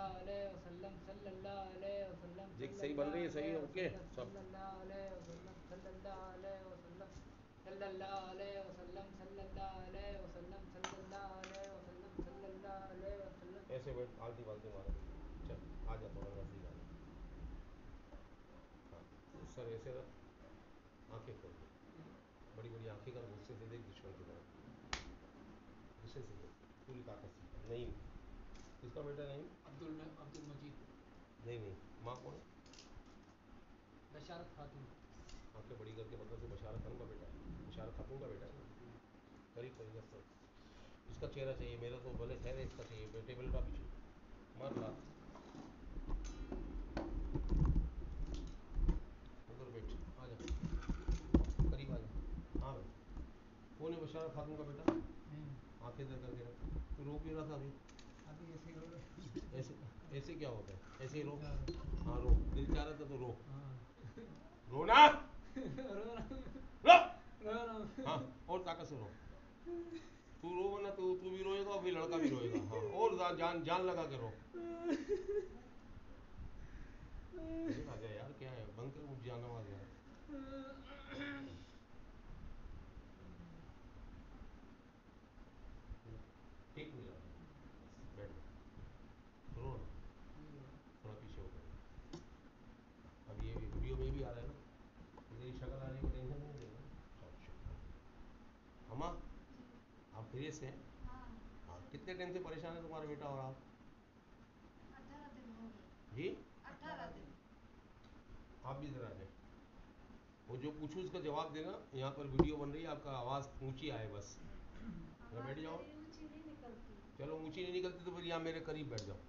सल्लल्लाहु अलैहि वसल्लम सल्लल्लाहु अलैहि वसल्लम देख सही बन रही है, सही है, ओके सब। सल्लल्लाहु अलैहि वसल्लम सल्लल्लाहु अलैहि वसल्लम सल्लल्लाहु अलैहि वसल्लम सल्लल्लाहु अलैहि वसल्लम सल्लल्लाहु अलैहि वसल्लम सल्लल्लाहु अलैहि वसल्लम। ऐसे बैठ, आलती फालती मारे। चल आ जा, थोड़ा नजदीक आ जा। हाँ, सर ऐसे रख, आंखें खोल दे, बड़ी बड़ी आंखें कर, गुस्से से देख दुश्मन की तरफ, गुस्से से देख, पूरी ताकत से। नहीं, किसका बेटा नहीं? अब्दुल मजीद। नहीं नहीं, माँ कौन है? बशारत खातून। आंखें बड़ी करके बता से बशारत खान का बेटा है, बशारत खातून का बेटा है ना। करीब करीब बस, इसका चेहरा चाहिए, मेरा तो भले खैर है, इसका चाहिए। टेबल उठा पीछे, मार लात, उधर बैठ, आ जा, करीब आ जा। हाँ भाई, कौन है बशारत खातून का बेटा? आंखें इधर करके रख। तू रो क्यों रहा था अभी? ऐसे रो रहे। ऐसे ऐसे क्या होता है? ऐसे ही रो। हाँ रो, दिल चाह रहा था तो रो। रो ना, रो। हाँ, और ताकत से रो। तू रो ना, तू तू भी रोएगा और भी लड़का भी रोएगा। हाँ, और जान जान लगा के रो। राजा यार क्या है, बंद कर मुझे जाना वाला यार। ठीक नहीं लगा, बैठ जा, रो ना, थोड़ा पीछे हो गया। अब ये वीडियो में भी आ रहा है ना, तेरी शक्ल आने को टेंशन नहीं लेना। अच्छा, अम्मा आप खैरियत से हैं? हाँ, कितने टाइम से परेशान है तुम्हारा बेटा और आप? 18 दिन हो गए जी 18 दिन। आप भी इधर आ जाए, वो जो पूछूं उसका जवाब देना। यहाँ पर वीडियो बन रही है, आपका आवाज़ ऊंची आए बस। जरा बैठ आवाज जाओ। मेरी ऊंची नहीं निकलती। चलो ऊंची नहीं निकलती तो फिर यहाँ मेरे करीब बैठ जाओ।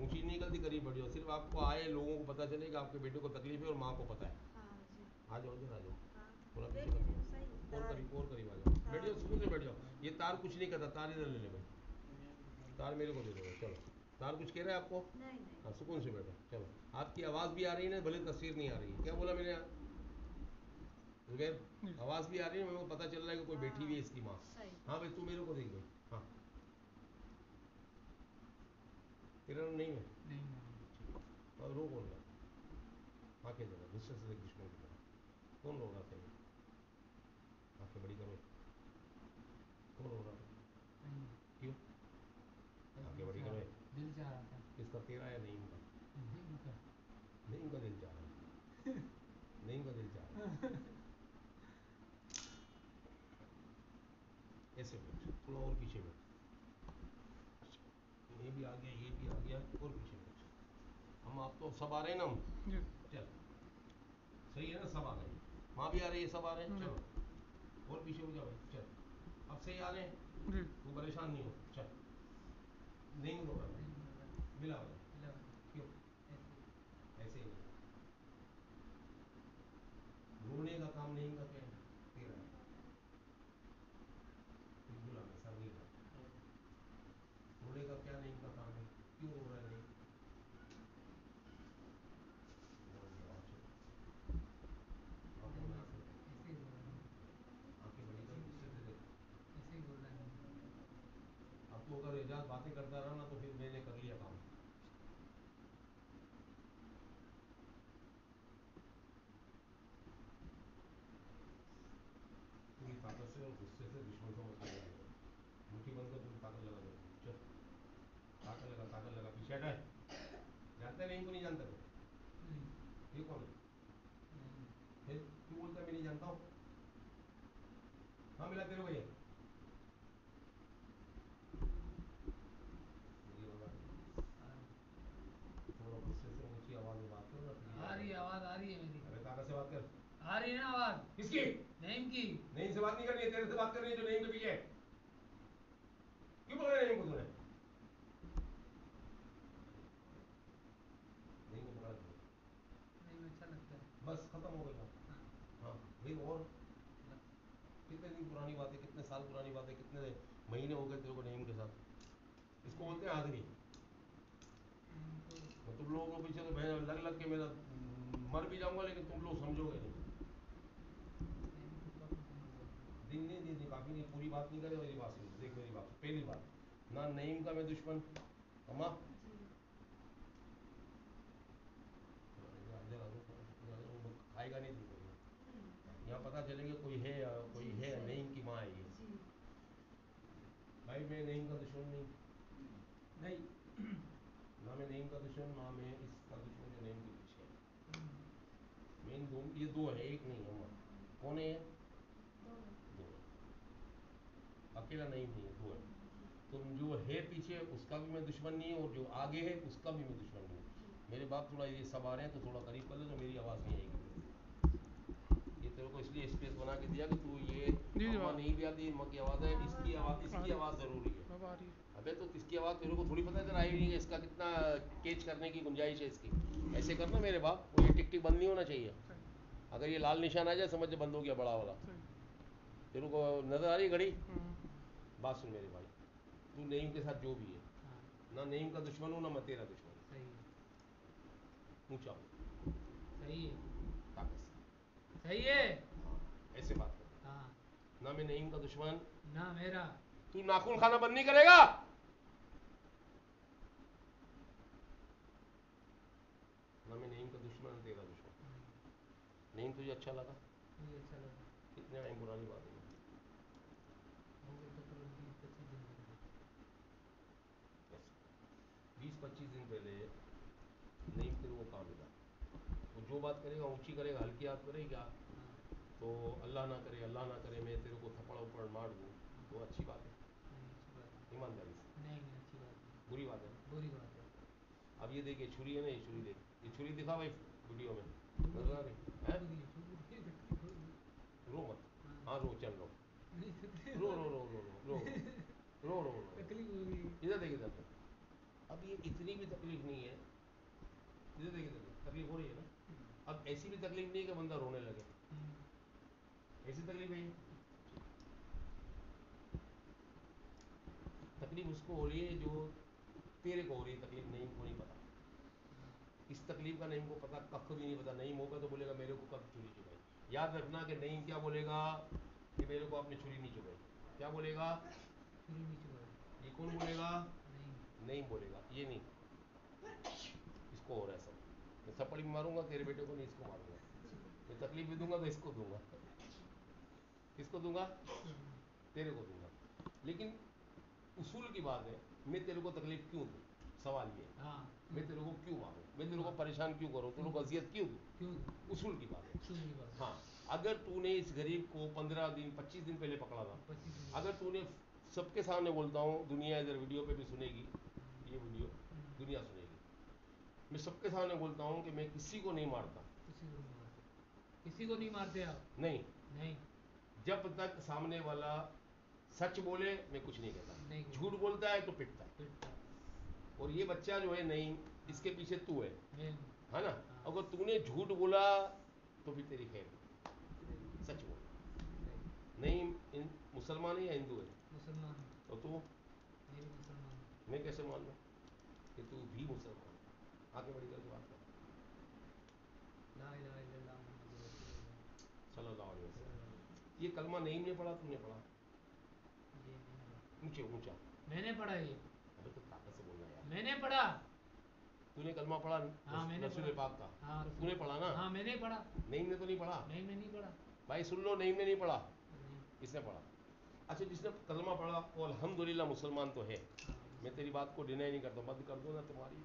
ऊंची नहीं निकलती, करीब बैठ जाओ, सिर्फ आपको आए, लोगों को पता चले कि आपके बेटे को तकलीफ है और माँ को पता है। हाँ जी। आ जाओ इधर, आ जाओ, हाँ थोड़ा देख पीछे कर रही दो, हूँ सही और तार करीब, और करीब आ जाओ, बैठ जाओ, तार सुकून से बैठ जाओ। ये तार कुछ नहीं करता, तार इधर ले ले भाई, तार मेरे को दे दो। चलो, तार कुछ कह रहा है आपको? नहीं नहीं। हाँ, सुकून से बैठो। चलो, आपकी आवाज़ भी आ रही है ना, भले तस्वीर नहीं आ रही है। क्या बोला मैंने? जुबैर, आवाज़ भी आ रही है, मेरे को पता चल रहा है कि कोई बैठी हुई है इसकी माँ। सही। हाँ भाई, तू मेरे को देख भाई। हाँ, तेरा नाम नहीं है? और रो कौन रहा? आंखें जरा गुस्से से देख दुश्मन की तरह, कौन रो रहा था ये? आंखें बड़ी करो, कौन रो रहा था? क्यों? आंखें बड़ी करो। दिल चाह रहा था। किसका, तेरा या नईम का? नईम का दिल चाह रहा है, नईम का दिल चाह रहा है। ऐसे बैठ, थोड़ा और पीछे बैठ, ये भी आ गया, ये भी आ गया, और पीछे बैठ। हम आप तो सब आ रहे हैं ना हम? चल सही है ना, सब आ गए, वहाँ भी आ रही है, सब आ रहे हैं। चलो और पीछे हो जाओ भाई, चल अब सही आ रहे हैं, तू परेशान नहीं हो। चल, नहीं रो रहा भाई, मिला भाई, क्यों? ऐसे ही नहीं, रोने का काम नहीं का क्या है? तेरा है, बुला मैं सर नहीं था, रोने का क्या नहीं का काम है? क्यों रो रहा है नहीं? आंखें बड़ी कर, गुस्से से देख। अब तो अगर एजाज बातें करता रहा ना तो फिर मैंने कर लिया काम। पूरी ताकत से और गुस्से से दुश्मन समझ के बोलेगा, मुट्ठी बंद कर, पूरी ताकत लगा दो। चल, ताकत लगा, ताकत लगा, पीछे हटाए। जानता नहीं को, नहीं जानता तो ये कौन है? फिर क्यों बोलता है मैं नहीं जानता हूँ? हाँ मिला तेरे को ये, मुझे लगा थोड़ा गुस्से से ऊंची आवाज में बात करो ना, आ रही है, आवाज आ रही है मेरी। अरे ताकत से बात कर। आ रही है ना आवाज? किसकी? नईम की। नईम से बात नहीं करनी है, तेरे से बात करनी है, जो नईम के पीछे है। क्यों पकड़ा नईम को तूने? नईम को पकड़ा क्यों? नहीं अच्छा लगता है। बस खत्म हो गई बात। हाँ भाई, और कितने दिन पुरानी बात है, कितने साल पुरानी बात है, कितने महीने हो गए तेरे को नईम के साथ? इसको बोलते हैं आदमी। तुम लोगों को पीछे तो मैं लग लग के मेरा मर भी जाऊंगा, लेकिन तुम लोग समझोगे नहीं। दिन नहीं, दिन नहीं काफ़ी नहीं, पूरी बात नहीं करे, मेरी बात सुन, देख मेरी बात। पहली बात, ना नईम का मैं दुश्मन अम्मा जी। खाएगा नहीं तुमको ये। नहीं। यहाँ पता चलेगा कोई है या कोई जी, है, सही। नईम की माँ है ये। जी। भाई मैं नईम का दुश्मन नहीं, नहीं। ना मैं नईम का दुश्मन, ना मैं इसका दुश्मन जो नईम के पीछे है। मैं इन दो, ये दो है, एक नहीं है अम्मा। कौन है ये? दो। दो है। अकेला नईम नहीं है, दो है। तुम जो है पीछे उसका भी मैं दुश्मन नहीं हूँ, और जो आगे है उसका भी मैं दुश्मन नहीं हूँ। मेरे बाप थोड़ा ये सब आ रहे हैं तो थोड़ा करीब कर ले तो मेरी आवाज़ नहीं आएगी। ये तेरे को इसलिए स्पेस बना के दिया कि तू ये अम्मा नहीं भी आती, अम्मा की आवाज़ है, इसकी आवाज़ ज़रूरी है। अब आ रही है। अबे तो इसकी आवाज़ तेरे को थोड़ी पता चल आई नहीं है, इसका कितना केच करने की गुंजाइश है इसकी। ऐसे करना मेरे बाप, वो ये टिक टिक बंद नहीं होना चाहिए। सही अगर ये लाल निशान आ जाए समझ बंद हो गया बड़ा वाला। सही। तेरे को नज़र आ रही है घड़ी? हम्म। बात सुन मेरे भाई, तू नईम के साथ जो भी है, हाँ, ना नईम का दुश्मन हूँ ना मैं तेरा दुश्मन हूँ। सही है। ऊंचा हो, सही है। ताकत से। सही है। हाँ, ऐसे बात कर। हाँ। ना मैं नईम का दुश्मन। ना मेरा। तू नाखून खाना बंद नहीं करेगा? ना मैं नईम का दुश्मन ना तेरा दुश्मन। नईम तुझे अच्छा लगा? मुझे अच्छा लगा। कितने टाइम पुरानी बात है? हो गए तकरीबन 20-25 दिन पहले। 20-25 दिन पहले नईम तेरे को काम मिला, वो जो बात करेगा ऊंची करेगा, हल्की बात करेगी क्या? हाँ। तो अल्लाह ना करे मैं तेरे को थप्पड़ उप्पड़ मार दूँ तो अच्छी बात है? नहीं, अच्छी बात नहीं। ईमानदारी से। नहीं नहीं, अच्छी बात नहीं। बुरी बात है। बुरी बात है। अब ये देखिए छुरी है ना, ये छुरी देख, ये छुरी दिखा भाई वीडियो में, चुभ नजर रही आ है, रही है? चुभ रही है, चुभ रही है, तकलीफ हो रही है। रो मत। हाँ। हाँ रो, चल रो नहीं, तकलीफ रो हो रो रही रो रो रो रो रो रो रो रो। तकलीफ हो रही है। इधर देख, इधर देख। अब ये इतनी भी तकलीफ नहीं है, इधर देख, इधर देख, तकलीफ हो रही है ना? अब ऐसी भी तकलीफ नहीं है कि बंदा रोने लगे, ऐसी तकलीफ है ये? तकलीफ उसको हो रही है जो तेरे को हो रही है, तकलीफ नहीं को नहीं पता। इस तकलीफ का नहीं को पता, कख भी नहीं पता। नहीं होगा तो बोलेगा मेरे को कब छुरी चुभाई। याद रखना कि नहीं क्या बोलेगा कि मेरे को अपनी छुरी नहीं चुभाई। क्या बोलेगा? छुरी नहीं चुभाई। ये कौन बोलेगा? नहीं। नहीं बोलेगा, ये नहीं। इसको हो रहा है सब। मैं थप्पड़ भी मारूंगा तेरे बेटे को, नहीं इसको मारूंगा। मैं तकलीफ भी दूंगा तो इसको दूंगा। किसको दूंगा? तेरे को दूंगा। लेकिन उसूल की बात है, मैं तेरे को तकलीफ क्यों दूँ? सवाल ये है, हाँ। मैं तेरे को क्यों मारूँ, मैं तेरे को हाँ। परेशान क्यों करूँ, तेरे को अजियत क्यों दूँ? क्यों? उसूल की बात है। सुन की बात। हाँ, अगर तूने इस गरीब को 15 दिन 25 दिन पहले पकड़ा था, 25 दिन। अगर तूने सबके सामने, बोलता हूँ दुनिया इधर वीडियो पे भी सुनेगी, ये वीडियो दुनिया सुनेगी, मैं सबके सामने बोलता हूँ कि मैं किसी को नहीं मारता। किसी को नहीं मारते। किसी को नहीं मारते आप? नहीं, नहीं। जब तक सामने वाला सच बोले मैं कुछ नहीं कहता। नहीं कुछ। झूठ बोलता है तो पिटता है। पिटता है। और ये बच्चा जो है नहीं, इसके पीछे तू है मैं हूँ। है ना? हाँ। अगर तूने झूठ बोला तो फिर तेरी खैर, सही। सच बोल। सही। नहीं, मुसलमान है या हिंदू है? मुसलमान हूँ। और तू? मैं भी मुसलमान हूँ। मैं कैसे मान लूँ कि तू भी मुसलमान है? आगे बढ़ी करके बात कर। ला इलाहा इल्लल्लाह मुहम्मदुर रसूलुल्लाह सल्लल्लाहु अलैहि वसल्लम। सल्लल्लाहु अलैहि वसल्लम। ये कलमा नहीं ने पढ़ा, तूने पढ़ा? ये मैंने पढ़ा। ऊंचे ऊंचा। मैंने पढ़ा ये। अबे तो ताकत से बोलना यार। मैंने पढ़ा। तूने कलमा पढ़ा? हाँ मैंने रसूल पढ़ा। पाक का? हाँ रसूल। तूने पढ़ा ना? हाँ मैंने पढ़ा। नईम ने तो नहीं पढ़ा? नहीं मैं नहीं पढ़ा। भाई सुन लो, नईम ने नहीं पढ़ा, नहीं। इसने पढ़ा। अच्छा, जिसने कलमा पढ़ा वो अल्हम्दुलिल्लाह मुसलमान तो है। हाँ मैं तेरी बात को डिनाई नहीं करता, मत कर दो ना तुम्हारी।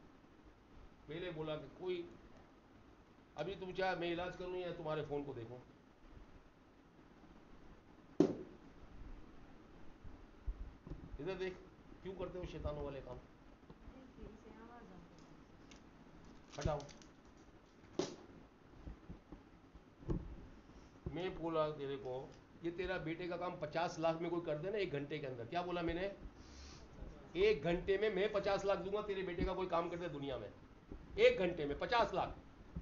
पहले बोला कि कोई, अभी तुम चाहे मैं इलाज करूँ या तुम्हारे फ़ोन को देखूँ? इधर देख, क्यों करते हो शैतानों वाले काम? ऐसे इसे आवाज आती है। हटाओ। मैं बोला तेरे को, ये तेरा बेटे का काम 50 लाख में कोई कर दे ना 1 घंटे के अंदर। क्या बोला मैंने? 50 लाख। 1 घंटे में मैं 50 लाख दूंगा तेरे बेटे का कोई काम कर दे दुनिया में। 1 घंटे में 50 लाख।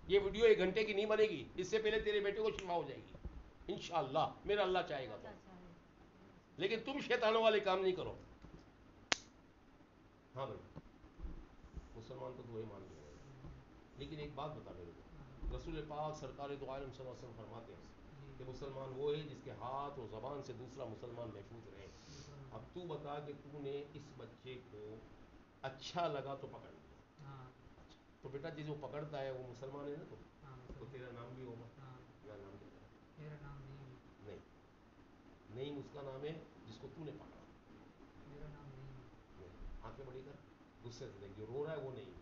ये वीडियो 1 घंटे की नहीं बनेगी, इससे पहले तेरे बेटे को शिफा हो जाएगी इंशाअल्लाह, मेरा अल्लाह चाहेगा तो। अच्छा है। लेकिन तुम शैतानों वाले काम नहीं करो। हाँ भाई, मुसलमान तो दुआ मान लिया, लेकिन एक बात बता मेरे को, रसूल पाक सरकार दो आलम सल्लल्लाहु अलैहि वसल्लम फरमाते हैं कि मुसलमान वो है जिसके हाथ और ज़बान से दूसरा मुसलमान महफूज रहे। अब तू बता कि तूने इस बच्चे को अच्छा लगा तो पकड़ लिया। हाँ अच्छा, तो बेटा जिस वो पकड़ता है वो मुसलमान है ना, तो हाँ तो मुसलमान। तेरा नाम भी होगा। हाँ तेरा नाम क्या है? मेरा नाम नहीं है। नहीं, नहीं उसका नाम है जिसको तूने पकड़ा। मेरा नाम नहीं है। नहीं, आंखें बड़ी कर, गुस्से से देख, जो रो रहा है वो नहीं है,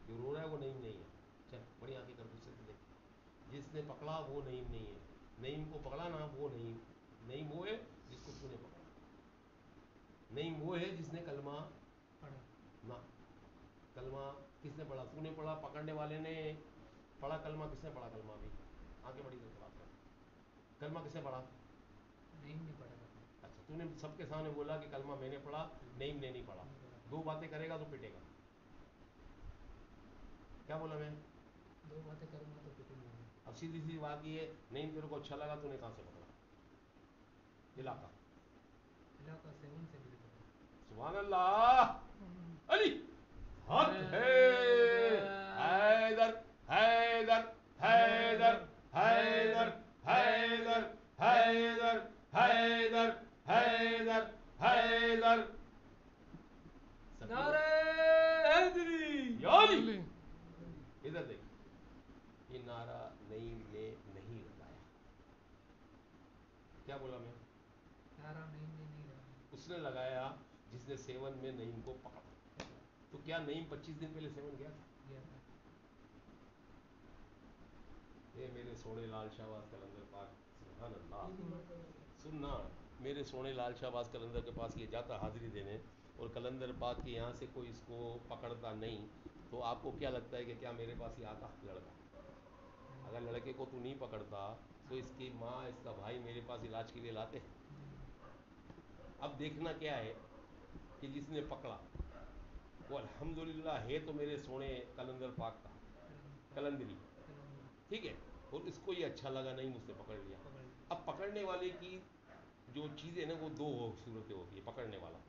जो रो रहा है वो नईम नहीं है। चल बड़ी आंखें कर, गुस्से से देख, जिसने पकड़ा वो नईम नहीं है, नईम को पकड़ा ना वो नईम, नईम वो है जिसको तूने पकड़ा, नईम वो है जिसने कलमा पढ़ा। ना, कलमा किसने पढ़ा? तूने पढ़ा, पकड़ने वाले ने पढ़ा कलमा, किसने पढ़ा कलमा? भी आगे बड़ी करके बात कर, कलमा किसने पढ़ा? नहीं नहीं पढ़ा था। अच्छा, तूने सबके सामने बोला कि कलमा मैंने पढ़ा, नईम ने नहीं पढ़ा। नहीं पढ़ा। दो बातें करेगा तो पिटेगा। क्या बोला मैं? दो बातें करूँगा तो पिटूंगा मैं। अब सीधी सी बात ये है, नईम तेरे को अच्छा लगा, तूने कहाँ से पकड़ा? इलाका। इलाका 7 से मिल पड़ा। सुभान अल्लाह, अली हक है, हैदर हैदर हैदर हैदर हैदर हैदर हैदर हैदर हैदर। नारे हैदरी। यानी इधर देख, ये नारा नईम ने नहीं लगाया। क्या बोला मैं? नारा नहीं लगा। उसने लगाया जिसने 7 में नईम को पकड़ा। तो क्या नईम 25 दिन पहले 7 गया था? गया था। ये मेरे सोने लाल शाहबाज कलंदर पाक, सुभान अल्लाह, सुनना, मेरे सोने लाल शाहबाज कलंदर के पास ये जाता हाजिरी देने, और कलंदर पाक के यहाँ से कोई इसको पकड़ता नहीं, तो आपको क्या लगता है कि क्या मेरे पास ये आता लड़का? अगर लड़के को तू नहीं पकड़ता तो इसकी माँ इसका भाई मेरे पास इलाज के लिए लाते। अब देखना क्या है कि जिसने पकड़ा वो अल्हम्दुलिल्लाह है तो मेरे सोने कलंदर पाक का कलंदरी, ठीक है, और इसको ये अच्छा लगा, नहीं मुझसे पकड़ लिया। पकड़ लिया। अब पकड़ने वाले की जो चीज़ें ना वो दो सूरतें होती है पकड़ने वाला,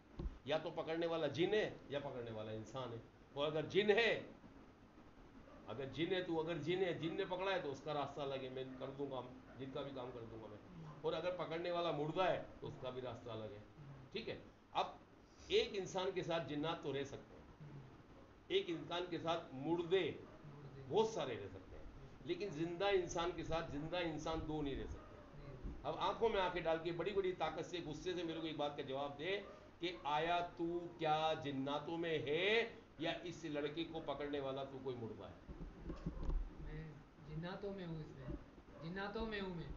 या तो पकड़ने वाला जिन है या पकड़ने वाला इंसान है। और अगर जिन है, अगर जिन है, तो अगर जिन है, जिन ने पकड़ा है तो उसका रास्ता अलग है, मैं कर दूंगा, जिनका भी काम कर दूंगा मैं। और अगर पकड़ने वाला मुर्दा है तो उसका भी रास्ता अलग है, ठीक है। अब एक इंसान के साथ जिन्नात तो रह सकते हैं, एक इंसान के साथ मुर्दे बहुत सारे रह सकते हैं, लेकिन जिंदा इंसान के साथ जिंदा इंसान दो नहीं रह सकते। अब आंखों में आंखें डाल के बड़ी बड़ी ताकत से गुस्से से मेरे को एक बात का जवाब दे कि आया तू क्या जिन्नातों में है या इस लड़के को पकड़ने वाला तू कोई मुर्दा है? मैं जिन्नातों में हूँ, इसमें जिन्नातों में हूँ मैं।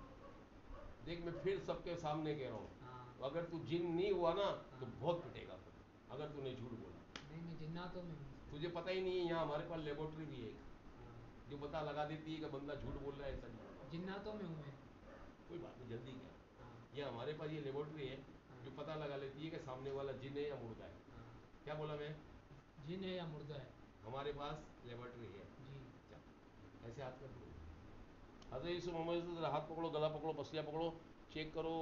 देख, मैं फिर सबके सामने कह रहा हूँ, हाँ अगर तू जिन नहीं हुआ ना तो हाँ। बहुत पिटेगा तू, अगर तूने झूठ बोला। नहीं मैं जिन्नातों में हूँ इसमें। तुझे पता ही नहीं है, यहाँ हमारे पास लेबोरेटरी भी है एक, हाँ जो पता लगा देती है कि बंदा झूठ बोल रहा है सच बोल रहा है। जिन्नातों में हूँ मैं। कोई बात नहीं, जल्दी क्या, हाँ ये हमारे पास ये लेबोरेटरी है हाँ जो पता लगा लेती है कि सामने वाला जिन है या मुर्दा है। हाँ। क्या बोला मैं? जिन है या मुर्दा है। हमारे पास लेबोरेटरी है। जी। चल ऐसे हाथ कर दो, हजरत यूसुफ मोहम्मद यूसुफ जरा हाथ पकड़ो, गला पकड़ो, पसलियाँ पकड़ो, चेक करो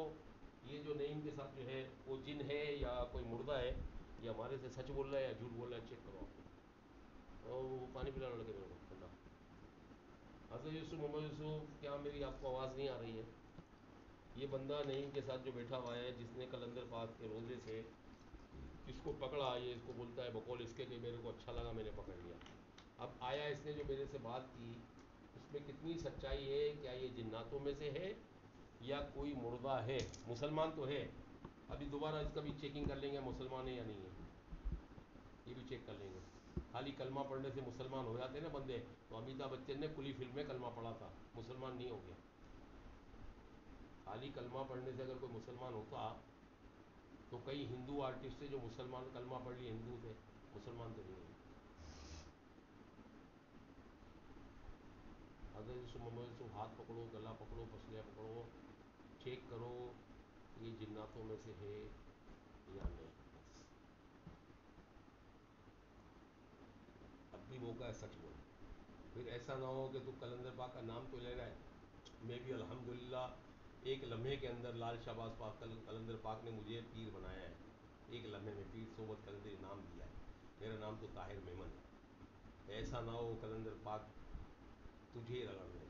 ये जो नईम के साथ जो है वो जिन है या कोई मुर्दा है, ये हमारे से सच बोल रहा है या झूठ बोल रहा है, चेक करो आप। और वो पानी पिला लड़के मेरे को ठंडा। हजरत यूसुफ मोहम्मद यूसुफ, क्या मेरी आपको आवाज़ नहीं आ रही है? ये बंदा नईम के साथ जो बैठा हुआ है, जिसने कलंदर पाक के रोज़े से इसको पकड़ा, ये इसको बोलता है बकौल इसके कि मेरे को अच्छा लगा मैंने पकड़ लिया। अब आया इसने जो मेरे से बात की उसमें कितनी सच्चाई है? क्या ये जिन्नातों में से है या कोई मुर्दा है? मुसलमान तो है, अभी दोबारा इसका भी चेकिंग कर लेंगे मुसलमान है या नहीं है, ये भी चेक कर लेंगे। खाली कलमा पढ़ने से मुसलमान हो जाते हैं ना बंदे, तो अमिताभ बच्चन ने खुली फिल्म में कलमा पढ़ा था, मुसलमान नहीं हो गया। खाली कलमा पढ़ने से अगर कोई मुसलमान होता तो कई हिंदू आर्टिस्ट थे जो मुसलमान कलमा पढ़ लिए हिंदू थे, मुसलमान तो नहीं है। हजरत यूसुफ मोहम्मद यूसुफ, हाथ पकड़ो, गला पकड़ो, पसलियाँ पकड़ो, चेक करो ये जिन्नातों में से है या नहीं। अब भी मौका है, सच बोल, फिर ऐसा ना हो कि तू कलंदर पाक का नाम तो ले रहा है। मैं भी अल्हम्दुलिल्लाह एक लम्हे के अंदर लाल शाहबाज पाक कलंदर पाक ने मुझे पीर बनाया है, एक लम्हे में पीर सोबत कलंदर नाम दिया है, मेरा नाम तो ताहिर मेमन है। ऐसा ना हो कलंदर पाक तुझे रगड़ ले,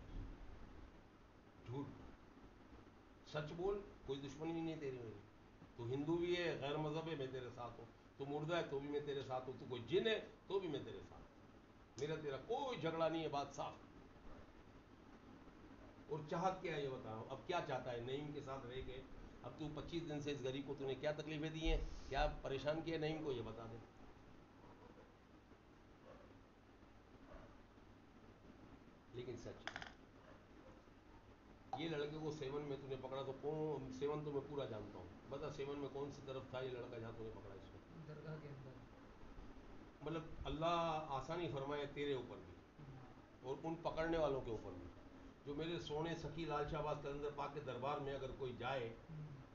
झूठ बोल, सच बोल, कोई दुश्मनी नहीं है तेरी मेरी, तू हिंदू भी है, गैर मजहब है, मैं तेरे साथ हूँ, तू मुर्दा है तो भी मैं तेरे साथ हूँ, तू कोई जिन है तो भी मैं तेरे साथ हूं। मेरा तेरा कोई झगड़ा नहीं है, बात साफ। और चाहत क्या है ये बताओ, अब क्या चाहता है नईम के साथ रह के? अब तू 25 दिन से इस गरीब को तूने क्या तकलीफें दी हैं, क्या परेशान किया नईम को, ये बता दे। लेकिन सच, ये लड़के को सेवन में तूने पकड़ा तो कौन, सेवन तो मैं पूरा जानता हूँ, बता सेवन में कौन सी तरफ था ये लड़का जहाँ तूने पकड़ा इसको? दरगाह के अंदर। मतलब अल्लाह आसानी फरमाए तेरे ऊपर भी और उन पकड़ने वालों के ऊपर भी, जो मेरे सोने सखी लाल शाहबाज कलंदर पाक के दरबार में अगर कोई जाए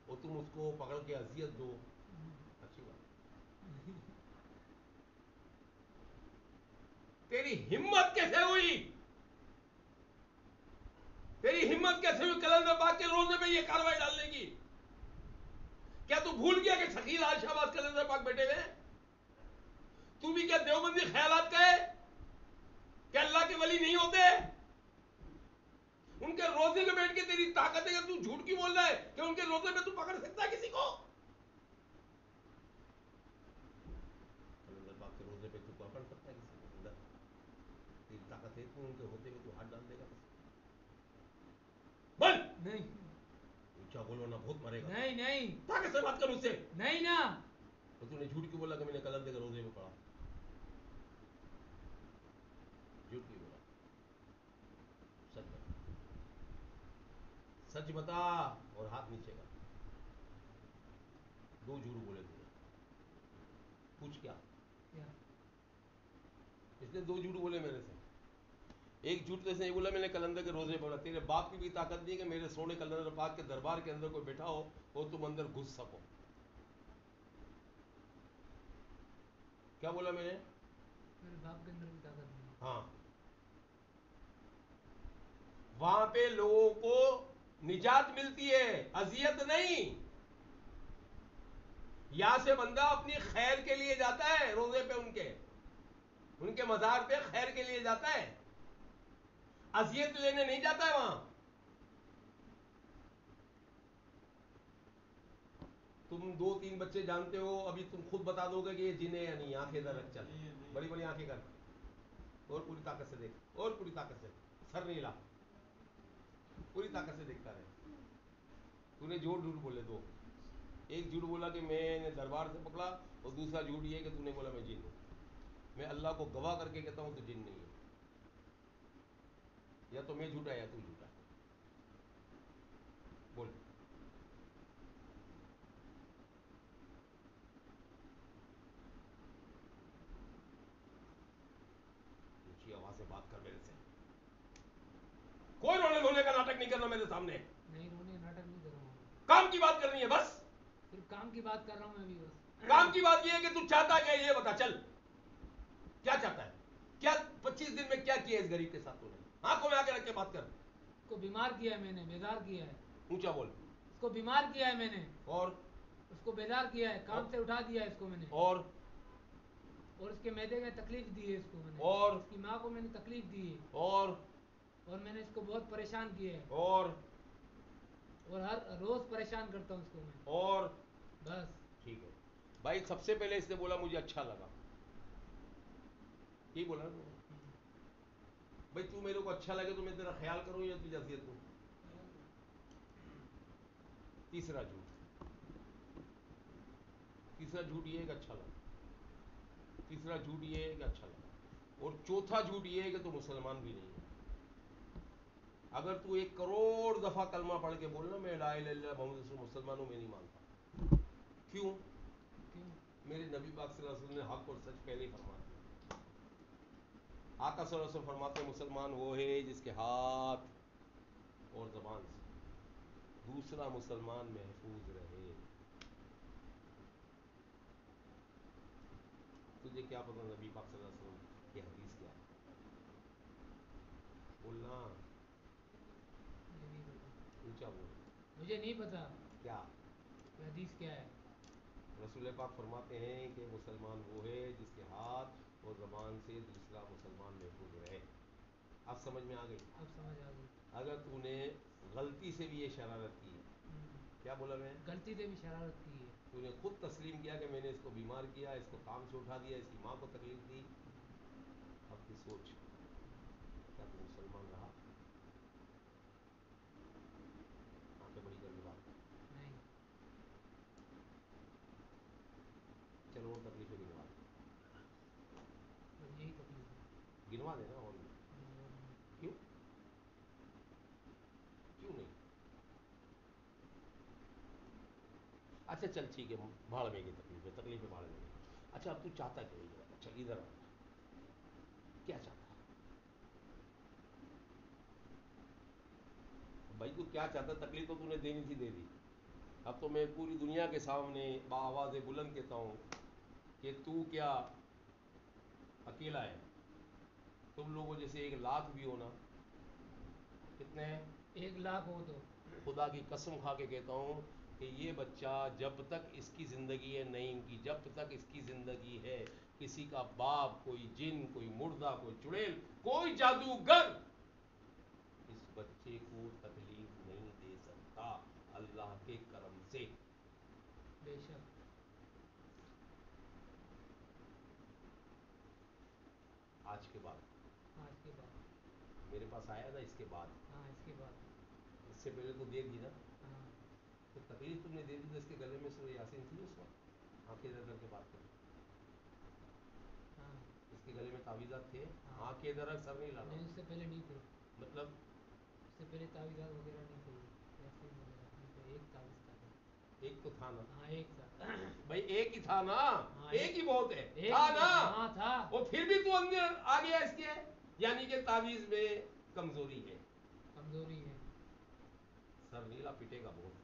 और तुम उसको पकड़ के अजियत दो, अच्छी बात। तेरी हिम्मत कैसे हुई, तेरी हिम्मत कैसे हुई कलंदर पाक के रोजे में ये कार्रवाई डालने की? क्या तू भूल गया कि सखी लाल शाहबाज कलंदर पाक बैठे हुए? तू भी क्या देवबंदी ख्यालात का है कि अल्लाह के वली नहीं होते? उनके रोजे में बैठ के तेरी ताकत है कि तू झूठ क्यों बोल रहा है कि उनके रोजे में तू पकड़ सकता है किसी को? कलंदर पाक के रोजे पे तू पकड़ सकता है किसी को? तेरी ताकत है, तू उनके होते हुए तू हाथ डाल देगा? बोल। नहीं ऊंचा बोलो ना, बहुत मरेगा। नहीं नहीं ताकत से बात कर मुझसे। नहीं ना। तो तूने झूठ क्यों बोला कि मैंने कलंदर के रोजे में पढ़ा? झूठ क्यों बोला? सच बता, सच बता और हाथ नीचे कर। दो झूठ बोले तूने, पूछ क्या? क्या? इसने दो झूठ बोले मेरे से। एक झूठ तो इसने ये बोला मैंने कलंदर के रोजे पढ़ा। तेरे बाप की भी ताकत नहीं है कि मेरे सोने कलंदर पाक के दरबार के अंदर कोई बैठा हो और तुम अंदर घुस सको। क्या बोला मैंने? मेरे बाप के अंदर भी ताकत नहीं है। हाँ, वहां पे लोगों को निजात मिलती है, अजियत नहीं। यहां से बंदा अपनी खैर के लिए जाता है रोजे पे, उनके मजार पे खैर के लिए जाता है, अजियत लेने नहीं जाता है वहां। तुम 2-3 बच्चे जानते हो, अभी तुम खुद बता दोगे कि ये जिन है या नहीं। आंखें इधर रख, चल बड़ी बड़ी आंखें कर और पूरी ताकत से देख, और पूरी ताकत से, सर नहीं ला, पूरी ताकत से देखता रहे। तूने झूठ झूठ बोले दो। एक झूठ बोला कि मैंने दरबार से पकड़ा और दूसरा झूठ ये कि तूने बोला मैं जिन हूं। मैं अल्लाह को गवाह करके कहता हूं तू जिन नहीं है। या तो मैं झूठा या तू झूठा। बोल। ऊंची आवाज से बात कर मेरे से। कोई रोने धोने का नाटक नहीं करना मेरे सामने। नहीं रोने नाटक नहीं कर रहा हूँ, काम की बात करनी है बस। सिर्फ काम की बात कर रहा हूँ मैं भी बस। काम की बात ये है कि तू चाहता क्या, ये बता। चल क्या चाहता है? क्या 25 दिन में क्या किया इस गरीब के साथ तूने? आंखों में आके रख के बात कर। उसको बीमार किया है मैंने, बेजार किया है। ऊंचा बोल। उसको बीमार किया है मैंने, और उसको बेजार किया है, काम से उठा दिया है इसको मैंने। और इसके मैदे में तकलीफ दी है इसको मैंने। और इसकी माँ को मैंने तकलीफ दी है और मैंने इसको बहुत परेशान किया है और हर रोज परेशान करता हूँ इसको मैं। और बस ठीक है भाई। सबसे पहले इसने बोला मुझे अच्छा लगा, यही बोला ना भाई। तू मेरे को अच्छा लगे तो मैं तेरा ख्याल करूं या तुझे अजियत दूं? तीसरा झूठ, तीसरा झूठ ये है कि अच्छा लगा। तीसरा झूठ ये है कि अच्छा लगा। और चौथा झूठ ये है कि तू मुसलमान भी नहीं है। अगर तू 1 करोड़ दफा कलमा पढ़ के बोलना मैं ला इलाहा इल्लल्लाह मुहम्मद रसूलुल्लाह मुसलमान हूं, मैं नहीं मानता। क्यों? क्यों? मेरे नबी पाक सल्लल्लाहु अलैहि वसल्लम ने हक और सच पहले ही फरमा दिया। आका सल्लल्लाहु अलैहि वसल्लम फरमाते हैं मुसलमान वो है जिसके हाथ और जबान से दूसरा मुसलमान महफूज रहे। तुझे क्या पता नबी पाक सल्लल्लाहु अलैहि वसल्लम की हदीस क्या है? बोलना, मुझे नहीं पता। ऊंचा बोल। मुझे नहीं पता क्या? कि हदीस क्या है। रसूल पाक फरमाते हैं कि मुसलमान वो है जिसके हाथ और जबान से दूसरा मुसलमान महफूज रहे। अब समझ में आ गई? अब समझ आ गई। अगर तूने गलती से भी ये शरारत की, क्या बोला मैं? गलती से भी शरारत की है, तूने खुद तस्लीम किया कि मैंने इसको बीमार किया, इसको काम से उठा दिया, इसकी माँ को तकलीफ दी। अब की सोच, क्या तू मुसलमान रहा? आंखें बड़ी करके बात कर। नहीं। चलो और तकलीफें गिनवा दे, बस यही तकलीफ है। गिनवा देना और नहीं। नहीं, और नहीं। क्यों? क्यों नहीं? अच्छा चल ठीक है, भाड़ में की तकलीफें भाड़ में गई। अच्छा अब तू चाहता क्या है? अच्छा इधर आ, क्या चाहता है भाई? तू क्या चाहता? तकलीफ तो तूने देनी थी, दे दी। अब तो मैं पूरी दुनिया के सामने बाआवाज़ बुलंद कहता हूँ कि तू क्या अकेला है? तुम लोगों जैसे 1 लाख भी हो ना, कितने हैं? 1 लाख हो तो खुदा की कसम खा के कहता हूँ कि ये बच्चा जब तक इसकी ज़िंदगी है नईम की, जब तक इसकी ज़िंदगी है, किसी का बाप, कोई जिन, कोई मुर्दा, कोई चुड़ैल, कोई जादूगर इस बच्चे को तकलीफ नहीं दे सकता, अल्लाह के करम से। बेशक। आज के बाद आज के बाद। मेरे पास आया ना, इसके बाद, हाँ, इसके बाद। इससे पहले तो दे दी ना, हाँ। तो तकलीफ तुमने दे दी। तो इसके गले में सूरह यासीन थी उस वक्त? आंखें दर करके बात करें, हाँ। इसके गले में तावीज़ात थे? हाँ। आंखें दर, सर नहीं लाना। नहीं, उससे पहले नहीं थे। मतलब उससे पहले तावीज़ात वगैरह नहीं थे, यासीन वगैरह नहीं थे। एक तावीज़ था बस। एक तो था ना हाँ, एक था। भाई, एक ही था ना। हाँ, एक ही बहुत है, एक था ही ना। हाँ था। वो फिर भी तू अंदर आ गया इसके, यानी कि तावीज़ में कमजोरी है। कमजोरी है। सर नीला पिटेगा बहुत,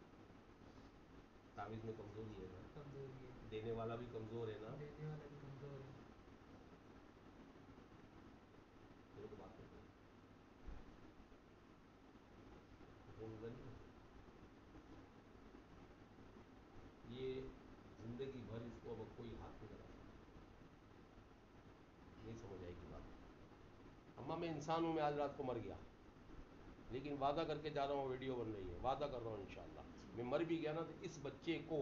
तावीज़ में कमजोरी है ना, कमजोरी है। देने वाला भी कमजोर है ना। देने वाला भी कमजोर है। मेरे को बात करते हैं। ये जिंदगी भर इसको अब कोई हाथ नहीं लगा सकता, नहीं समझ आएगी बात। अम्मा मैं इंसान हूँ, मैं आज रात को मर गया, लेकिन वादा करके जा रहा हूँ, वीडियो बन रही है, वादा कर रहा हूँ इंशाल्लाह, मैं मर भी गया ना तो इस बच्चे को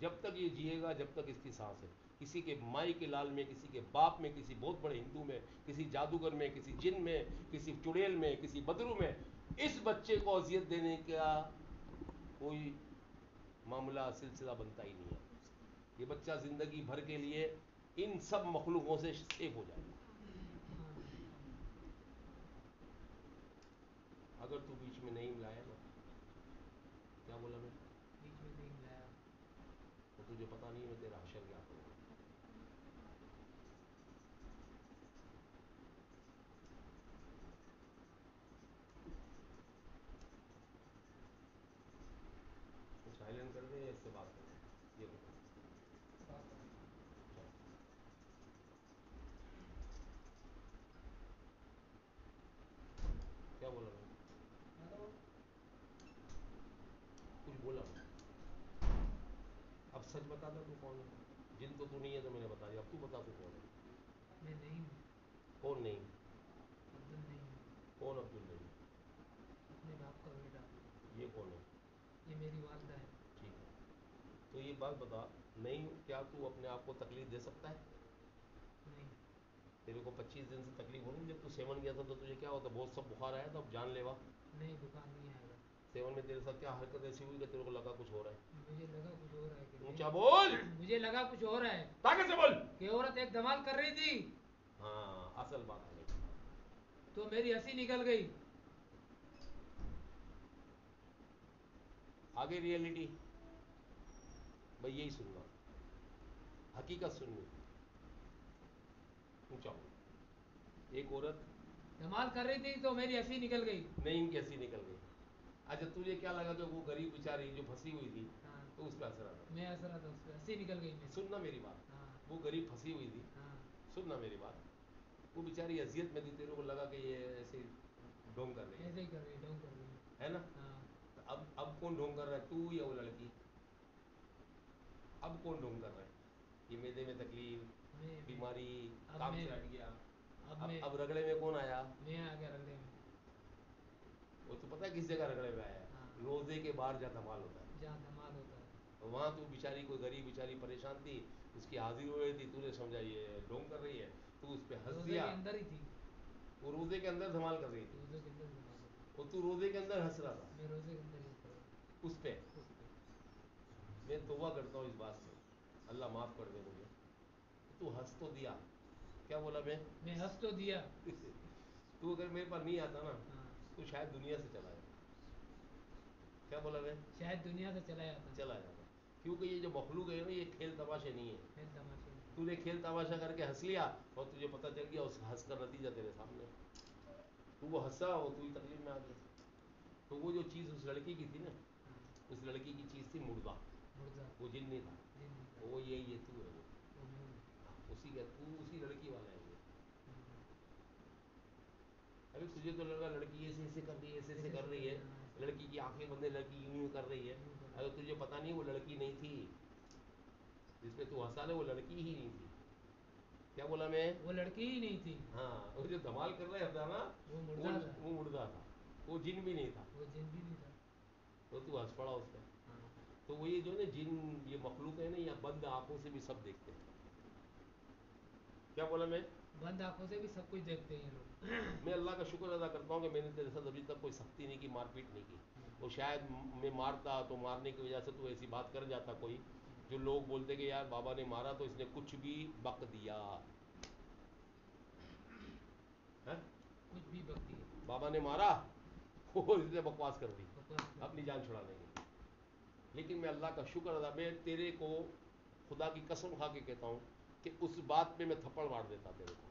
जब तक ये जिएगा, जब तक इसकी सांस है, किसी के माई के लाल में, किसी के बाप में, किसी बहुत बड़े हिंदू में, किसी जादूगर में, किसी जिन में, किसी चुड़ैल में, किसी बदरू में, इस बच्चे को अजियत देने का कोई मामला, सिलसिला बनता ही नहीं है। ये बच्चा ज़िंदगी भर के लिए इन सब मखलूकों से सेफ हो जाएगा। अगर तू बीच में नहीं मिलाया ना, क्या बोला मैं? बीच में नहीं मिलाया तो तुझे पता नहीं मैं तेरा हशर क्या करूँगा। साइलेंट कर दे या इससे बात कर दे, ये बता। बात। चल। क्या बोला मैं? हेलो। कुछ बोला मैं? अब सच बता दे तू कौन है। जिन तो तू नहीं है तो मैंने बता दिया, अब तू बता तू कौन है। मैं नहीं हूँ। कौन नहीं? अब्दुल नहीं हूँ। कौन अब्दुल नहीं? अपने बाप का बेटा। ये कौन है? ये मेरी वालदा है। ठीक है, तो ये बात बता, नहीं क्या तू अपने आप को तकलीफ दे सकता है? नहीं। तेरे को 25 दिन से तकलीफ हो रही, जब तू सेवन गया था तो तुझे क्या होता? बहुत सब बुखार आया था, अब जानलेवा। नहीं, बुखार नहीं आएगा। सेवन में तेरे साथ क्या हरकत ऐसी हुई कि तेरे को लगा कुछ हो रहा है? मुझे लगा कुछ हो रहा है कि ऊंचा बोल, मुझे लगा कुछ हो रहा है ताकत से बोल। कि औरत एक धमाल कर रही थी हाँ, असल बात आ गई। तो मेरी हंसी निकल गई। आगे रियलिटी भाई यही सुनना, हकीकत सुननी। ऊंचा बोल। एक औरत धमाल कर रही थी तो मेरी हंसी निकल गई। नहीं कैसी निकल गई? अच्छा तुझे क्या लगा कि वो गरीब बेचारी जो फंसी हुई थी, हाँ। तो उस पर असर आता? मैं हंस रहा था, उस पर हंसी निकल गई मेरी। सुनना मेरी बात, हाँ। वो गरीब फंसी हुई थी, हाँ। सुनना मेरी बात, वो बेचारी अजियत में थी, तेरे को लगा कि ये ऐसे ढोंग कर रही ऐसे ही कर रही, ढोंग कर रही है ना? हाँ। तो अब कौन ढोंग कर रहा है, तू या वो लड़की? अब कौन ढोंग कर रहा है? ये मैदे में तकलीफ, मैं बीमारी, अब काम मैं से हट गया, मैं अब रगड़े में कौन आया? मैं आ गया रगड़े में। वो तो पता है किस जगह रगड़े में आया है? हाँ। रोजे के बाहर जहाँ धमाल होता है, जहाँ धमाल होता है। वहाँ तू बेचारी कोई गरीब बेचारी परेशान थी, उसकी हाजिर हो रही थी, तूने समझा ये ढोंग कर रही है, तू उस पर हंस रोजे दिया। के अंदर ही थी, वो रोजे के अंदर धमाल कर रही थी रोजे के अंदर दिमाग में। और तू रोजे के अंदर हंस रहा था मैं रोजे के अंदर ही कर रहा उस पर। हूँ, उस पे। मैं तौबा करता हूँ इस बात से, अल्लाह माफ़ कर दे मुझे। तू हंस तो दिया, क्या बोला मैं हंस तो दिया। तू अगर मेरे पास नहीं आता ना हाँ, तो शायद दुनिया से चला जाता। क्या बोला मैं? शायद दुनिया से चला जाता। चला जाता, क्योंकि ये जो मखलूक है ना, ये खेल तमाशे नहीं है। फिर तमाशे। तूने खेल तमाशा करके हंस लिया और तुझे पता चल गया उस हंस का नतीजा तेरे सामने। तू वो हंसा और तू ही तकलीफ में आ गया। तो वो जो चीज़ उस लड़की की थी ना, हाँ, उस लड़की की चीज़ थी मुर्दा, मुर्दा। वो जिन नहीं था। जिंदगी का। वो यही है, तू है वो। वो मैं हूँ। उसी का तू उसी लड़की वाला है वो। हाँ, अभी तुझे तो लगा लड़की ऐसे ऐसे कर रही है, ऐसे ऐसे कर रही है, हाँ, लड़की की आंखें बंद है, लड़की यूं यूं कर रही है। यूं कर रही है। अगर तुझे पता नहीं वो लड़की नहीं थी, जिसपे तू हंसा ले वो लड़की ही नहीं थी। क्या बोला मैं? वो लड़की ही नहीं थी, हाँ, वो जो धमाल कर रहा था ना, वो मुर्दा था। वो मुर्दा था, वो जिन भी नहीं था। वो जिन भी नहीं था। तो तू हंस पड़ा उस पर। हाँ, तो वो ये जो ना जिन, ये मखलूक है ना, या बंद आंखों से भी सब देखते हैं। क्या बोला मैं? बंद आंखों से भी सब कुछ देखते हैं ये लोग। मैं अल्लाह का शुक्र अदा करता हूँ कि मैंने तेरे साथ अभी तक कोई सख्ती नहीं की, मारपीट नहीं की। तो शायद मैं मारता तो मारने की वजह से तू ऐसी बात कर जाता कोई, जो लोग बोलते कि यार बाबा ने मारा तो इसने कुछ भी बक दिया है। कुछ भी बकती है। बाबा ने मारा और इसने बकवास कर दी बकवास करती अपनी है। जान छुड़ाने की। लेकिन मैं अल्लाह का शुक्र अदा, मैं तेरे को खुदा की कसम खा के कहता हूँ कि उस बात पे मैं थप्पड़ मार देता तेरे को,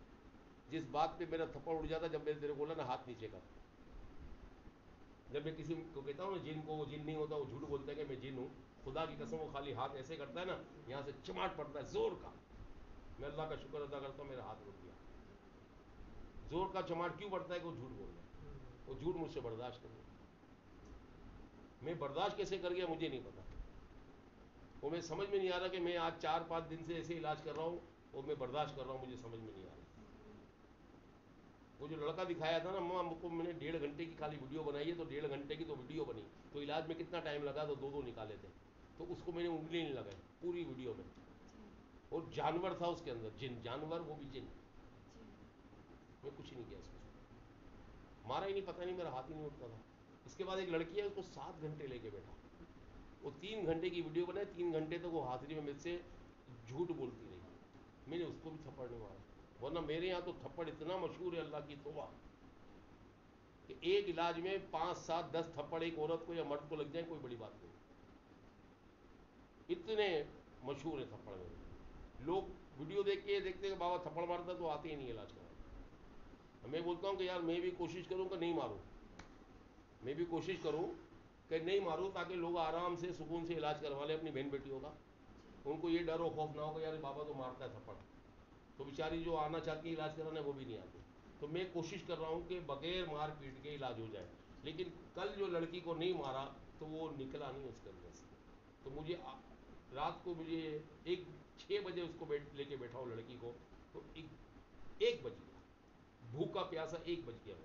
जिस बात पे मेरा थप्पड़ उड़ जाता जब मैंने तेरे को बोला ना हाथ नीचे कर। जब मैं किसी को कहता हूँ ना जिन को, वो जिन नहीं होता, वो झूठ बोलता है कि मैं जिन हूँ, खुदा की कसम वो खाली हाथ ऐसे करता है ना, यहाँ से चमाट पड़ता है जोर का। मैं अल्लाह का शुक्र अदा करता हूँ मेरा हाथ रुक गया। जोर का चमाट क्यों पड़ता है कि वो झूठ बोल रहा है, वो झूठ मुझसे बर्दाश्त नहीं। मैं बर्दाश्त कैसे कर गया मुझे नहीं पता, वो मैं समझ में नहीं आ रहा कि मैं आज 4-5 दिन से ऐसे इलाज कर रहा हूँ और मैं बर्दाश्त कर रहा हूँ, मुझे समझ में नहीं आ रहा। वो जो लड़का दिखाया था ना, माँ मुझको, मैंने 1.5 घंटे की खाली वीडियो बनाई है, तो 1.5 घंटे की तो वीडियो बनी, तो इलाज में कितना टाइम लगा, तो 2-2 निकाले थे, तो उसको मैंने उंगली नहीं लगाई पूरी वीडियो में। और जानवर था उसके अंदर, जिन जानवर, वो भी जिन। मैं कुछ नहीं किया उसको, मारा ही नहीं, पता नहीं मेरा हाथ ही नहीं उठता था। इसके बाद एक लड़की है, उसको 7 घंटे लेके बैठा, वो 3 घंटे की वीडियो बनाई, 3 घंटे तक वो हाजिरी में मेरे से झूठ बोलती रही, मैंने उसको भी थप्पड़ नहीं मारा। वरना मेरे यहाँ तो थप्पड़ इतना मशहूर है, अल्लाह की तौबा, कि एक इलाज में 5-7-10 थप्पड़ एक औरत को या मर्द को लग जाए कोई बड़ी बात नहीं, इतने मशहूर है थप्पड़ मेरे। लोग वीडियो देख के देखते हैं बाबा थप्पड़ मारता तो आते ही नहीं इलाज कराने। मैं बोलता हूँ कि यार मैं भी कोशिश करूँ कि नहीं मारूँ, मैं भी कोशिश करूँ कि नहीं मारूँ, ताकि लोग आराम से सुकून से इलाज करवा लें अपनी बहन बेटियों का, उनको ये डर और खौफ ना हो कि यार बाबा तो मारता है थप्पड़, तो बेचारी जो आना चाहती है इलाज कराने वो भी नहीं आती। तो मैं कोशिश कर रहा हूँ कि बगैर मार पीट के इलाज हो जाए। लेकिन कल जो लड़की को नहीं मारा तो वो निकला नहीं उसके अंदर से, तो मुझे रात को मुझे 6 बजे उसको लेके बैठा हूँ लड़की को, तो 1 बज गया, भूखा प्यासा 1 बज गया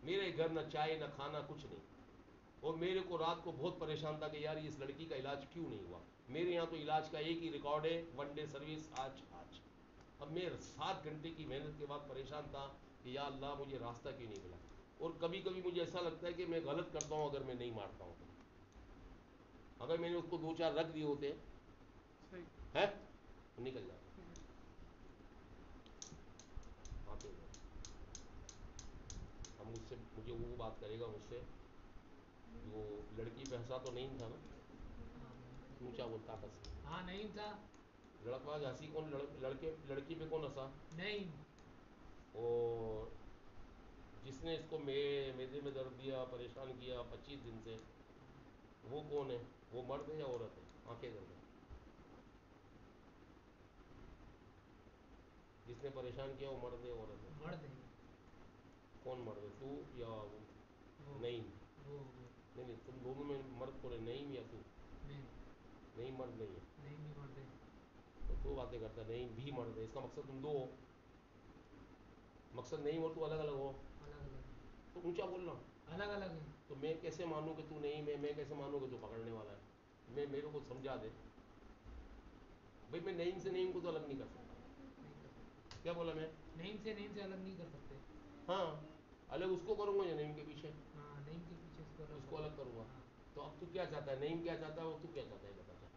मेरे घर न चाय न खाना कुछ नहीं। और मेरे को रात को बहुत परेशान था कि यार इस लड़की का इलाज क्यों नहीं हुआ। मेरे यहाँ तो इलाज का एक ही रिकॉर्ड है, 1 डे सर्विस आज। अब मैं 7 घंटे की मेहनत के बाद परेशान था कि या अल्लाह मुझे रास्ता क्यों नहीं मिला। और कभी कभी मुझे ऐसा लगता है कि मैं गलत करता हूँ अगर मैं नहीं मारता हूँ तो। अगर मैंने उसको 2-4 रख दिए होते हैं तो निकल जाता। हाँ तो अब मुझसे, मुझे वो बात करेगा मुझसे, वो लड़की पे हंसा तो नहीं था ना, ऊंचा बोलता बस। हाँ, नहीं था। लड़का हंसी कौन, लड़की पे कौन हंसा? नहीं, और जिसने इसको मेदे में दर्द दिया, परेशान किया 25 दिन से, वो कौन है? वो मर्द है या औरत है? आंखें कर दो। जिसने परेशान किया वो मर्द है औरत है? मर्द है। कौन मर्द है, तू या वो? वो नहीं वो नहीं नहीं, तुम दोनों में मर्द कौन है, नईम या तू? मैं। नहीं, मर्द नहीं है। नहीं भी मर्द है। तो तू बातें करता है नहीं भी मर्द है, इसका मकसद तुम दो हो, मकसद नहीं हो तू अलग अलग हो, अलग अलग तो ऊंचा बोलना। अलग अलग है। तो मैं कैसे मानूं कि तू नहीं, मैं कैसे मानूं कि तू पकड़ने वाला है? मैं मेरे को समझा दे भाई, मैं नईम से नईम को तो अलग नहीं कर सकता। नहीं कर सकते। क्या बोला मैं? नईम से अलग नहीं कर सकते। हाँ, अलग उसको करूँगा या नईम के पीछे? हाँ, नईम के पीछे उसको अलग करूँगा। हाँ। तो अब तू क्या चाहता है? नईम क्या चाहता है और तू क्या चाहता है, बता जा।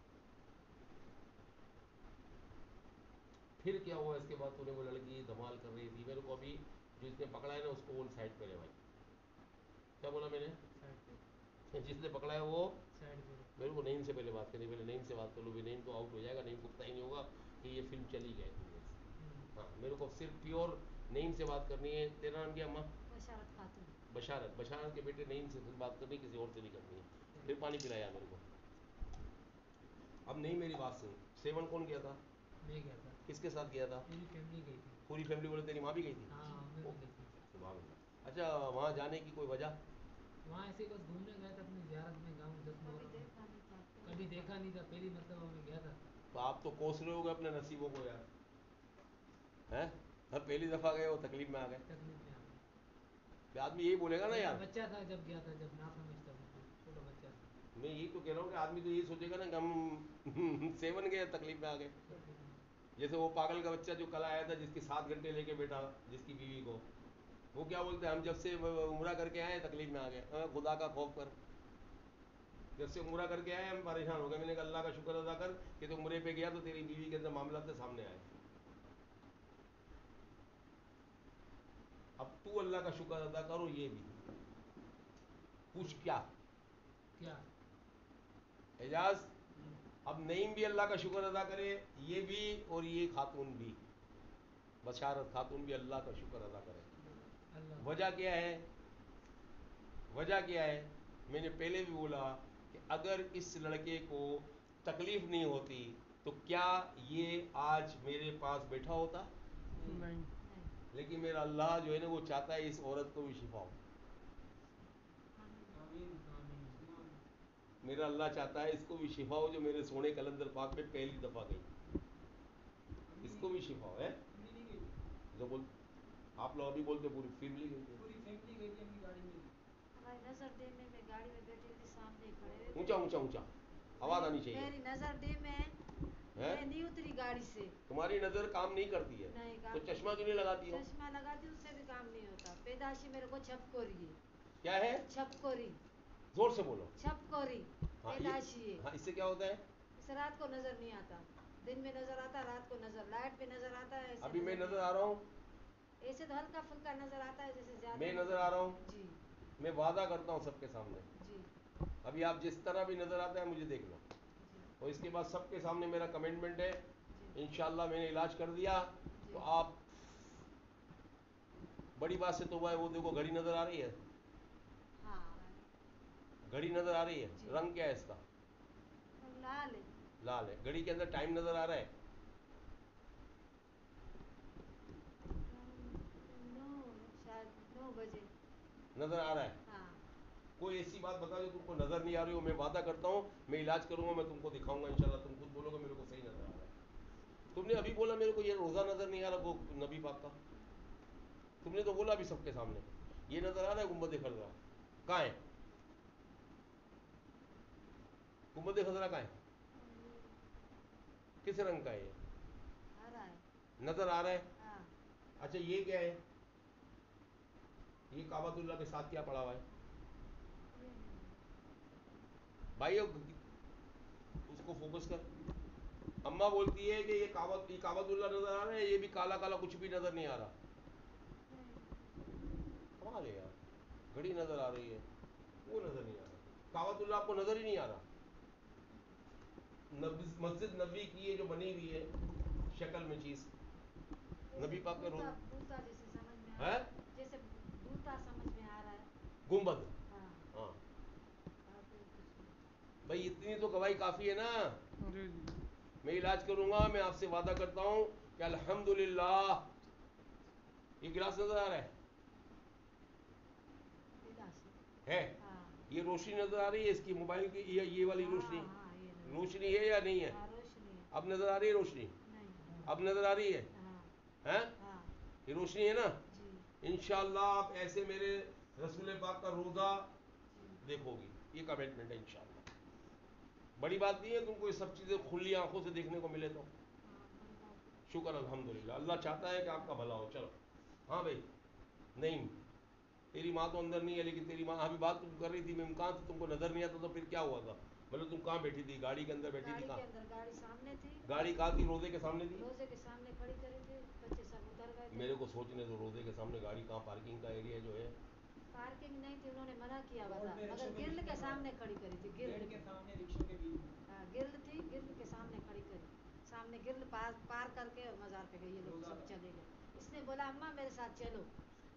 फिर क्या हुआ इसके बाद? तूने वो लड़की धमाल कर रही थी, मेरे को अभी जो इसने पकड़ा है ना उसको बोल साइड पे रहे भाई। क्या बोला मैंने? साइड पे। जिसने पकड़ा है वो साइड पे। मेरे को नईम से पहले बात करनी, पहले नईम से बात कर लो भी। नईम तो आउट हो जाएगा, नईम को पता ही नहीं होगा कि ये फिल्म चली गई दुनिया से। हाँ, मेरे को सिर्फ प्योर नईम से बात करनी है। तेरा नाम क्या अम्मा? बशारत खातून। बशारत। बशारत के बेटे नईम से फिर बात करनी, किसी और से नहीं करनी है। फिर पानी पिलाया मेरे को। अब नहीं, मेरी बात सुन। सेवन कौन गया था? मैं गया था। किसके साथ गया था? मेरी फैमिली गई थी। पूरी फैमिली बोले? तेरी माँ भी गई थी? हाँ, मैं भी गई थी। सुभान अल्लाह। अच्छा, वहाँ जाने की कोई वजह? वहाँ ऐसे ही बस घूमने गए थे अपनी ज़ियारत में, गाँव 10 कभी मुहर्रम में। देखा नहीं था। कभी देखा नहीं था, पहली मरतबा में गया था। तो आप तो कोस रहे होगे अपने नसीबों को यार, हैं? अब पहली दफ़ा गए हो, तकलीफ में आ गए। तकलीफ में आ गई। फिर आदमी यही बोलेगा ना यार। बच्चा था जब गया था, जब ना समझता, बिल्कुल छोटा बच्चा था। मैं यही तो कह रहा हूँ कि आदमी तो यही सोचेगा ना कि हम सेवन गए, तकलीफ में आ गए। तकलीफ में। जैसे वो पागल का बच्चा जो कल आया था, जिसकी 7 घंटे लेके बैठा, जिसकी बीवी को, वो क्या बोलते हैं, हम जब से उम्रा करके आए तकलीफ में आ गए। खुदा का खौफ कर, जब से उम्रा करके आए हम परेशान हो गए। मैंने कहा अल्लाह का शुक्र अदा कर कि तो उम्रे पे गया तो तेरी बीवी के अंदर मामला से सामने आए। अब तू अल्लाह का शुक्र अदा करो। ये भी पूछ क्या क्या? एजाज? अब नईम भी अल्लाह का शुक्र अदा करे, ये भी, और ये खातून भी, बशारत खातून भी अल्लाह का शुक्र अदा करे। अल्लाह। वजह क्या है? वजह क्या है? मैंने पहले भी बोला कि अगर इस लड़के को तकलीफ नहीं होती तो क्या ये आज मेरे पास बैठा होता? नहीं। नहीं। लेकिन मेरा अल्लाह जो है ना, वो चाहता है इस औरत को भी शिफा हो। आमीन। आमीन। मेरा अल्लाह चाहता है इसको भी शिफा हो, जो मेरे सोने कलंदर पाक में पहली दफ़ा गई, इसको भी शिफा हो। है जो बोल, आप लोग अभी बोलते पूरी फैमिली गई थी। पूरी फैमिली गई थी अपनी गाड़ी में। हमारी नजर डे में मैं गाड़ी में बैठी थी, सामने ही खड़े हुए थे। ऊंचा ऊंचा ऊंचा आवाज़ आनी चाहिए। मेरी नजर डे में है? मैं नहीं उतरी गाड़ी से। तुम्हारी नज़र काम नहीं करती है नहीं, तो चश्मा क्यों नहीं लगाती हो? चश्मा लगाती उससे भी काम नहीं होता। पैदाशी मेरे को छपकोरी है। क्या है? छपकोरी। जोर से बोलो। छपकोरी हाँ, पैदाशी है। हाँ, इससे क्या होता है? इसे रात को नजर नहीं आता, दिन में नजर आता, रात को नजर, लाइट पे नजर आता है। ऐसे अभी मैं नहीं नज़र आ रहा हूँ? आता। ऐसे तो हल्का फुल्का नजर आता है, जैसे ज्यादा मैं नहीं। नज़र आ रहा हूँ? जी। मैं वादा करता हूँ सबके सामने, जी। अभी आप जिस तरह भी नज़र आता है मुझे देख लो, जी। और इसके बाद सबके सामने मेरा कमिटमेंट है, जी। इंशाल्लाह मैंने इलाज कर दिया तो जी। आप, बड़ी बात से तो भाई वो देखो घड़ी नज़र आ रही है, हाँ। घड़ी नज़र आ रही है, जी। रंग क्या है इसका? लाल है। लाल है। घड़ी के अंदर टाइम नज़र आ रहा है? 9, शायद 9 बजे। नज़र आ रहा है? हाँ। कोई ऐसी बात बता जो तुमको नज़र नहीं आ रही हो। मैं वादा करता हूँ मैं इलाज करूँगा, मैं तुमको दिखाऊंगा इंशाल्लाह, तुम खुद बोलोगे मेरे को सही नज़र आ रहा है। तुमने अभी बोला मेरे को ये रोज़ा नज़र नहीं आ रहा, वो नबी पाक का तुमने तो बोला अभी सबके सामने, ये नज़र आ रहा है गुंबद खजरा? कहाँ है गुंबद खजरा? कहाँ है? किस रंग का है ये? हरा है। नज़र आ रहा है? हाँ। अच्छा, ये क्या है? ये काबातुल्लाह के साथ क्या पड़ा हुआ है ये नहीं। भाई? उसको फोकस कर। अम्मा बोलती है कि ये काबातुल्लाह नज़र आ रहा है, ये भी काला काला कुछ भी नज़र नहीं आ रहा। कमाल है यार, घड़ी नज़र आ रही है, वो नज़र नहीं आ रहा, काबातुल्लाह आपको नज़र ही नहीं आ रहा। मस्जिद नबी की ये जो बनी हुई है शक्ल में चीज़, नबी पाक के रोज बूता जैसे समझ में आ है, रहा है, जैसे बूता समझ में आ रहा है। गुंबद। हाँ। हाँ बाकी कुछ नहीं। भाई, इतनी तो गवाही काफ़ी है ना। जी। मैं इलाज करूँगा, मैं आपसे वादा करता हूँ कि अल्हम्दुलिल्लाह। ये गिलास नज़र आ रहा गिलास है? हाँ। ये रोशनी नज़र आ रही है इसकी मोबाइल की, ये वाली हाँ, रोशनी? हाँ, ये नजर। रोशनी है या नहीं है? हाँ, रोशनी है। अब नज़र आ रही है रोशनी? नहीं। अब नज़र आ रही है? हाँ। हैं? हाँ। ये रोशनी है ना? जी। इंशाल्लाह आप ऐसे मेरे रसूल पाक का रोज़ा जी। देखोगी, ये कमिटमेंट है इंशाल्लाह। बड़ी बात नहीं है तुमको ये सब चीज़ें खुली आंखों से देखने को मिले तो हाँ, बड़ी बात। शुक्र अल्हम्दुलिल्लाह, अल्लाह चाहता है कि आपका भला हो। चलो हाँ भाई, नहीं तेरी माँ तो अंदर नहीं है, लेकिन तेरी माँ अभी बात तुम कर रही थी, मैं कहाँ से तुमको नजर नहीं आता तो फिर क्या हुआ था? मतलब तुम कहाँ बैठी थी? गाड़ी के अंदर बैठी थी? गाड़ी के कहाँ? अंदर, गाड़ी सामने थी। गाड़ी कहाँ थी? रोजे के सामने थी? रोजे के सामने खड़ी करी थी, बच्चे सब उतर गए थे। मेरे को सोचने दो, रोजे के सामने गाड़ी कहाँ? पार्किंग का एरिया जो है। पार्किंग नहीं थी, उन्होंने मना किया हुआ रोड था, पे मगर रिक्शों के गिल्ड बीच के में सामने खड़ी करी थी। गेट गिल्ड के के, सामने रिक्शों के बीच में। हाँ गिल्ड थी, गिल्ड के सामने खड़ी करी, सामने गिल्ड पार करके और मज़ार पे गए ये लोग, सब चले गए। इसने बोला अम्मा मेरे साथ चलो।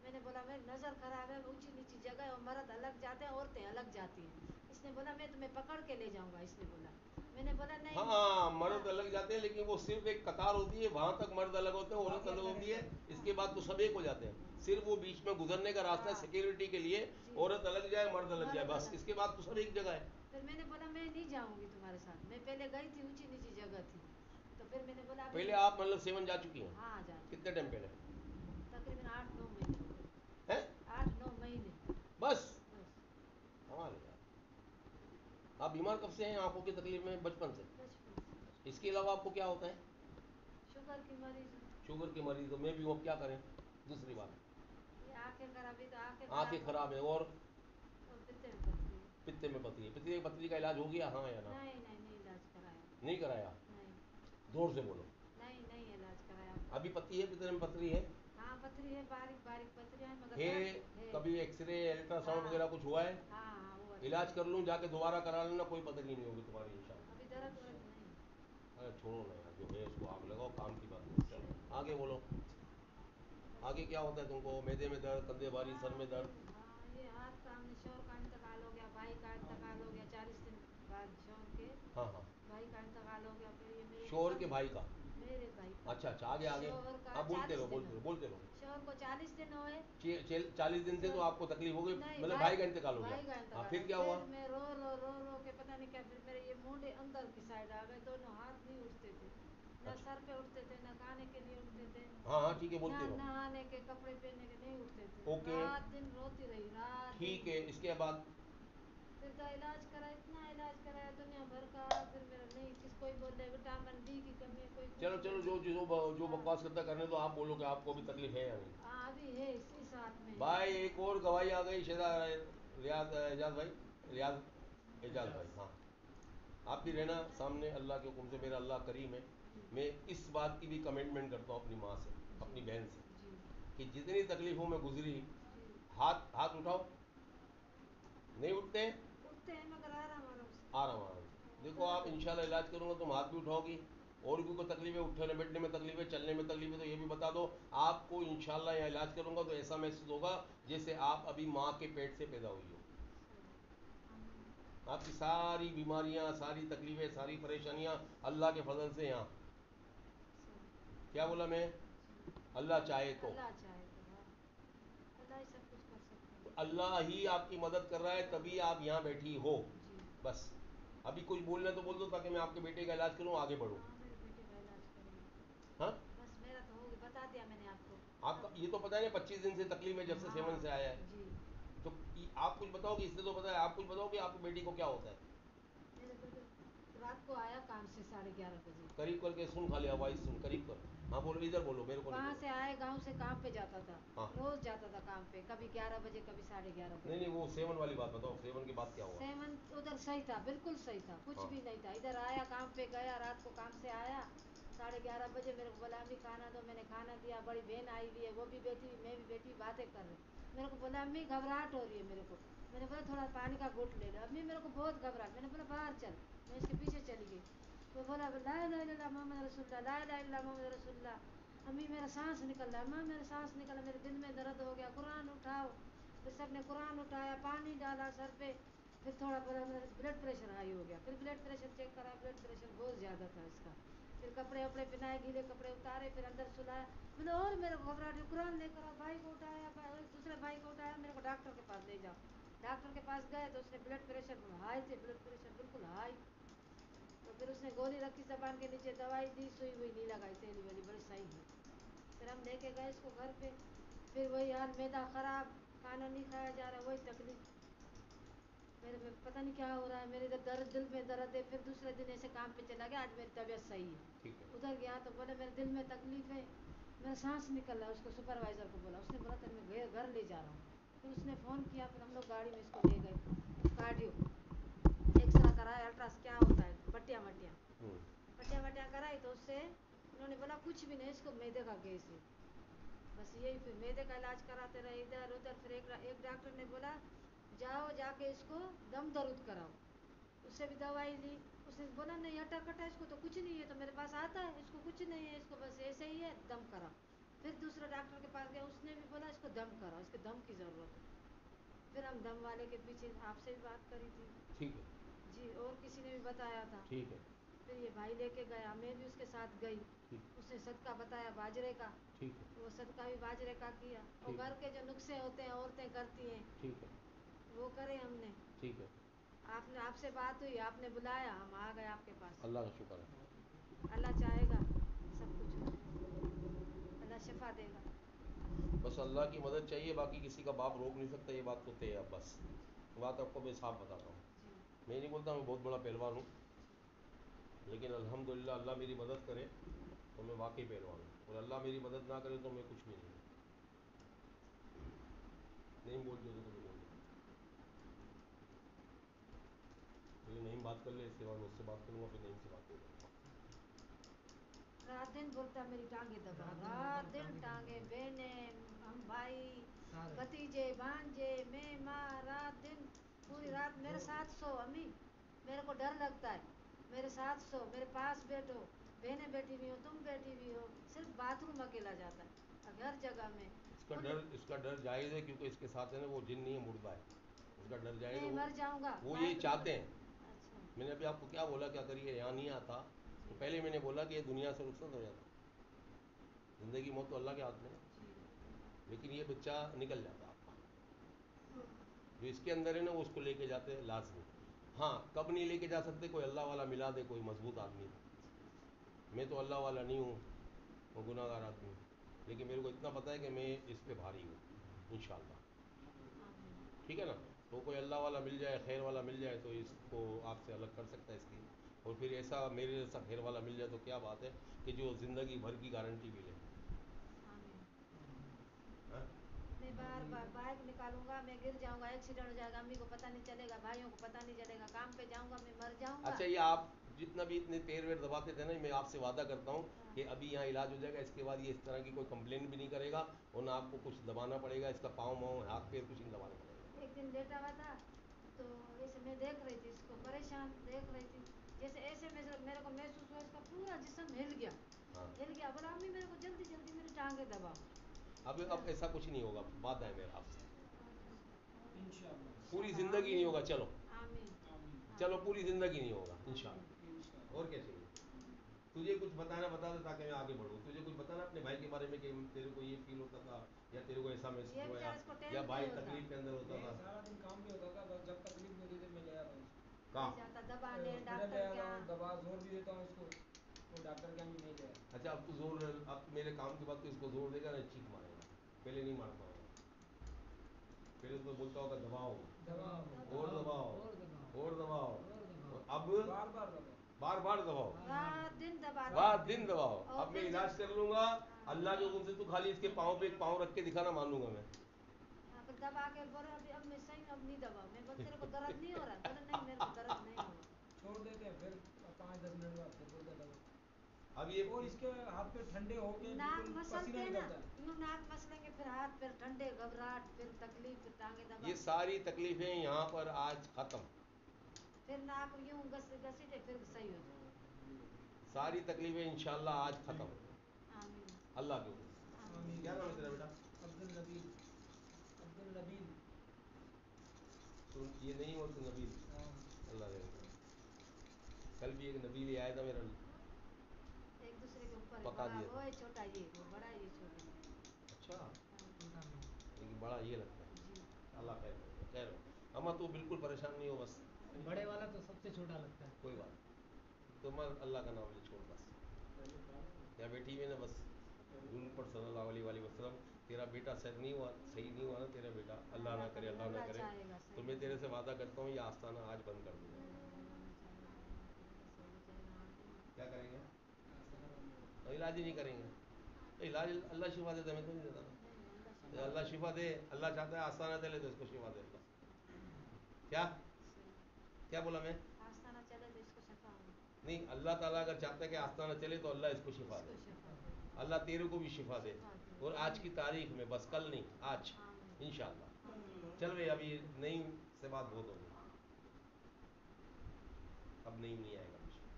मैंने बोला मेरी नज़र ख़राब है, ऊंची नीची जगह है और मर्द अलग जाते हैं, औरतें अलग जाती हैं। इसने बोला मैं तुम्हें पकड़ के ले जाऊंगा, इसने बोला। मैंने बोला नहीं। हाँ मर्द अलग जाते हैं, लेकिन वो सिर्फ एक कतार होती है, वहां तक मर्द अलग होते हैं, औरत अलग होती है। इसके बाद तो सब एक हो जाते हैं, सिर्फ वो बीच में गुजरने का रास्ता है हाँ। सिक्योरिटी के लिए। जी। औरत अलग जाए, मर्द अलग जाए, मर्द बस अलग। इसके बाद तो सब एक जगह है। फिर मैंने बोला मैं नहीं जाऊंगी तुम्हारे साथ, मैं पहले गई थी, ऊंची नीची जगह थी। तो फिर मैंने बोला अभी पहले नहीं। आप मतलब सेवन जा चुकी हैं? हाँ जा कितने टाइम पहले? तकरीबन 8-9 महीने हो गए। हैं? 8-9 महीने बस? बस। कमाल है यार। आप बीमार कब से हैं? आंखों की तकलीफ में बचपन से? बचपन से। इसके अलावा आपको क्या होता है? शुगर की मरीज हूँ। शुगर के मरीज हो, मैं भी हूँ, अब क्या करें? दूसरी बात, ये आंखें खराबी तो आंखें आंखें खराब है और और पित्ते में पथरी है। पित्ते में पथरी है। पित्ते में पथरी का इलाज हो गया? हाँ या ना? नहीं नहीं नहीं इलाज कराया। नहीं कराया? नहीं जोर से बोलो। नहीं नहीं इलाज कराया। अभी पथरी है? पित्ते में पथरी है? हाँ पथरी है, बारीक बारीक पथरी है, मगर है? दर्द है। कभी एक्सरे अल्ट्रासाउंड हाँ। वगैरह कुछ हुआ है? हाँ हाँ हुआ था। इलाज कर लूँ जाके? दोबारा करा लेना, कोई पथरी नहीं होगी तुम्हारी इंशाल्लाह। अभी दर्द वर्द नहीं। अरे छोड़ो ना यार, जो है उसको आग लगाओ, काम की बात नहीं। चलो आगे बोलो, आगे क्या होता है तुमको? मैदे में दर्द, कंधे भारी, सर में दर्द? हाँ ये हाथ का शोर का इंतकाल हो गया, भाई का इंतकाल हो गया 40 दिन बाद शोर के। हाँ हाँ। भाई का इंतकाल हो गया, फिर ये मेरे शोहर के भाई का? मेरे भाई का। अच्छा अच्छा, आगे आगे। शोहर का हाँ बोलते 40 रहो, दिन बोलते हो रहो, बोलते रहो। शोहर को 40 दिन हुए। 40 दिन से तो आपको तकलीफ हो गई, नहीं मतलब भाई का इंतकाल हो गया? भाई का हाँ इंतकाल फिर हो क्या गया। हुआ? फिर मैं रो के पता नहीं क्या, फिर मेरे ये मूंढे अंदर की साइड आ गए, दोनों हाथ नहीं उठते थे, न अच्छा। सर पे उठते थे, न खाने के लिए उठते थे, हाँ हाँ ठीक है, न बोलते रहो। नहाने के कपड़े पहनने के नहीं उठते थे। ओके रात दिन रोती रही, रात ठीक दिन। है, इसके बाद? फिर तो इलाज करा, इतना इलाज कराया दुनिया भर का, फिर मेरा नहीं, किस कोई बोले विटामिन डी की कमी है, कोई चलो कुछ चलो, बोले। जो हाँ बकवास करता करने दो। आप बोलो कि आपको भी तकलीफ है या नहीं? हाँ अभी है, इसी साथ में है। भाई एक और गवाही आ गई, शेदा रियाज एजाज भाई, रियाज एजाज भाई, हाँ आप भी रहना सामने। अल्लाह के हुक्म से, मेरा अल्लाह करीम है। मैं इस बात की भी कमिटमेंट करता हूँ अपनी माँ से, अपनी जी बहन से, जी कि जितनी तकलीफ़ों में गुजरी, जी। हाथ हाथ उठाओ। नहीं उठते हैं? उठते हैं मगर आराम आराम से। आराम आराम से देखो, आप दर्द है। इंशाल्लाह इलाज करूँगा तुम हाथ भी उठाओगी। और भी कोई तकलीफ है, उठने बैठने में तकलीफ है, चलने में तकलीफ है, तो ये भी बता दो। आपको इंशाल्लाह यहाँ इलाज करूँगा तो ऐसा महसूस होगा जैसे आप अभी माँ के पेट से पैदा हुई हो। आपकी सारी बीमारियाँ, सारी तकलीफ़ें, सारी परेशानियाँ अल्लाह के फजल से यहाँ। क्या बोला मैं? अल्लाह चाहे तो। अल्लाह चाहे तो, हाँ अल्लाह ही सब कुछ कर सकता है। अल्लाह ही आपकी मदद कर रहा है, तभी आप यहाँ बैठी हो। जी। बस अभी कुछ बोलना तो बोल दो, ताकि मैं आपके बेटे का इलाज करूँ, आगे बढ़ूँ। हाँ मेरे बेटे का इलाज करेंगे। हाँ बस मेरा तो हो गया, बता दिया मैंने आपको। आपका ये तो पता है ना, 25 दिन से तकलीफ है, जब से हाँ 7 से आया है। जी। तो आप कुछ बताओ कि इससे तो पता है, आप कुछ बताओ कि आपकी बेटी को क्या होता है? मेरे बेटे रात को आया काम से 11:30 बजे। करीब करके सुन, खाली आवाज़ सुन, करीब कर। हाँ बोलो, इधर बोलो, मेरे को नहीं वहाँ बोलो। से आए, गांव से काम पे जाता था। हाँ। रोज जाता था काम पे, कभी 11 बजे कभी 11:30 नहीं बजे। नहीं, वो 7 वाली बात बताओ, 7 के बाद क्या हुआ? 7 उधर सही था, बिल्कुल सही था, कुछ हाँ भी नहीं था। इधर आया, काम पे गया, रात को काम से आया 11:30 बजे, मेरे को बोला अम्मी खाना दो, मैंने खाना दिया। बड़ी बहन आई हुई है, वो भी बैठी हुई, मैं भी बैठी, बातें कर रही। मेरे को बोला अम्मी घबराहट हो रही है मेरे को। मैंने बोला थोड़ा पानी का घूंट ले लो। अम्मी मेरे को बहुत घबराहट। मैंने बोला बाहर चल। मैं इसके पीछे चली गई। तो बोला ला इलाहा इल्लल्लाह मोहम्मद रसूलुल्लाह, ला इलाहा इल्लल्लाह मोहम्मद रसूलुल्लाह। अम्मी मेरा सांस निकल रहा है, अम्मा मेरा सांस निकल रहा, मेरे दिल में दर्द हो गया, कुरान उठाओ। फिर सबने कुरान उठाया, पानी डाला सर पे। फिर थोड़ा बोला मेरा ब्लड प्रेशर हाई हो गया, फिर ब्लड प्रेशर चेक करा, ब्लड प्रेशर बहुत ज़्यादा था इसका। फिर कपड़े वपड़े पहनाए, गीले कपड़े उतारे, फिर अंदर सुलाया। मैंने और मेरे को घबराहट, कुरान लेकर आओ। भाई को उठाया, दूसरे भाई को उठाया, मेरे को डॉक्टर के पास ले जाओ। डॉक्टर के पास गए तो उसने ब्लड प्रेशर हाई थे, ब्लड प्रेशर बिल्कुल हाई। तो फिर उसने गोली रखी जबान के नीचे, दवाई दी, सुई हुई नहीं लगाई, तेली वाली, बड़ी सही है। फिर हम लेके गए इसको घर पे। फिर वही हाल, मैदा ख़राब, खाना नहीं खाया जा रहा, वही तकलीफ। मेरे में पता नहीं क्या हो रहा है, मेरे इधर दर्द, दिल में दर्द है। फिर दूसरे दिन ऐसे काम पे चला गया, आज मेरी तबीयत सही है। ठीक है। उधर गया तो बोले मेरे दिल में तकलीफ है, मेरा सांस निकल रहा है। उसको सुपरवाइज़र को बोला, उसने बोला तेरे मैं घर ले जा रहा हूँ। फिर उसने फ़ोन किया, फिर हम लोग गाड़ी में इसको ले गए कार्डियो, एक्सरा कराया, अल्ट्रास क्या होता है, पट्टियाँ वट्टियाँ कराई तो उससे उन्होंने बोला कुछ भी नहीं, इसको मैदे का गैस है। बस यही, फिर मैदे का इलाज कराते रहे इधर उधर। फिर एक डॉक्टर ने बोला जाओ जाके इसको दम दर्द कराओ, उससे भी दवाई ली। उसने बोला नहीं हटा कटा, इसको तो कुछ नहीं है, तो मेरे पास आता है, इसको कुछ नहीं है, इसको बस ऐसे ही है, दम कराओ। फिर दूसरे डॉक्टर के पास गया, उसने भी बोला इसको दम कराओ, इसके दम की ज़रूरत है। फिर हम दम वाले के पीछे आपसे भी बात करी थी ठीक है। जी, और किसी ने भी बताया था। ठीक है। फिर ये भाई लेके गया, मैं भी उसके साथ गई। ठीक। उसने सदका बताया बाजरे का, ठीक है। वो सदका भी बाजरे का किया। और ठीक। घर के जो नुस्खे होते हैं औरतें करती हैं, ठीक है। वो करे हमने। ठीक है। आपने, आपसे बात हुई, आपने बुलाया, हम आ गए आपके पास। अल्लाह का शुक्र है। अल्लाह चाहेगा सब कुछ हो, अल्लाह शिफा देगा। बस अल्लाह की मदद चाहिए, बाकी किसी का बाप रोक नहीं सकता, ये बात तो तय है। बस बात आपको मैं साफ बताता हूँ, मैं नहीं बोलता मैं बहुत बड़ा पहलवान हूँ, लेकिन अल्हम्दुलिल्लाह अल्लाह मेरी मदद करे तो मैं वाकई पहलवान हूँ, और अल्लाह मेरी मदद ना करे तो मैं कुछ भी नहीं। नहीं बोलते हो तो बोल दो, मुझे नहीं बात कर ले, इसके बाद मुझसे बात करूँगा, फिर नहीं से बात करूँगा। रात दिन बोलता मेरी टांगे दबा, रात दिन टांगे, बहने, हम भाई, भतीजे भांजे, मैं माँ, रात दिन पूरी रात मेरे साथ सो। अम्मी मेरे को डर लगता है, मेरे साथ सो, मेरे पास बैठो, बहनें बैठी हुई हो, तुम बैठी हुई हो। सिर्फ बाथरूम अकेला जाता है, और हर जगह में इसका डर जायज़ है, क्योंकि इसके साथ है ना वो जिन नहीं है, मुर्दा है, इसका डर जायज़ मैं है। मर जाऊंगा, वो ये बाइक चाहते हैं। अच्छा मैंने अभी आपको क्या बोला कि अगर ये यहाँ नहीं आता तो पहले मैंने बोला कि ये दुनिया से रुखसत हो जाता। ज़िंदगी मौत तो अल्लाह के हाथ में है, लेकिन ये बच्चा निकल जाता आपका, जो इसके अंदर है ना वो उसको लेके जाते हैं लाजमी। हाँ, कब नहीं लेके जा सकते, कोई अल्लाह वाला मिला दे, कोई मजबूत आदमी। मैं तो अल्लाह वाला नहीं हूँ, वो गुनाहगार आदमी हूँ, लेकिन मेरे को इतना पता है कि मैं इस पे भारी हूँ इंशाअल्लाह। ठीक है ना, तो कोई अल्लाह वाला मिल जाए, खैर वाला मिल जाए तो इसको आपसे अलग कर सकता है इसकी, और फिर ऐसा मेरे जैसा खैर वाला मिल जाए तो क्या बात है कि जो ज़िंदगी भर की गारंटी भी ले। हाँ? मैं बार बार बाइक निकालूंगा, मैं गिर जाऊंगा, एक्सीडेंट हो जाएगा, अम्मी को पता नहीं चलेगा, भाइयों को पता नहीं चलेगा, काम पे जाऊंगा, मैं मर जाऊंगा। अच्छा, ये आप जितना भी इतने पैर वैर दबाते थे ना, मैं आपसे वादा करता हूँ कि अभी यहाँ इलाज हो जाएगा, इसके बाद ये इस तरह की कोई कंप्लेन भी नहीं करेगा, और ना आपको कुछ दबाना पड़ेगा, इसका पाँव वाँव हाथ पैर कुछ नहीं दबाना पड़ेगा। एक दिन लेटा हुआ था तो ऐसे मैं देख रही थी इसको, परेशान देख रही थी, जैसे ऐसे मेरे को महसूस हुआ इसका पूरा जिस्म हिल गया। हाँ, हिल गया, बोला अम्मी मेरे को जल्दी जल्दी मेरी टांगे दबाओ। अब ऐसा कुछ नहीं होगा, वादा है मेरा आपसे, इंशाअल्लाह। पूरी ज़िंदगी नहीं होगा। चलो आमीन। आमीन। चलो, पूरी ज़िंदगी नहीं होगा इंशाअल्लाह। इंशाअल्लाह। और क्या चाहिए तुझे? कुछ बताना बता दे ताकि मैं आगे बढ़ूँ। तुझे कुछ बताना अपने भाई के बारे में कि तेरे को ये फील होता था, या तेरे को ऐसा महसूस ये हुआ, बेचारा इसको या टाइम भाई नहीं होता, तकलीफ के अंदर होता मैं था। सारा दिन काम भी होता था, बस जब तकलीफ नहीं होती थी मैं ले आता हूँ उसको। कहाँ? ले जाता दबाने हॉस्पिटल ले डॉक्टर आता क्या। हूँ, दवा जोर भी देता हूँ इसको, वो डॉक्टर क्या नहीं ले आता। अच्छा, अब तो जोर, अब मेरे काम के बाद तो इसको जोर देगा ना, चीख मारेगा। पहले नहीं मारता होगा, पहले तो बोलता होगा दबाओ, दबाओ और दबाओ, और दबाओ और दबाओ, और दबाओ, और अब बार बार दबाओ, बार बार दबाओ, रात दिन दबाता। रात दिन दबाओ। और अब मैं फिर इलाज जब कर लूंगा अल्लाह के हुक्म से, तू खाली इसके पाँव पे एक पाँव रख के दिखाना, मान लूंगा मैं। फिर दबा के बोले अभी अब मैं सही, अब नहीं दबाओ। मैं बोले तेरे को दर्द नहीं हो रहा? बोले नहीं मेरे को दर्द नहीं हो रहा। छोड़ देते हैं, फिर 5-10 मिनट बाद फिर बोलते हैं दबाओ। अब ये और इसके हाथ पे ठंडे होके नाक बिल्कुल मसलते पसीना हैं ना, निकलता है। यूं नाक मसलेंगे, फिर हाथ फिर ठंडे, घबराहट, फिर तकलीफ, फिर टांगे दबा, ये सारी तकलीफें यहाँ पर आज ख़त्म, फिर नाक यूं घसीटे, फिर सही हो जाए। सारी तकलीफें इंशाल्लाह आज ख़त्म, आमीन। अल्लाह के हुक्म से। आमीन। क्या नाम है तेरा बेटा? अब्दुल नबील। अब्दुल नबील। तो ये नहीं हो तो नबील, हाँ। अल्लाह रहे। कल भी एक नबील आया था मेरा, एक दूसरे के ऊपर है, पका बड़ा दिया वो था। है, छोटा ये, वो बड़ा है, ये छोटा। अच्छा, छोटा नबील। लेकिन बड़ा ये लगता है। जी। अल्लाह खैर करे, खैर हो। अम्मा तू बिल्कुल परेशान नहीं हो, बस बड़े वाला तो सबसे छोटा लगता है। कोई बात नहीं। तो मैं अल्लाह का नाम ले छोड़, बस यहाँ बैठी हुई ना, बस गुरु पर सल्लल्लाहु अलैहि वसल्लम तेरा बेटा सही नहीं हुआ ना तेरा बेटा, अल्लाह ना करे, अल्लाह ना करे, चाहेगा, तो मैं तेरे से वादा करता हूँ ये आस्थाना आज बंद कर दूंगा। क्या करेंगे? इलाज ही नहीं करेंगे तो इलाज अल्लाह शिफा देता, मैं तो नहीं देता ना। अल्लाह शिफा दे, अल्लाह चाहता है आस्थाना चले तो इसको शिफा दे अल्लाह। क्या क्या बोला मैं? आस्थाना चले तो इसको शफा हो। नहीं, अल्लाह ताला अगर चाहता है कि आस्थाना चले तो अल्लाह इसको शिफा दे, अल्लाह तेरे को भी शिफा दे। और आज की तारीख में, बस कल नहीं, आज इंशाअल्लाह। चल भाई, अभी नईम से बात बहुत हो गई, अब नईम नहीं आएगा बीच में।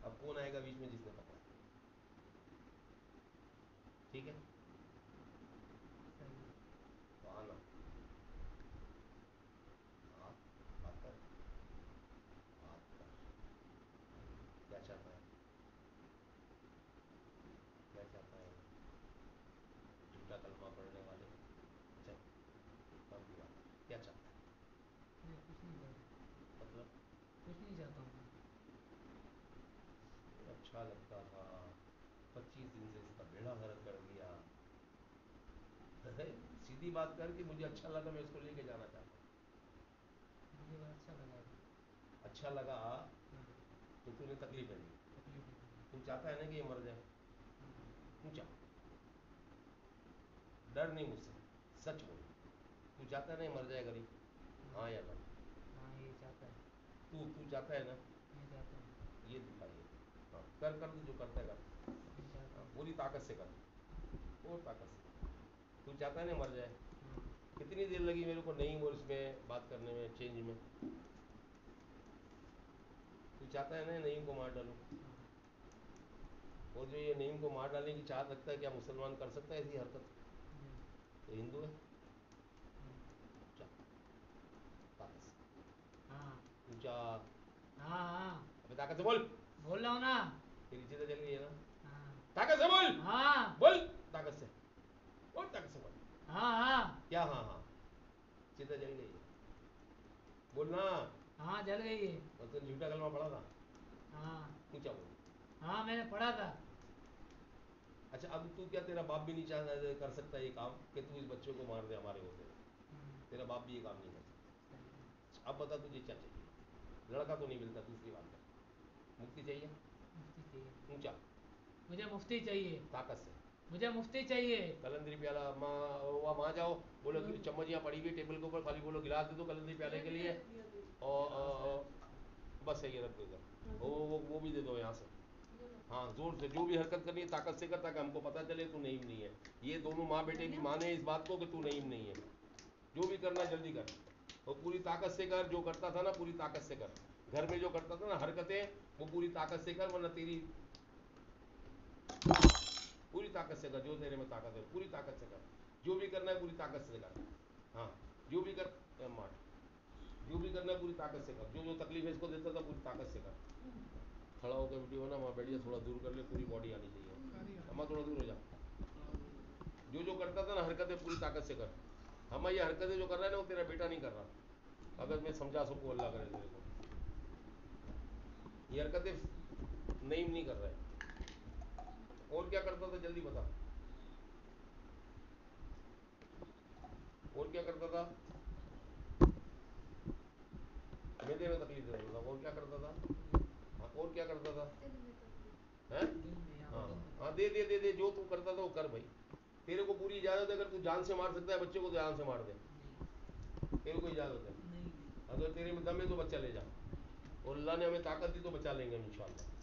अब कौन आएगा बीच में? जिसने पकड़ा, ठीक है? तो आना, बात कर, बात कर। क्या चाहता है? क्या चाहता है? झूठा कलमा पढ़ने वाले, चल काम की बात, क्या चाहता है? मैं कुछ नहीं चाहता, मतलब कुछ नहीं चाहता हूँ। अच्छा लगता था, 25 दिन से इसका बेड़ा गर्क कर दिया। सीधी बात कर कि मुझे अच्छा लगा, मैं इसको लेके जाना चाहता हूँ। मुझे बड़ा अच्छा लगा, अच्छा लगा हाँ, तो तूने तकलीफ है दी, तकलीफ है। तू चाहता है ना कि ये मर जाए, तू चाह, डर नहीं मुझसे, सच बोल, तू चाहता है ना ये मर जाए गरीब? हाँ या ना? हाँ, ये चाहता है, तू चाहता है ना? मैं चाहता हूँ, ये दिखाइए, हाँ कर कर जो करता है कर, मैं चाहता हाँ, हूँ। पूरी ताकत से कर, और ताकत से। तू चाहता है ना मर जाए? हाँ, कितनी देर लगी मेरे को नहीं और इसमें बात करने में, चेंज में? तू चाहता है ना नईम को मार डालूं? हाँ, और जो ये नईम को मार डालने की चाहत रखता है, क्या मुसलमान कर सकता है ऐसी हरकत? नहीं, तो हिंदू है। नहीं, जा, ताकत से हाँ, ऊंचा, हाँ, हाँ, अबे ताकत से बोल, बोल रहा हूँ ना, तेरी चीज़ें जल गई है ना? हाँ, ताकत से बोल, हाँ, बोल ताकत से, बोल ताकत से बोल। हाँ, हाँ, क्या हाँ हाँ? चीज़ें जल गई है, बोलना। हाँ, जल गई है, और तूने झूठा कलमा पढ़ा था, हाँ, ऊंचा बोल। हाँ, मैंने पढ़ा था। अच्छा, अब तू क्या, तेरा बाप भी नहीं चाह कर सकता ये काम कि तू इस बच्चे को मार दे हमारे होते? तेरा बाप भी ये काम नहीं कर सकता। अब बता तुझे क्या चाहिए? लड़का तो नहीं मिलता, दूसरी बात है, मुक्ति चाहिए, मुफ्ती चाहिए, ऊंचा, मुझे मुफ्ती चाहिए, ताकत से। मुझे मुफ्ती चाहिए। कलंदरी प्याला, माँ वहाँ जाओ, बोलो कि चम्मच यहाँ पड़ी हुई टेबल के ऊपर, खाली बोलो गिलास दे दो कलंदरी प्याले के लिए, और बस ये रख दो इधर, वो भी दे दो यहाँ से। हाँ, जोर से जो भी हरकत करनी है ताकत से कर, ताकि हमको पता चले तू नईम नहीं है। ये दोनों माँ बेटे की माने इस बात को कि तू नईम नहीं है। जो भी करना जल्दी कर, और पूरी ताकत से कर। जो करता था ना पूरी ताकत से कर, घर में जो करता था ना हरकतें, वो पूरी ताकत से कर, वरना तेरी पूरी ताकत से कर। जो तेरे में ताकत है पूरी ताकत से कर, जो भी करना है पूरी ताकत से कर। हाँ, जो भी कर मार, जो भी करना है पूरी ताकत से कर। जो जो तकलीफ है इसको देता था पूरी ताकत से कर। खड़ा होकर वीडियो ना, वहाँ बैठ जा, थोड़ा दूर कर ले, पूरी बॉडी आनी चाहिए। अम्मा थोड़ा दूर हो जा। जो जो करता था ना हरकतें पूरी ताकत से कर। हम ये हरकतें जो कर रहा है ना वो तेरा बेटा नहीं कर रहा, अगर मैं समझा सबको, अल्लाह करे तेरे को। ये हरकतें नईम नहीं कर रहा है। और क्या करता था जल्दी बता, और क्या करता था? मैदे में तकलीफ देता था, और क्या करता था? हाँ, और क्या करता था? हैं? दिल में या हाँ बदन में। हाँ, दे दे दे दे, जो तू करता था वो कर भाई। तेरे को पूरी इजाज़त है, अगर तू जान से मार सकता है बच्चे को तो जान से मार दे, तेरे को इजाज़त है। नहीं, अगर तेरे में दम है तो बच्चा ले जा, और अल्लाह ने हमें ताकत दी तो बचा लेंगे हम इंशाअल्लाह।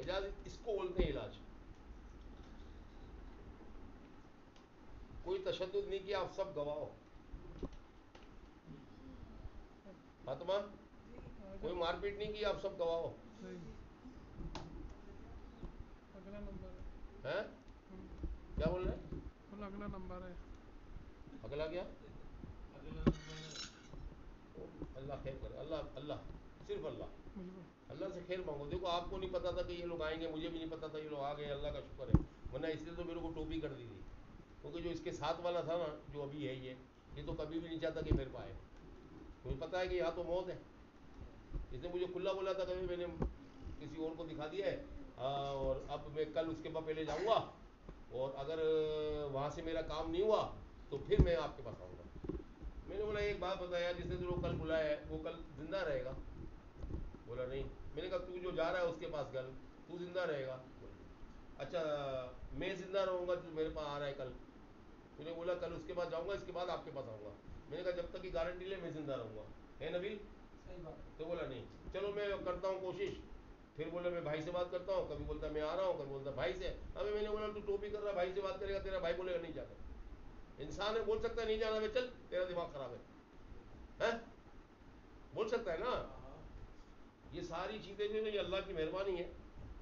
इजाज़त इसको बोलते हैं इलाज। कोई तशद्दुद नहीं किया, आप सब गवाह हो। फातिमा, कोई मारपीट नहीं की, आप सब गवाह हो। अगला नंबर है। हैं? क्या बोल रहे हैं? अगला नंबर है। अगला क्या? अगला नंबर अल्लाह खैर करे, अल्लाह अल्लाह, सिर्फ अल्लाह। बिल्कुल। अल्लाह से खैर मांगो। देखो आपको नहीं पता था कि ये लोग आएंगे, मुझे भी नहीं पता था ये लोग आ गए, अल्लाह का शुक्र है, वरना इसलिए तो मेरे को टोपी कर दी थी। क्योंकि जो इसके साथ वाला था ना, जो अभी है ये तो कभी भी नहीं चाहता कि मेरे को आए। मुझे पता है कि यहाँ तो मौत है। इसने मुझे खुला बोला था, कभी मैंने किसी और को दिखा दिया है। और अब मैं कल उसके बाद पहले जाऊँगा, और अगर वहाँ से मेरा काम नहीं हुआ तो फिर मैं आपके पास आऊँगा। मैंने बोला एक बात बताया, जिसने तुझे कल बुलाया है वो कल जिंदा रहेगा? बोला नहीं। मैंने कहा तू जो जा रहा है उसके पास कल, तू जिंदा रहेगा? बोला अच्छा मैं जिंदा रहूँगा, तू मेरे पास आ रहा है कल? मैंने बोला कल उसके पास जाऊँगा, इसके बाद आपके पास आऊँगा। मैंने कहा जब तक की गारंटी ले मैं जिंदा रहूँगा, है नबील? सही बात है। तो बोला नहीं, चलो मैं करता हूँ कोशिश। फिर बोला मैं भाई से बात करता हूँ, कभी बोलता मैं आ रहा हूँ, कभी बोलता भाई से। अबे मैंने बोला तू टोपी कर रहा, भाई से बात करेगा, तेरा भाई बोलेगा नहीं जाता। इंसान है, बोल सकता है नहीं जाना, मैं चल तेरा दिमाग खराब है? बोल सकता है ना? ये सारी चीज़ें जो है ये अल्लाह की मेहरबानी है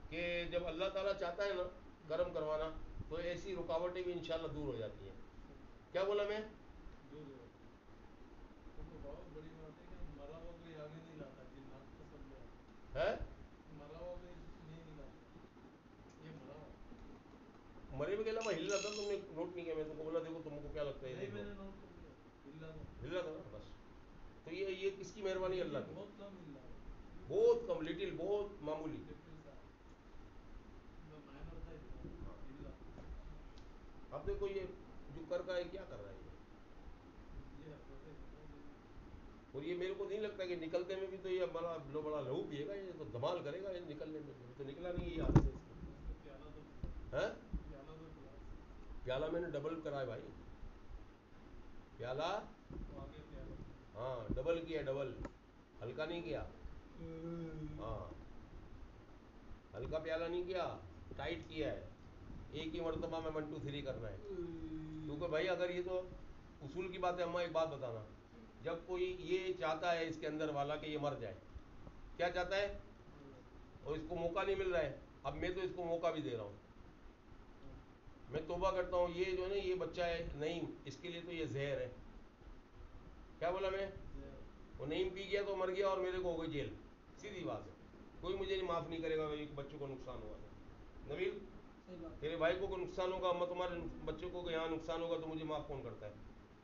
कि जब अल्लाह ताला चाहता है ना कर्म करवाना, तो ऐसी रुकावटें भी इंशाल्लाह दूर हो जाती हैं। क्या बोला मैं? तो बहुत बड़ी बात है कि मरा हुआ कोई आगे नहीं लाता, जिन्नात तो सब ले आते है हैं। मरा हुआ कोई नहीं लाता, ये मरा हुआ। मरे में मैं हिल रहा था, तुमने नोट नहीं किया। मैं तुमको बोला देखो तुमको क्या लगता है ये नहीं, देखो, मैंने नोट कर लिया, हिला था। हिल रहा था ना बस। तो ये किसकी मेहरबानी? नहीं, अल्लाह नहीं, की। बहुत कम हिला था। बहुत कम, लिटिल, बहुत मामूली। लिटिल सा, मतलब माइनर था इतना, हिला। अब देखो ये जो कर रहा है क्या कर रहा है ये हरकतें करता है। और ये मेरे को नहीं लगता कि निकलते में भी तो ये बड़ा बड़ा लहू पिएगा, ये तो धमाल करेगा ये निकलने में। तो निकला नहीं ये आदत है इसकी। उसको प्याला तो है? प्याला तो गिलास, प्याला मैंने डबल कराया भाई, प्याला। वो आगे प्याला। हाँ डबल किया, डबल, हल्का नहीं किया। हाँ हल्का प्याला नहीं किया, टाइट किया है। एक ही मरतबा में 1 2 3 करना है। क्योंकि भाई अगर ये तो उसूल की बात है। अम्मा एक बात बताना, जब कोई ये चाहता है इसके अंदर वाला कि ये मर जाए, क्या चाहता है, और इसको मौका नहीं मिल रहा है, अब मैं तो इसको मौका भी दे रहा हूँ। मैं तौबा करता हूँ, ये जो है ना ये बच्चा है नहीं, इसके लिए तो ये जहर है। क्या बोला मैं? वो नहीं पी गया तो मर गया और मेरे को हो गई जेल, सीधी बात है। कोई मुझे नहीं माफ़ नहीं करेगा मेरे बच्चों को नुकसान हुआ तो। नबील सही बात है। तेरे भाई को नुकसान होगा, अम्मा तुम्हारे बच्चों को यहाँ नुकसान होगा तो मुझे माफ़ कौन करता है?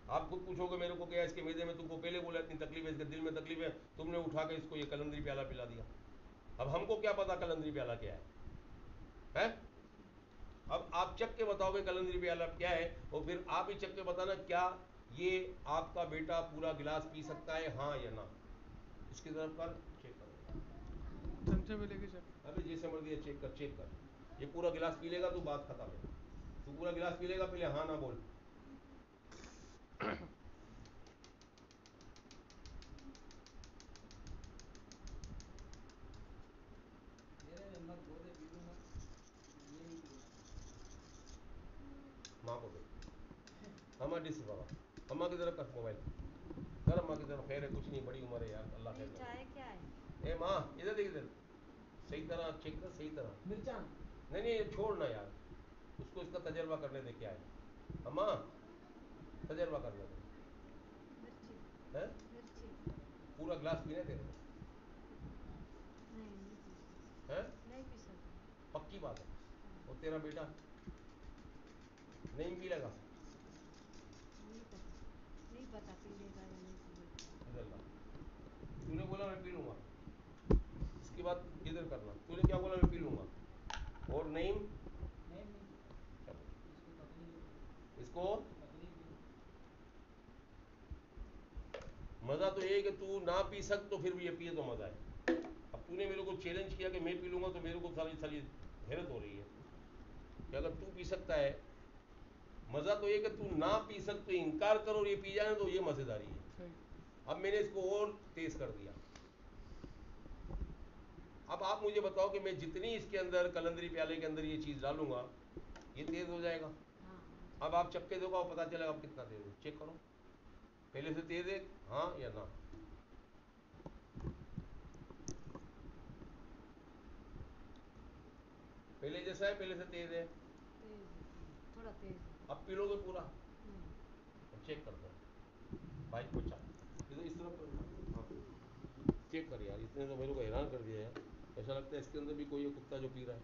आप खुद पूछोगे मेरे को, क्या इसके मैदे में तुमको पहले बोला इतनी तकलीफ है, इसके दिल में तकलीफ है, तुमने उठा के इसको ये कलंदरी प्याला पिला दिया। अब हमको क्या पता कलंदरी प्याला क्या है? अब आप चख के बताओगे कलंदरी प्याला क्या है, और फिर आप ही चख के बताना क्या ये आपका बेटा पूरा गिलास पी सकता है, हाँ या ना? इसकी तरफ कर, चेक करो। चमचे में लेके चल। अभी जैसे मर्जी है, चेक कर, चेक कर। ये पूरा गिलास पी लेगा तो बात खत्म है। तू पूरा गिलास पी लेगा, पहले हाँ ना बोल। मेरे में मत गोदे पी लूँगा, ये नहीं पीऊँगा। माँ को दे, अम्मा डिस बाबा, अम्मा की तरफ कर मोबाइल, कर अम्मा की तरफ। खैर है, कुछ नहीं, बड़ी उम्र है यार, अल्लाह नहीं खैर करे। चाय क्या है? ए माँ इधर देख, इधर सही तरह चेक कर, सही तरह। मिर्चान। नहीं नहीं छोड़ना यार, उसको इसका तजर्बा करने दे क्या है। अम्मा तजर्बा करने दे। मिर्ची। हैं? मिर्ची। पूरा गिलास पीने तेरे को? नहीं, नहीं पी सकती। हैं? नहीं पी सकती। पक्की बात है? हाँ, और तेरा बेटा नहीं पी लेगा? नहीं पता। नहीं पता पी लेगा या नहीं पी लेगा। इधर ला, तूने बोला मैं पी लूँगा, इसके बाद इधर करना। तूने क्या बोला? मैं पी लूँगा। और नहीं नहीं नहीं पीता, इसको तकलीफ है, इसको तकलीफ है। मज़ा तो ये है कि तू ना पी सक तो फिर भी ये पिए तो मज़ा है। अब तूने मेरे को चैलेंज किया कि मैं पी लूँगा, तो मेरे को सारी सारी हैरत हो रही है कि अगर तू पी सकता है। मज़ा तो ये कि तू ना पी सक तो इनकार करो और ये पी जाए तो ये मज़ेदारी है। सही। अब मैंने इसको और तेज़ कर दिया। अब आप मुझे बताओ कि मैं जितनी इसके अंदर कलंदरी प्याले के अंदर ये चीज़ डालूंगा ये तेज़ हो जाएगा। हाँ, अब आप चक्के दोगे और पता चलेगा अब कितना तेज़ है। चेक करो, पहले से तेज़ है हाँ या ना? पहले जैसा है, पहले से तेज़ है? तेज है, तेज, थोड़ा तेज है। अब पी लोगे पूरा? नहीं। चेक कर दो भाई, पूछा इधर इस तरफ करो। हाँ चेक कर यार, इसने तो मेरे को हैरान कर दिया यार। ऐसा लगता है इसके अंदर भी कोई कुत्ता जो पी रहा है।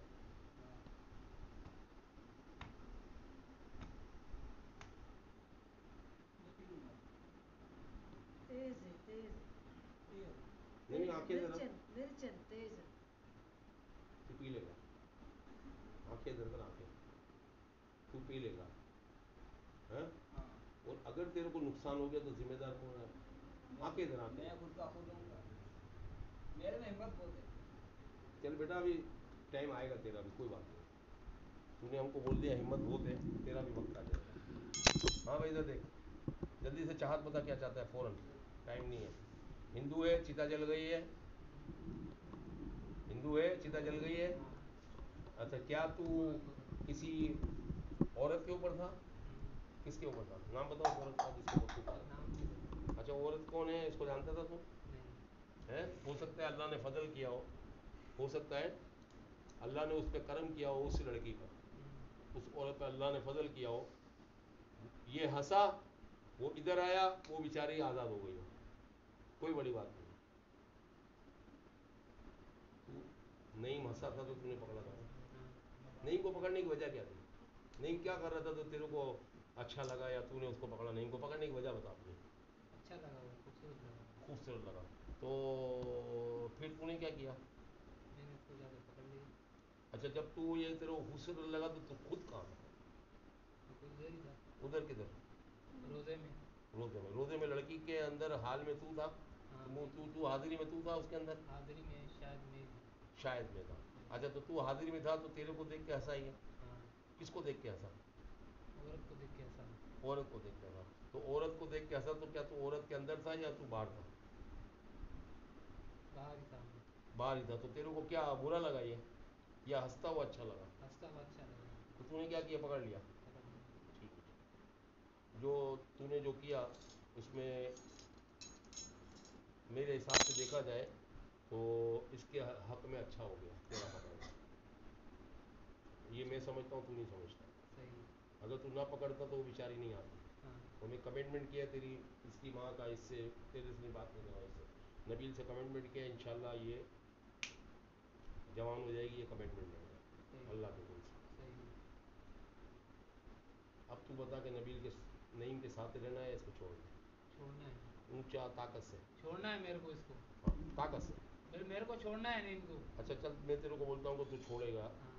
मैं पी लूँगा। तेज है, तेज है। ठीक है। नहीं नहीं तेज है, आंखें जरा, मिर्चन, मिर्चन तेज है। आंखें इधर कर, आंखें तू पी लेगा, हैं? हाँ और अगर तेरे को नुकसान हो गया तो जिम्मेदार कौन है? आंखें इधर, आंखें। मैं खुद का खुद हूँ, मेरे में हिम्मत बहुत है। चल बेटा, अभी टाइम आएगा तेरा भी, कोई बात नहीं। तूने हमको बोल दिया हिम्मत बहुत है, तेरा भी वक्त आ जाएगा। हाँ भाई इधर देख, जल्दी से चाहत बता क्या चाहता है, फौरन, टाइम नहीं है। हिंदू है, चिता जल गई है, हिंदू है, चिता जल गई है। अच्छा, क्या तू किसी औरत के ऊपर था? किसके ऊपर था? नाम बताओ औरत का जिसके ऊपर तू था। नाम नहीं पता। अच्छा, औरत कौन है, इसको जानता था तू? नहीं। है, हो सकता है अल्लाह ने फजल किया हो सकता है अल्लाह ने उस पर कर्म किया हो, उस लड़की पर, उस औरत पर अल्लाह ने फजल किया हो, ये हंसा, वो इधर आया, वो बेचारी आज़ाद हो गई हो, कोई बड़ी बात नहीं। तू नईम हंसा था तो तूने पकड़ा था, नईम को पकड़ने की वजह क्या थी? नईम क्या कर रहा था तो तेरे को अच्छा लगा या तूने उसको पकड़ा? नईम को पकड़ने की वजह बता अपनी। अच्छा लगा वो, खूबसूरत लगा। खूबसूरत लगा, तो फिर तूने क्या किया? मैंने उसको जाकर पकड़ लिया। अच्छा, जब तू ये तेरे को खूबसूरत लगा तो तू खुद कहाँ था? वो कुछ देर ही था। उधर किधर? रोजे में। रोजे में लड़की के अंदर हाल में तू था? हाँ तू हाजिरी में तू था उसके अंदर? हाजिरी में शायद में। शायद में था। अच्छा, तो तू हाजिरी में था तो तेरे को देख के हंसा ही है? हाँ किसको देख के हंसा? औरत को देख के हंसा। औरत को देख के हंसा। तो औरत को देख के हंसा तो क्या तू औरत के अंदर था या तू बाहर था? बाहर ही था मैं। बाहर ही था। तो तेरे को क्या बुरा लगा ये, या हंसता हुआ अच्छा लगा? हंसता हुआ अच्छा लगा। तो तूने क्या किया, पकड़ लिया? पकड़ लिया। ठीक है, जो तूने जो किया उसमें मेरे हिसाब से देखा जाए तो इसके हक में अच्छा हो गया तेरा पकड़ना। ये मैं समझता हूँ, तू नहीं समझता। सही। अगर तू ना पकड़ता तो वो बेचारी नहीं आती। हाँ तो मैं कमिटमेंट किया तेरी, इसकी माँ का, इससे तेरे से बात नहीं करना, इससे नबील से कमिटमेंट किया, इंशाल्लाह ये जवान हो जाएगी, ये कमिटमेंट रहेगा सही। अल्लाह के दिन से। सही। अब तू बता कि नबील के नईम के साथ रहना है या इसको छोड़ दे? छोड़ना है। ऊंचा ताकत से, छोड़ना है मेरे को इसको। हाँ ताकत से। फिर मेरे को छोड़ना है नहीं इनको। अच्छा चल, मैं तेरे को बोलता हूँ कि तू छोड़ेगा, हाँ।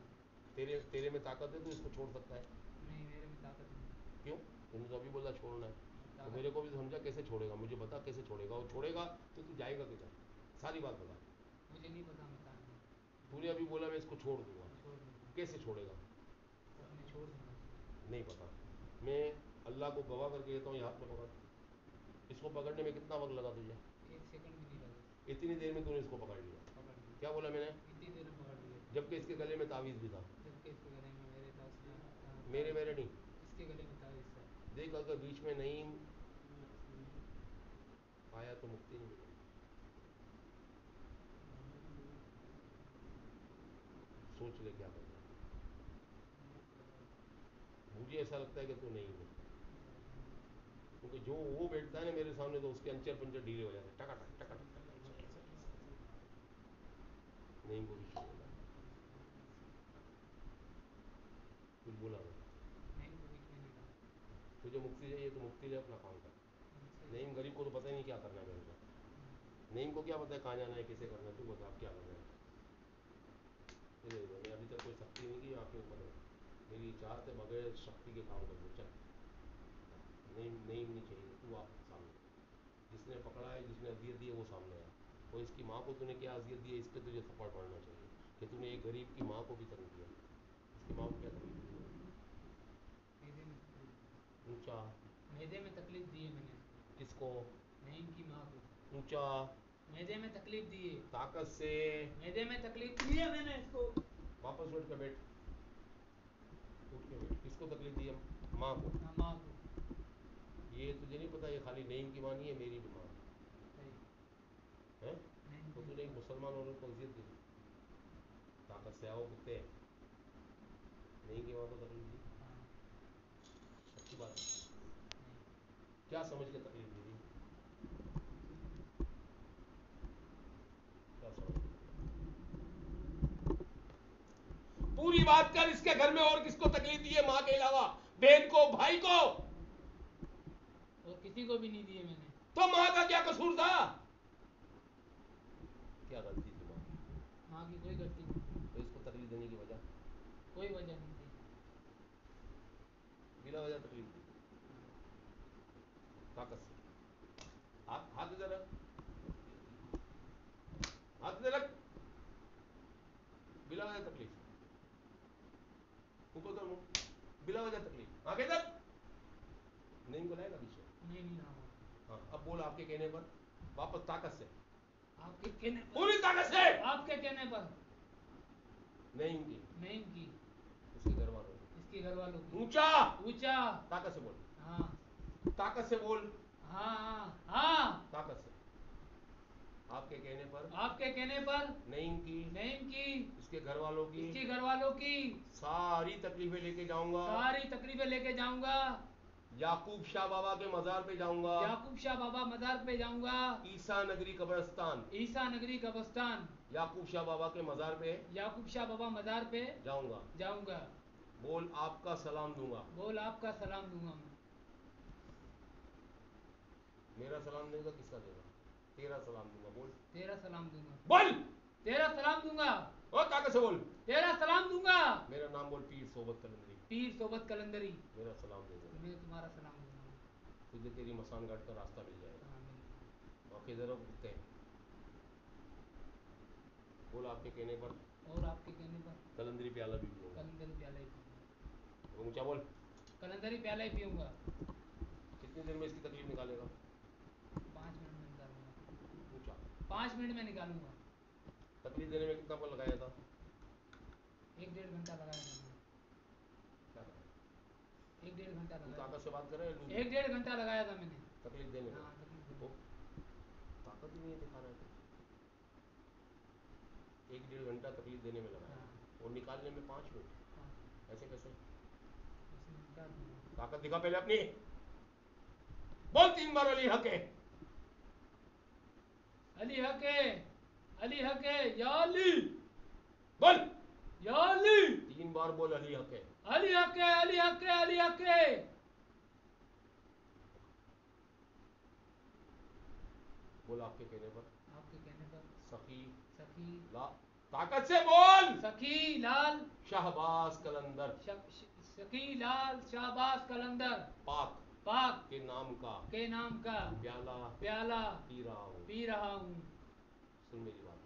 तेरे में ताकत है, तू इसको छोड़ सकता है? नहीं मेरे में ताकत नहीं। क्यों? तूने तो अभी बोला छोड़ना है, तो ताकत मेरे को भी समझा कैसे छोड़ेगा, मुझे बता कैसे छोड़ेगा, और छोड़ेगा तो तू जाएगा किधर, सारी बात बता। मुझे नहीं पता मैं कहाँ हूँ। तूने अभी बोला मैं इसको छोड़ दूंगा, छोड़ दूँगा। कैसे छोड़ेगा? अब मैं छोड़ दूँगा। नहीं पता। मैं अल्लाह को गवाह करके कहता हूँ, ये हाथ में पकड़। इसको पकड़ने में कितना वक्त लगा तुझे? 1 सेकंड भी नहीं लगा। इतनी देर में तूने इसको पकड़ लिया? पकड़ लिया। क्या बोला मैंने? इतनी देर में पकड़ लिया। जबकि इसके गले में तावीज़ भी था। जबकि इसके गले में मेरे पास मेरे नहीं, इसके गले में तावीज़ था। देख अगर बीच में नहीं आया तो मुक्ति नहीं मिलेगी। सोच ले क्या करना है। मुझे ऐसा लगता है कि तू नहीं है, क्योंकि जो वो बैठता है ना मेरे सामने तो उसके अंचर पंचर ढीले हो जाते हैं, टका टक। नहीं को भी छोड़ना है। कुछ बोला मैं? नहीं तो बीच में नहीं लगा। तुझे मुक्ति चाहिए तो मुक्ति ले, अपना काम कर। सही। नईम गरीब को तो पता ही नहीं क्या करना है मेरे को। नईम को क्या पता है कहाँ जाना है, कैसे करना है? तू बता अब क्या करना है। मैं अभी तक कोई शक्ति नहीं की आपके ऊपर है, मेरी चाहत है बगैर शक्ति के काम कर दो। चल, नईम नहीं चाहिए, तू आप सामने, जिसने पकड़ा है, जिसने अजियत दी है वो सामने आया। और इसकी माँ को तूने क्या अजियत दी है, इस पर तुझे थप्पड़ पड़ना चाहिए कि तूने एक गरीब की माँ को भी तंग किया। इसकी माँ को क्या तकलीफ दी है? मैदे में तकलीफ दी। ऊंचा। मैदे में तकलीफ दी है मैंने इसको। किसको? नईम की माँ को। ऊंचा। मैदे में तकलीफ दी है। ताकत से। मैदे में तकलीफ दी है मैंने इसको। वापस उठ के बैठ, उठ के बैठ। किसको तकलीफ दी है? माँ को। हाँ, माँ को। ये तुझे नहीं पता ये खाली नईम की माँ नहीं है, मेरी भी माँ सही। है। नहीं तो तूने एक मुसलमान औरत को अजियत दी, ताकत से आओ कुत्ते, नईम की माँ को तकलीफ दी। हाँ। अच्छी बात है। नहीं। क्या समझ के तकलीफ दी थी? क्या समझ के? पूरी बात कर। इसके घर में और किसको तकलीफ दी है माँ के अलावा? बहन को, भाई को? और किसी को भी नहीं दिए मैंने। तो माँ का क्या कसूर था? क्या गलती थी माँ की? माँ की कोई गलती नहीं। तो इसको तकलीफ देने की वजह? कोई वजह नहीं थी। बिला वजह तकलीफ दी ताकत से। हाथ हाथ इधर रख, हाथ इधर रख। बिला वजह तकलीफ, ऊपर कर मुंह, बिला वजह तकलीफ, आगे इधर। नहीं को लाएगा पीछे। नहीं नहीं हाँ हाँ अब बोल आपके कहने पर वापस ताकत से, आपके कहने पर, पूरी ताकत से। आपके कहने पर नहीं की, नहीं की, उसके घर वालों की, इसके घर वालों की। ऊंचा ऊंचा। ताकत से बोल, हाँ ताकत से बोल, हाँ हाँ हाँ। ताकत से। आपके कहने पर, आपके कहने पर नहीं की, नहीं की, इसके घर वालों की, इसके घर वालों की सारी तकलीफें लेके जाऊंगा। सारी तकलीफें लेके जाऊंगा। याकूब शाह बाबा के मजार पे जाऊंगा। याकूब शाह बाबा मजार पे जाऊंगा। ईसा नगरी कब्रिस्तान, ईसा नगरी कब्रिस्तान, याकूब शाह बाबा के मजार पे याकूब शाह बाबा मजार पे जाऊंगा। जाऊंगा। बोल आपका सलाम दूंगा। बोल आपका सलाम दूंगा मैं। मेरा सलाम देगा, किसका देगा? तेरा सलाम दूंगा। बोल तेरा सलाम दूंगा। बोल, तेरा सलाम दूंगा। और ताकत से बोल। तेरा सलाम दूंगा। मेरा नाम बोल, पीर सोबत कलंदरी। पीर सोबत कलंदरी, मेरा सलाम दे देगा, मैं तुम्हारा सलाम दूंगा। तुझे तेरी मसान घाट का रास्ता मिल जाएगा। हाँ, मिल गया। वाकई जरा कुत्ते बोल आपके कहने पर और आपके कहने पर कलंदरी प्याला भी पीऊंगा। कलंदरी प्याला ही पीऊंगा। ऊंचा बोल। कलंदरी प्याला ही पीऊंगा। कितनी देर में इसकी तकलीफ निकालेगा? 5 मिनट में निकालूंगा। ऊंचा। 5 मिनट में निकालूंगा। तकलीफ देने में कितना पल लगाया था? 1-1.5 घंटा लगाया था मैंने। क्या कहा? 1-1.5 घंटा तू लगाया। ताकत से बात कर रहा है? 1-1.5 घंटा लगाया था मैंने। तकलीफ देने में हाँ तकलीफ तो देने। ताकत ही नहीं दिखा रहा है। 1-1.5 घंटा तकलीफ देने में लगाया हाँ, और निकालने में 5 मिनट। हाँ, ऐसे कैसे? ऐसे निकाल दूंगा। ताकत दिखा पहले अपनी। बोल 3 बार अली हक है। अली हक है, अली हक है, या अली, बोल या अली, 3 बार बोल अली हक है। अली हक है, अली हक है, अली हक है। बोल आपके कहने पर आपके कहने पर सखी सखी, ला, ताकत से बोल सखी लाल, शाहबाज कलंदर सखी लाल शाहबाज कलंदर पाक पाक के नाम का प्याला प्याला पी रहा हूँ। पी रहा हूँ। सुन मेरी बात,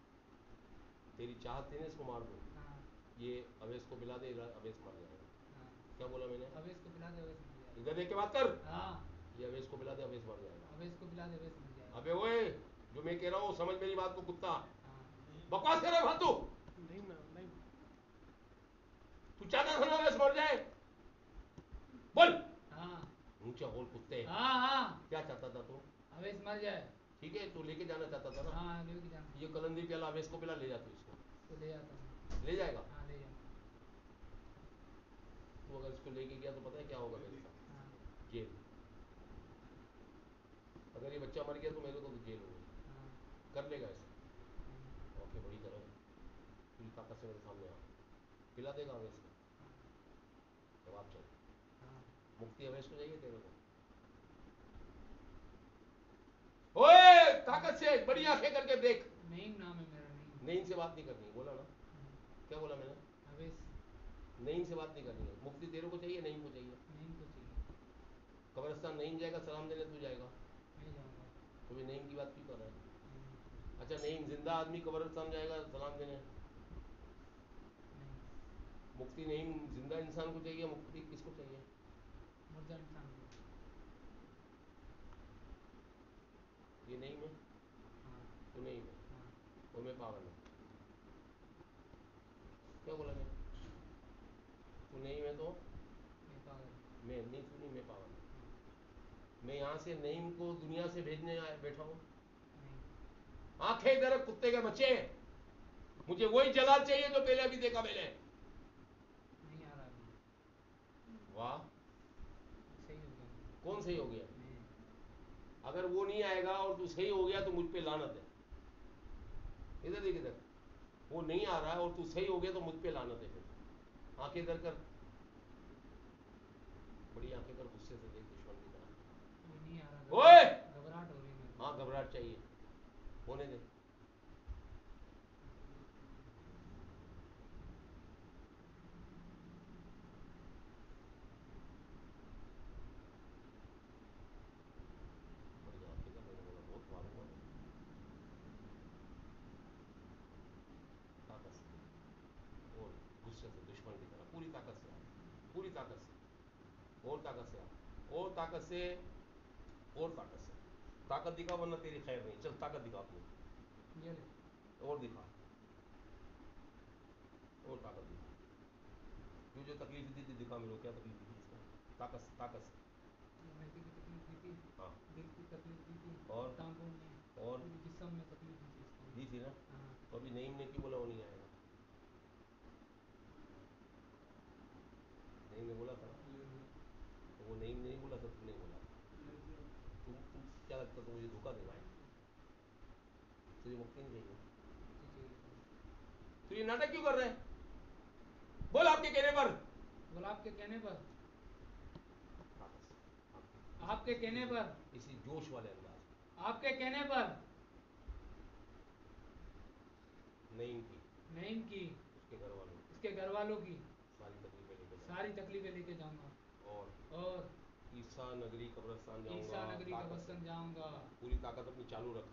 तेरी चाहत थी ना इसको मार दूं, हाँ, ये अवैस को पिला दे, अवैस मर जाएगा। हाँ। क्या बोला मैंने? अब इसको पिला दे, अवैस मर जाएगा। इधर देख के बात कर। हाँ, ये अवैस को पिला दे, अवैस मर जाएगा। अब इसको पिला दे, अवैस मर जाएगा। अबे ओए, जो मैं कह रहा हूँ समझ मेरी बात को कुत्ता। हाँ, बकवास कर रहा है फालतू। नहीं ना, नहीं। तू चाहता था ना अवैस मर जाए? बोल हाँ, ऊंचा बोल कुत्ते। हाँ, हाँ, क्या चाहता था तू? अवैस मर जाए। ठीक है, तू लेके जाना चाहता था ना? हाँ, लेके जाना। ये कलंदी प्याला अवैस को पिला, ले जा तू इसको। तो ले आता हूँ। ले जाएगा? हाँ, ले जाऊँगा। तू अगर इसको लेके गया तो पता है क्या होगा मेरे साथ? हाँ, जेल। अगर ये बच्चा मर गया तो मेरे को तो जेल होगी। हाँ, कर लेगा ऐसा? हाँ, ओके, बड़ी तरह पूरी ताकत से मेरे सामने आ, पिला देगा अवैस को? जवाब चाहिए। हाँ। मुक्ति अवैस को चाहिए तेरे को? ओए ताकत से बड़ी आंखें करके देख। नईम नाम है मेरा, नईम। नईम से बात नहीं करनी है, बोला ना? क्या बोला मैंने? अवैस, नईम से बात नहीं करनी है। मुक्ति तेरे को चाहिए, नईम को चाहिए? नईम को चाहिए। कब्रिस्तान नईम जाएगा सलाम देने, तू जाएगा? मैं जाऊँगा। तो भी नईम की बात क्यों कर रहा है? नहीं, अच्छा, नईम जिंदा आदमी कब्रिस्तान जाएगा सलाम देने? नहीं, मुक्ति नईम जिंदा इंसान को चाहिए, मुक्ति किसको चाहिए? मुर्दा इंसान को। ये नईम है, हाँ, तू नईम है हाँ, और मैं पागल हूँ। क्या बोला मैं? तू नईम है तो मैं पागल हूँ। मैं नहीं, तू नहीं, मैं पागल हूँ। मैं यहाँ से नईम को दुनिया से भेजने बैठा हूँ? नहीं, आंखें इधर कुत्ते के बच्चे, मुझे वही जलाल चाहिए जो पहले अभी देखा मैंने। नहीं आ रहा अभी। वाह, सही हो गया। कौन सही हो गया? मैं, अगर वो नहीं आएगा और तू सही हो गया तो मुझ पे लानत है। इधर देख, इधर वो नहीं आ रहा है और तू सही हो गया तो मुझ पे लानत है। फिर आंखें इधर कर, बड़ी आंखें कर, गुस्से से देख दुश्मन की तरह। वो नहीं आ रहा। ओए! घबराहट हो रही है मेरे को। हाँ, घबराहट चाहिए, होने दे। पूरी ताकत से आ, पूरी ताकत से, और ताकत से आ, और ताकत से, और ताकत से। ताकत दिखा वरना तेरी खैर नहीं। चल ताकत दिखा अपनी, ये ले। और दिखा, और ताकत दिखा। जो जो तकलीफ दी थी दिखा मेरे को, क्या तकलीफ दी थी इसमें? ताकत से, ताकत से। मैथे की तकलीफ दी थी, हाँ, दिल की तकलीफ दी थी, और टांगों में, और पूरे जिस्म में तकलीफ दी थी इसको। दी थी ना। हाँ। तो अभी नईम ने क्यों बोला वो नहीं आएगा? नईम ने बोला था ना, तो वो नईम ने नहीं बोला था, तुमने बोला। तुम क्या लगता तो मुझे धोखा देगा? तुझे मुक्ति नहीं चाहिए तो ये नाटक क्यों कर रहे हैं? बोल आपके कहने पर, बोला आपके कहने पर, ताकत से, आपके कहने पर, इसी जोश वाले अंदाज में। आपके कहने पर नईम की, नईम की, उसके घर वालों की उसके घर वालों की सारी तकलीफें लेके जाऊंगा, सारी तकलीफें लेके जाऊंगा, और ईसा नगरी कब्रिस्तान जाऊंगा। ईसा नगरी ताकत से, कब्रिस्तान जाऊंगा, पूरी ताकत अपनी चालू रख।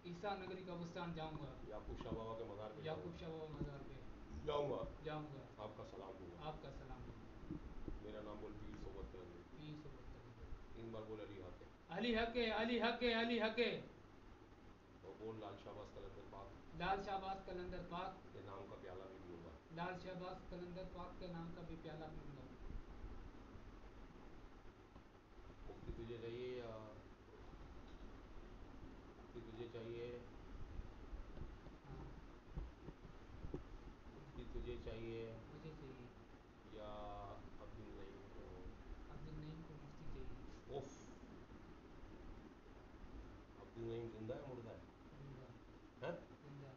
ईसा नगरी कब्रिस्तान जाऊंगा, याकूब शाह बाबा के मज़ार पे याकूब शाह बाबा मज़ार पे जाऊंगा, जाऊंगा, आपका सलाम दूंगा, आपका सलाम दूंगा। मेरा नाम बोल पीर सोबत करेंगे, 372 तीन बार बोल अली हाथे, अली हके, अली हके, अली हके, और बोल लाल शाहबाज कलंदर पाक लाल शाहबाज कलंदर पाक के नाम का प्याला भी पीऊंगा। लाल शाहबाज कलंदर पाक के नाम का भी प्याला पीऊंगा। मुक्ति तुझे चाहिए या मुक्ति तुझे चाहिए? हाँ, मुक्ति तुझे चाहिए मुझे चाहिए, या अब्दुल नईम को? अब्दुल नईम को मुक्ति चाहिए। उफ, अब्दुल नईम जिंदा है मुर्दा है? जिंदा, हैं? जिंदा,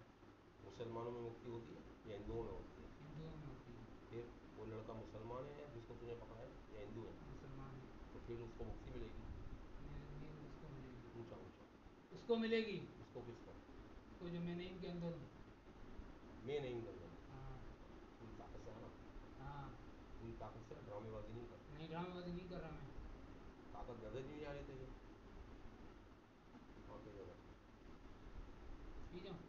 मुसलमानों में मुक्ति होती है या हिंदुओं में होती है? हिंदुओं में होती है। फिर वो लड़का मुसलमान है जिसको तूने पकड़ा है या हिंदू है? मुसलमान है, तो फिर उसको मुक्ति मिलेगी। नहीं उसको मिलेगी, ऊंचा ऊंचा, उसको मिलेगी, उसको किसको? तो जो मैं नईम के अंदर हूँ। मैं नहीं कर रहा, हाँ, पूरी ताकत से आना, हाँ, पूरी ताकत से ड्रामेबाजी नहीं कर। नहीं ड्रामेबाजी नहीं कर रहा मैं। ताकत नजर नहीं आ रही तुझे? आंखें जरा, पी जाऊँ?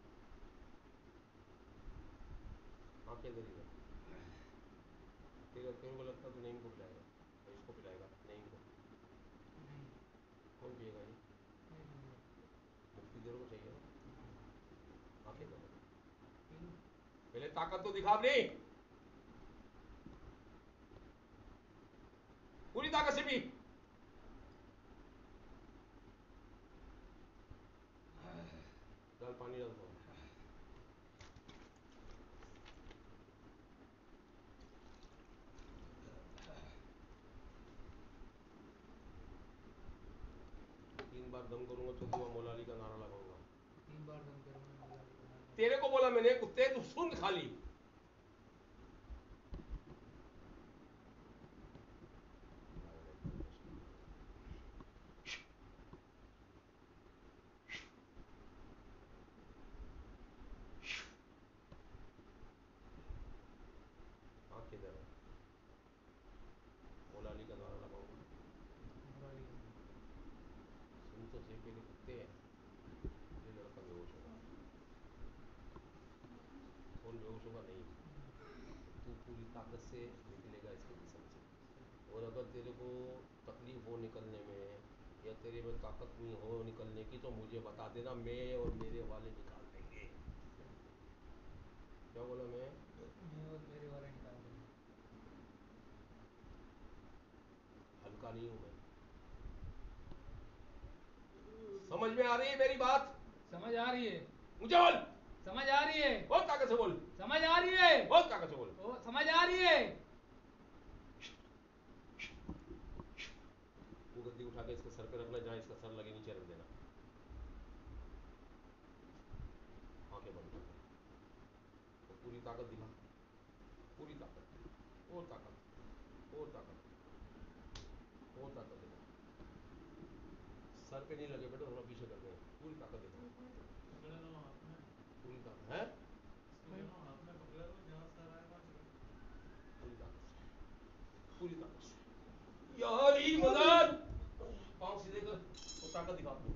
आंखें जरी है। तेरे तेरे को लगता तू नईम को पिलाएगा और इसको पिलाएगा नईम को? नहीं, कौन पिएगा ये? नहीं पीऊँगा। मुक्ति तेरे को चाहिए ना? हाँ, आंखें जरा, पी लूँ? पहले ताकत तो दिखा अपनी, पूरी ताकत से पी। डाल पानी डाल दो। तीन बार दम करूंगा चौथी बार मौला अली का नारा लगाऊंगा। 3 बार दम करूँगा, मौला अली का नारा। तेरे को बोला मैंने कुत्ते तू सुन खाली। आंखें जरा, मौला अली का नारा लगाऊंगा। मौला अली का नारा। सुन तो सही, पहले कुत्ते हैं, ये लड़का बेहोश होगा। कौन बेहोश होगा? नहीं, तू पूरी ताकत से निकलेगा इसके जिस्म से। और अगर तेरे को तकलीफ हो निकलने में या तेरे में ताकत नहीं हो निकलने की तो मुझे बता देना, मैं और मेरे वाले निकाल देंगे। क्या बोला मैं? मैं और मेरे वाले निकाल देंगे। हल्का नहीं हूं मैं। समझ में आ रही है मेरी बात? समझ आ रही है, मुझे बोल, समझ आ रही है, बहुत ताकत से बोल, समझ आ रही है, बहुत ताकत से बोल। ओ समझ आ रही है। वो गद्दी उठा के इसके सर पे रखना, जहाँ इसका सर लगे नीचे रख देना। आंखें बंद कर, तो पूरी ताकत दिखा, पूरी ताकत, और ताकत, और ताकत, और ताकत दिखा। सर पे नहीं लगे बेटा, थोड़ा पीछे कर दे। पूरी ताकत दिखा, पकड़े लो हाथ में, पूरी ताकत है, इसको ले लो हाथ में, पकड़े लो, जहाँ सर आए वहाँ चलो। पूरी ताकत से, पूरी ताकत से। यार ही मदद, पाँव सीधे कर, और ताकत दिखा अपनी।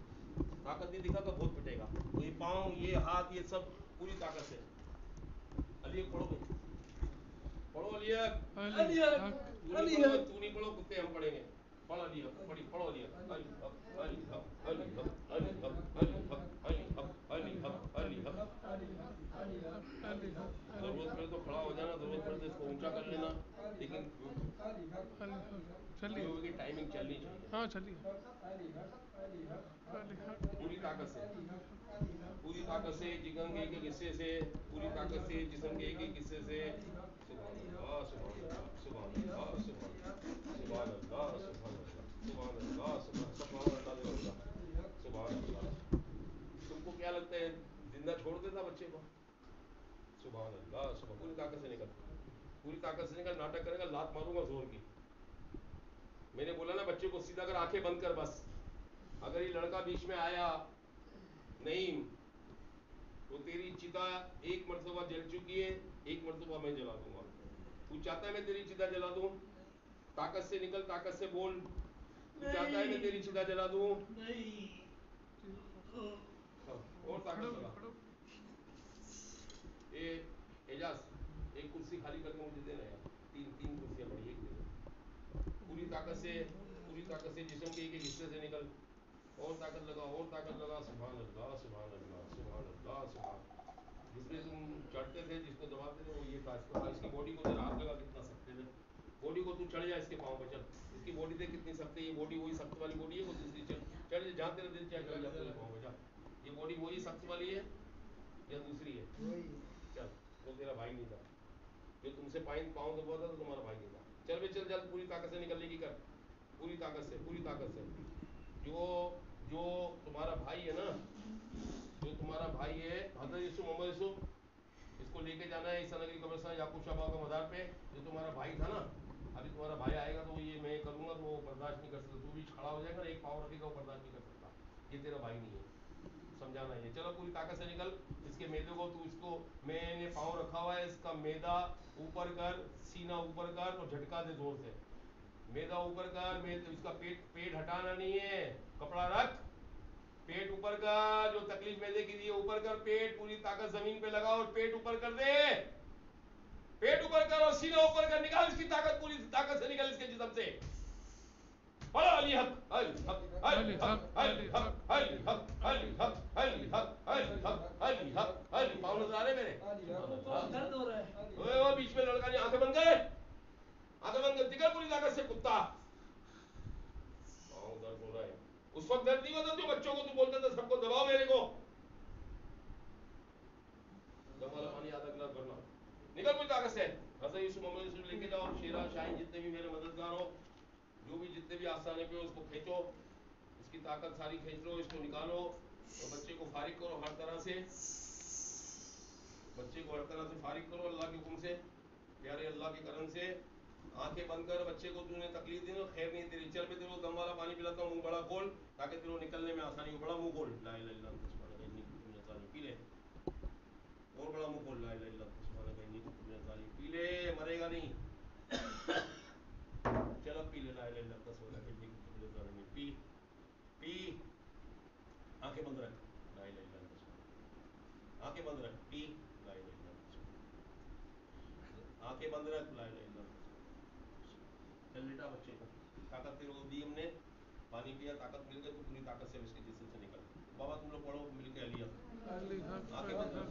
ताकत नहीं दिखा तो बहुत पिटेगा। तो ये पाँव, ये हाथ, ये सब पूरी ताकत से। अली पढ़ो भाई, पढ़ो अलिया। अली हक तू नहीं पढ़ो कुत्ते हम पढ़ेंगे पढ़ अली हक पढ़ो अली हक अली हक अली हक अली हक अली हक अली हक अली हक अली हक अली हक जरूरत पड़े तो खड़ा हो जाना जरूरत पड़े तो इसको ऊंचा कर लेना लेकिन चलिए योग की टाइमिंग चलनी चाहिए हाँ चलिए पूरी ताकत से जिगन के एक हिस्से से पूरी ताकत से जिस्म के एक हिस्से से सुभान अल्लाह सुभान अल्लाह सुभान अल्लाह सुभान अल्लाह सुभान अल्लाह सुभान अल्लाह तुमको क्या लगता है जिंदा छोड़ देता बच्चे को सुभान अल्लाह सुभान पूरी ताकत से निकल नाटक करेगा लात मारूंगा जोर की मैंने बोला ना बच्चे को सीधा कर आंखें बंद कर बस अगर ये लड़का बीच में आया नहीं तो तेरी चिता एक मरतबा जल चुकी है एक मरतबा मैं जला दूंगा तू चाहता है मैं तेरी चिता जला दूं ताकत से निकल ताकत से बोल तू चाहता है मैं तेरी चिता जला दूं और ताकत लगा ए एजाज एक कुर्सी खाली करके मुझे देना यार तीन कुर्सियां पड़ी एक दे पूरी ताकत से जिस्म के एक हिस्से से निकल और ताकत लगा सुभान अल्लाह सुभान अल्लाह सुभान अल्लाह सुभान जिसमें तुम चढ़ते थे जिसको दबाते थे वो ये था इसकी बॉडी को जरा हाथ लगा कितना सकते थे बॉडी को तू चढ़ जा इसके पाँव पे चल इसकी बॉडी देख कितनी सख्त है ये बॉडी वही सख्त वाली बॉडी है वो दूसरी चढ़ जहाँ तेरा दिल चाहे चढ़ जा तेरे पाँव पे जा ये बॉडी वही सख्त वाली है या दूसरी है चल वो तेरा भाई नहीं था जो तुमसे पाँव दबाता था तो तुम्हारा भाई नहीं था चल बे चल पूरी ताकत से निकलने की कर पूरी ताकत से जो तुम्हारा भाई है ना जो तुम्हारा भाई है हज़रत यूसुफ मोहम्मद यूसुफ इसको लेके जाना है ईसा नगरी कब्रिस्तान याकूब शाह बाबा के मज़ार पे जो तुम्हारा भाई था ना अभी तुम्हारा भाई आएगा तो ये मैं करूँगा तो वो बर्दाश्त नहीं कर सकता तू भी खड़ा हो जाएगा ना एक पाँव रखेगा वो बर्दाश्त नहीं कर सकता ये तेरा भाई नहीं है समझाना है चलो पूरी ताकत से निकल इसके मैदे को तू इसको मैंने पाँव रखा हुआ है इसका मैदा ऊपर कर सीना ऊपर कर और झटका दे जोर से मैदा ऊपर कर इसका पेट हटाना नहीं है कपड़ा रख पेट ऊपर कर जो तकलीफ मैदे की दी है ऊपर कर पेट पूरी ताकत जमीन पे लगा और पेट ऊपर कर दे पेट ऊपर कर और सीना ऊपर कर निकाल इसकी ताकत पूरी ताकत से निकल इसके जिस्म से बोलो अली हक अली हक अली हक अली हक अली हक अली हक अली हक अली हक अली हक अली पाँव नजर आ रहे मेरे दर्द हो रहा है ओए वो बीच में लड़का नहीं आंखें बंद कर निकल पूरी ताकत से कुत्ता पाँव दर्द हो रहा है उस वक्त दर्द नहीं होता जो बच्चों को तू बोलता था सबको दबाओ मेरे को दम वाला पानी आधा गिलास भरना निकल पूरी ताकत से हज़रत यूसुफ मोहम्मद यूसुफ लेके जाओ शेरा शाहीन जितने भी मेरे मददगार हो जो भी जितने भी आस्थाने पे उसको खींचो इसकी ताकत सारी खींच लो इसको निकालो और बच्चे को फारिग करो हर तरह से फारिग करो अल्लाह के हुक्म से प्यारे अल्लाह के करम से आंखें बंद कर बच्चे को तूने तकलीफ दी ना खैर नहीं तेरी चल पे तेरे को दम वाला पानी पिलाता हूँ मुंह बड़ा खोल ताकि तेरे को निकलने में आसानी हो बड़ा मुंह खोल ला इलाहा इल्लल्लाह पी ले और बड़ा मुंह खोल ला इलाहा इल्लल्लाह पी ले मरेगा नहीं चल अब पी ले ला इलाहा इल्लल्लाह पी आंखें बंद रख ला इलाहा इल्लल्लाह आंखें बंद रख पी ला इलाहा इल्लल्लाह आंखें बंद रख ला इलाहा इल्लल्लाह चल लेटा बच्चे को ताकत तेरे को दी हमने पानी पिया ताकत मिल गई तो पूरी ताकत से इसके जिस्म से निकल बाबा तुम लोग पढ़ो मिलके अली हक आंखें बंद रख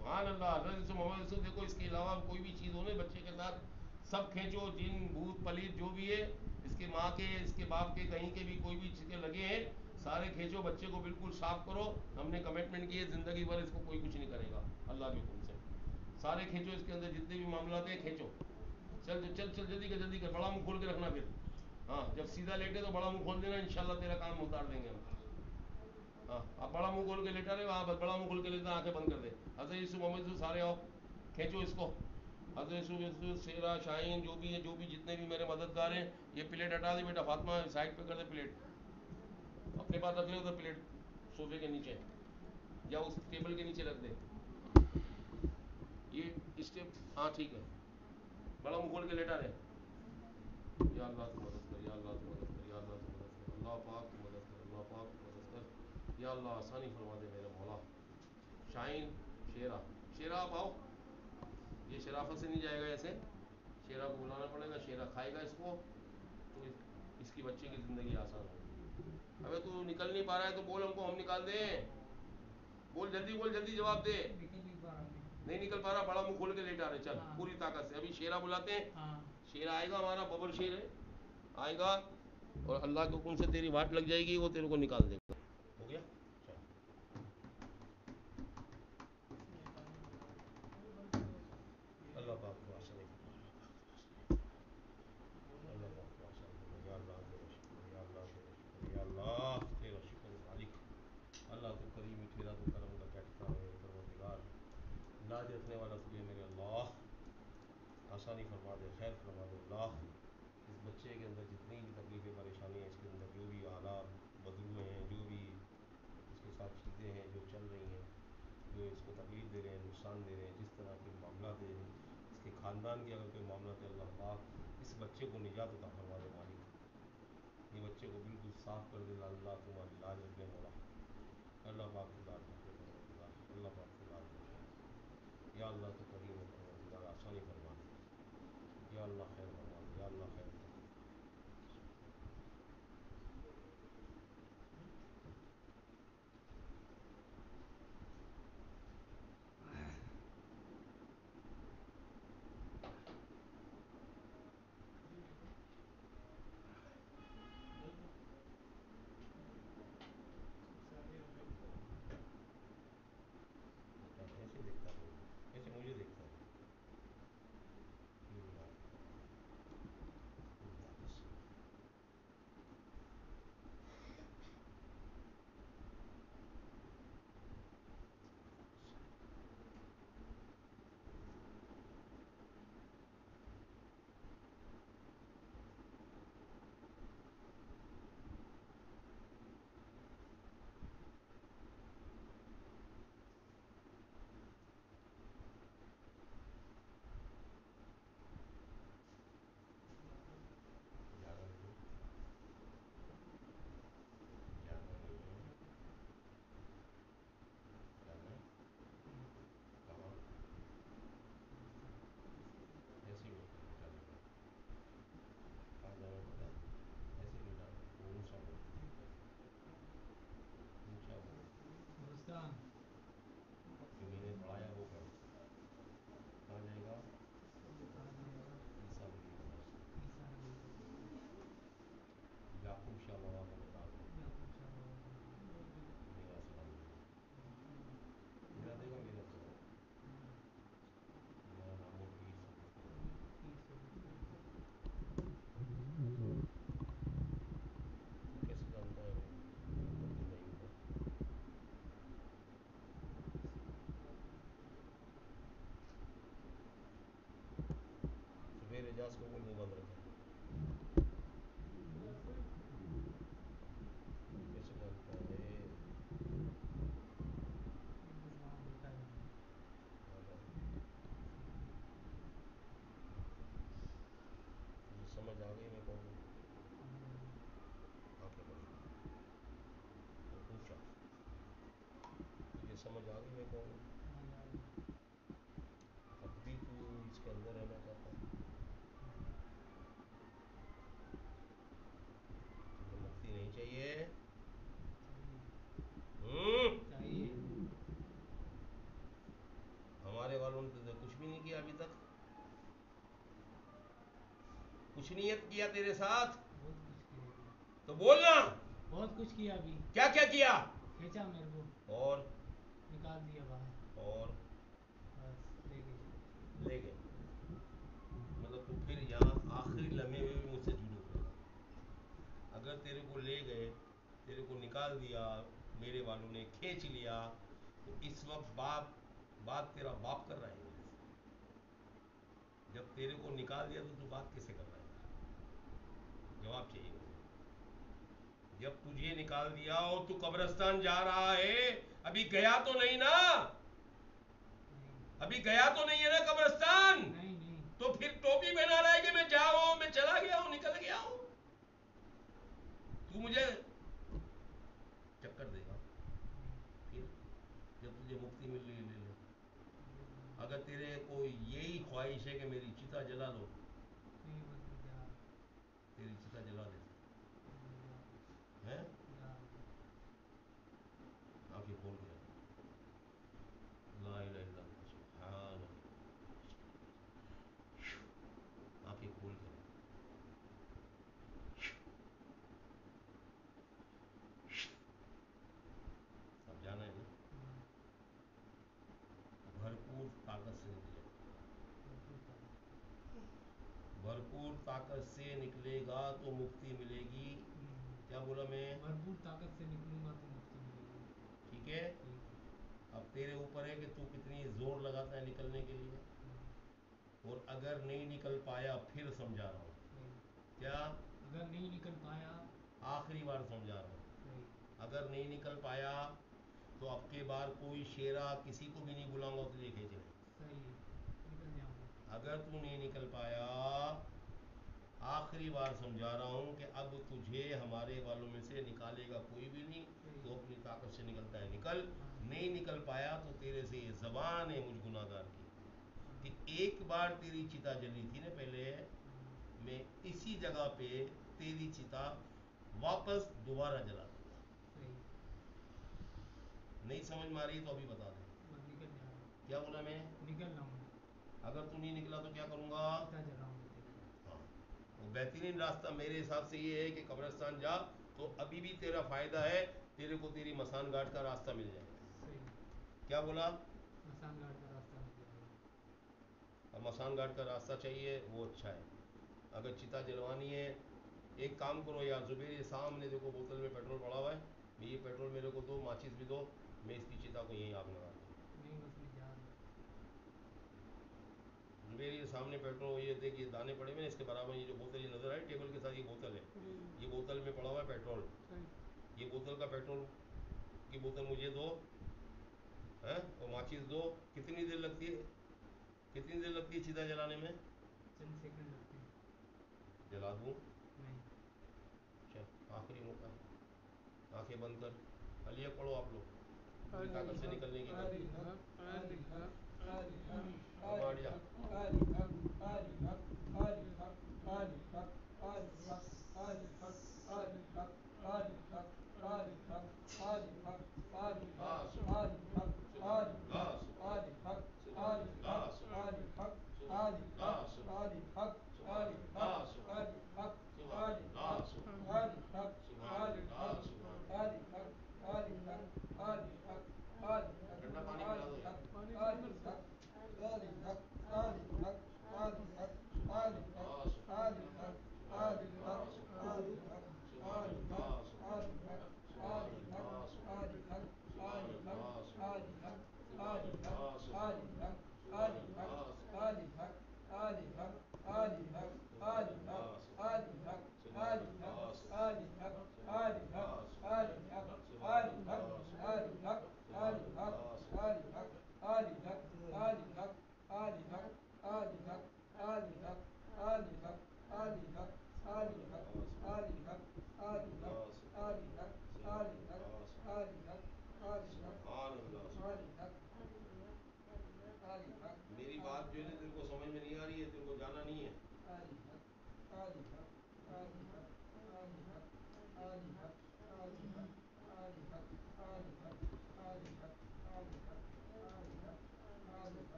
सुभान अल्लाह। हज़रत यूसुफ मोहम्मद यूसुफ देखो, इसके अलावा कोई भी चीज़ हो ना बच्चे के साथ, सब खींचो, जिन भूत पलीत जो भी है, इसके माँ के इसके बाप के कहीं के भी कोई भी चीज़ें लगे हैं सारे खींचो, बच्चे को बिल्कुल साफ करो। हमने कमिटमेंट की है ज़िंदगी भर इसको कोई कुछ नहीं करेगा अल्लाह के हुक्म से। सारे खींचो, इसके अंदर जितने भी मामला थे खींचो। चल चल चल जल्दी कर जल्दी कर, बड़ा मुंह खोल के रखना फिर। हाँ, जब सीधा लेटे तो बड़ा मुंह खोल देना, इंशाल्लाह तेरा काम उतार देंगे हम। हाँ, आप बड़ा मुंह खोल के लेटा रहे, वहाँ बड़ा मुंह खोल के लेटा, आंखें बंद कर दे। हज़रत यूसुफ मोहम्मद यूसुफ सारे आओ, खींचो इसको। हज़रत यूसुफ, शेरा, शाहीन, जो भी है, जो भी जितने भी मेरे मददगार हैं, ये प्लेट हटा दे बेटा, फातिमा साइड पे कर दे प्लेट, अपने पास रख ले उधर प्लेट, सोफे के नीचे या उस टेबल के नीचे रख दे। ये इसके, हाँ ठीक है, बड़ा मुंह खोल के लेटा रहे। या अल्लाह तू मदद कर, या अल्लाह तू मदद कर, या अल्लाह तू मदद कर, अल्लाह पाक तू मदद कर, अल्लाह पाक तू मदद कर, या अल्लाह आसानी फरमा दे मेरे मौला। शाहीन, शेरा, शेरा आप आओ। ये शराफत से नहीं जाएगा ऐसे, शेरा को बुलाना पड़ेगा, शेरा खाएगा इसको तो इसकी बच्चे की ज़िंदगी आसान होगी। अबे तू निकल नहीं पा रहा है तो बोल, हमको हम निकाल दें। बोल जल्दी जवाब दे। निकल नहीं पा रहा नहीं निकल पा रहा, बड़ा मुंह खोल के लेटा रहे, चल हाँ। पूरी ताकत से। अभी शेरा बुलाते हैं, हाँ। शेरा आएगा, हमारा बबर शेर है, आएगा और अल्लाह के हुक्म से तेरी वाट लग जाएगी, वो तेरे को निकाल देगा। हो गया, चल। अल्लाह पाक को आसानी फरमा, अल्लाह पाक को आसानी फरमा। या अल्लाह तेरा शुक्र, या अल्लाह तेरा शुक्र, या अल्लाह तेरा शुक्र मालिक। अल्लाह तो करीम ही, तेरा तो करम का क्या ठिकाना है परवरदिगार। लाज रखने वाला तू है मेरे अल्लाह, आसानी फरमा दे, खैर फरमा दे अल्लाह। इस बच्चे के अंदर जितनी भी तकलीफ़ें परेशानियाँ, इसके अंदर जो भी हालात बदलू हैं, जो भी इसके साथ चीज़ें हैं जो चल रही हैं, जो इसको तकलीफ़ दे रहे हैं, नुकसान दे रहे हैं, जिस तरह के मामला दे रहे हैं, इसके ख़ानदान के अगर कोई मामला है, अल्लाह पाक इस बच्चे को निजात अता फरमा दे मालिक। ये बच्चे को बिल्कुल साफ़ कर दे अल्लाह, तुम्हारी लाज रख ले मौला। अल्लाह पाक की लाज रख ले परवरदिगार, अल्लाह पाक की लाज रख ले। या अल्लाह तो करीम है परवरदिगार, आसानी फरमा दे, या अल्लाह खैर फरमा दे, या अल्लाह खैर फरमा दे। ऐसे देखता है, ऐसे मुझे देखता है। जाना नहीं, जाना नहीं है, जाना कहाँ, ऐसे ही लेटा लेना, कहाँ जाना बता दो, ऐसे लेटाना, ऊँचा बोल, ऊँचा बोल, गुलिस्तान जो मैंने पढ़ाया वो पढ़। कहाँ जाएगा, कहाँ जाएगा ईसा नबी के पास, ईसा नबी के याकूब शाह बाबा का मज़ार है, याकूब शाह बाबा का मेरा सलाम देगा, मेरा देगा, मेरा सलाम, मेरा नामो पीर सबूत करेगा। पीर सबूत कैसे जानता है वो, अब्दुल नईम को? सुबह एजाज को मुंह बंद रखे, कैसे जानता है? बस वहाँ देखा है मैंने। हाँ, तुझे समझ आ गई मैं कौन हूँ? आंखें बड़ी और ऊंचा, तुझे समझ आ गई मैं कौन हूँ? समझ आ गई। अब भी तू इसके अंदर रहना चाहता है, तुझे मुक्ति नहीं चाहिए? चाहिए हम्म, चाहिए कुछ नियत किया तेरे साथ बहुत कुछ किया अभी, तो बोलना। बहुत कुछ किया अभी। क्या क्या किया? खींचा मेरे को, और निकाल दिया बाहर, और बस ले गए। ले गए। मतलब तू फिर यहाँ आखिरी लम्हे में भी मुझसे जुलूम करेगा। अगर तेरे को ले गए, तेरे को निकाल दिया, मेरे वालों ने खींच लिया, तो इस वक्त बात तेरा बाप कर रहा है मेरे से। जब तेरे को निकाल दिया तो तू बात कैसे कर रहा है? जवाब चाहिए मुझे। जब तुझे निकाल दिया और तू कब्रिस्तान जा रहा है, अभी गया तो नहीं ना? नहीं अभी गया तो नहीं है ना कब्रिस्तान? नहीं नहीं, तो फिर टोपी पहना रहा है कि मैं जा रहा हूं, मैं चला गया हूं, निकल गया हूं। तू मुझे चक्कर देगा। फिर जब तुझे मुक्ति मिल रही है ले ले। अगर तेरे को यही ख्वाहिश है कि मेरी चिता जला लो, नहीं बस जा, तेरी चिता जला दे हैं। जा, आंखें खोल के ला इलाहा इल्लल्लाह सुभान अल्लाह। आंखें खोल के अब जाना है ना? भरपूर ताकत से निकलेगा, भरपूर ताकत से निकलेगा तो मुक्ति मिलेगी। क्या बोला मैं? भरपूर ताकत से निकलूंगा तो मुक्ति मिलेगी। ठीक है। अब तेरे ऊपर है कि तू कितनी जोर लगाता है निकलने के लिए। और अगर नहीं निकल पाया, फिर समझा रहा हूँ, क्या अगर नहीं निकल पाया, आखिरी बार समझा रहा हूँ, नहीं, अगर नहीं निकल पाया तो अब के बार कोई शेरा किसी को भी नहीं बुलाऊंगा तुझे खींचने। सही है, निकल जाऊंगा। अगर तू नहीं निकल पाया, आखिरी बार समझा रहा हूँ कि अब तुझे हमारे वालों में से निकालेगा कोई भी नहीं। तो अपनी ताकत से निकलता है निकल, नहीं निकल पाया तो तेरे से ये जबान है मुझ गुनाहगार की कि एक बार तेरी चिता जली थी ना पहले, मैं इसी जगह पे तेरी चिता वापस दोबारा जला दूंगा। सही, नहीं समझ में आ रही तो अभी बता दे। बस निकल जा रहा, क्या बोला मैं? निकल रहा हूँ, अगर तू नहीं निकला तो क्या करूँगा? चिता जलाऊंगा तेरे। हाँ, वो बेहतरीन रास्ता मेरे हिसाब से ये है कि कब्रिस्तान जा, तो अभी भी तेरा फ़ायदा है, तेरे को तेरी मसान घाट का रास्ता मिल जाएगा। सही, क्या बोला? मसान घाट का रास्ता मिल जाएगा। अब मसान घाट का रास्ता चाहिए, वो अच्छा है। अगर चिता जलवानी है, एक काम करो यार जुबेर, ये सामने देखो बोतल में पेट्रोल पड़ा हुआ है, ये पेट्रोल मेरे को दो, माचिस भी दो, मैं इसकी चिता को यहीं आग लगा दूँ। नहीं बस मैं जा रहा हूँ। जुबेर ये सामने पेट्रोल, ये देख ये दाने पड़े हुए हैं, इसके बराबर ये जो बोतल ये नज़र आई टेबल के साथ, ये बोतल है, ये बोतल में पड़ा हुआ है पेट्रोल, ये बोतल का पेट्रोल की बोतल मुझे दो हैं, और माचिस दो। कितनी देर लगती है, कितनी देर लगती है चिता जलाने में? चंद सेकंड लगते हैं। जला दूँ? नहीं, चल आखिरी मौका, आंखें बंद कर, अलिया पढ़ो आप लोग, पूरी ताकत से निकलने की कर। बढ़िया। ला सुभान ला सुभान सुभान ला सुभान सुभान ला सुभान सुभान ला सुभान सुभान ला सुभान सुभान ला सुभान। ठंडा पानी पिला दो यार। सुभान ला सुभान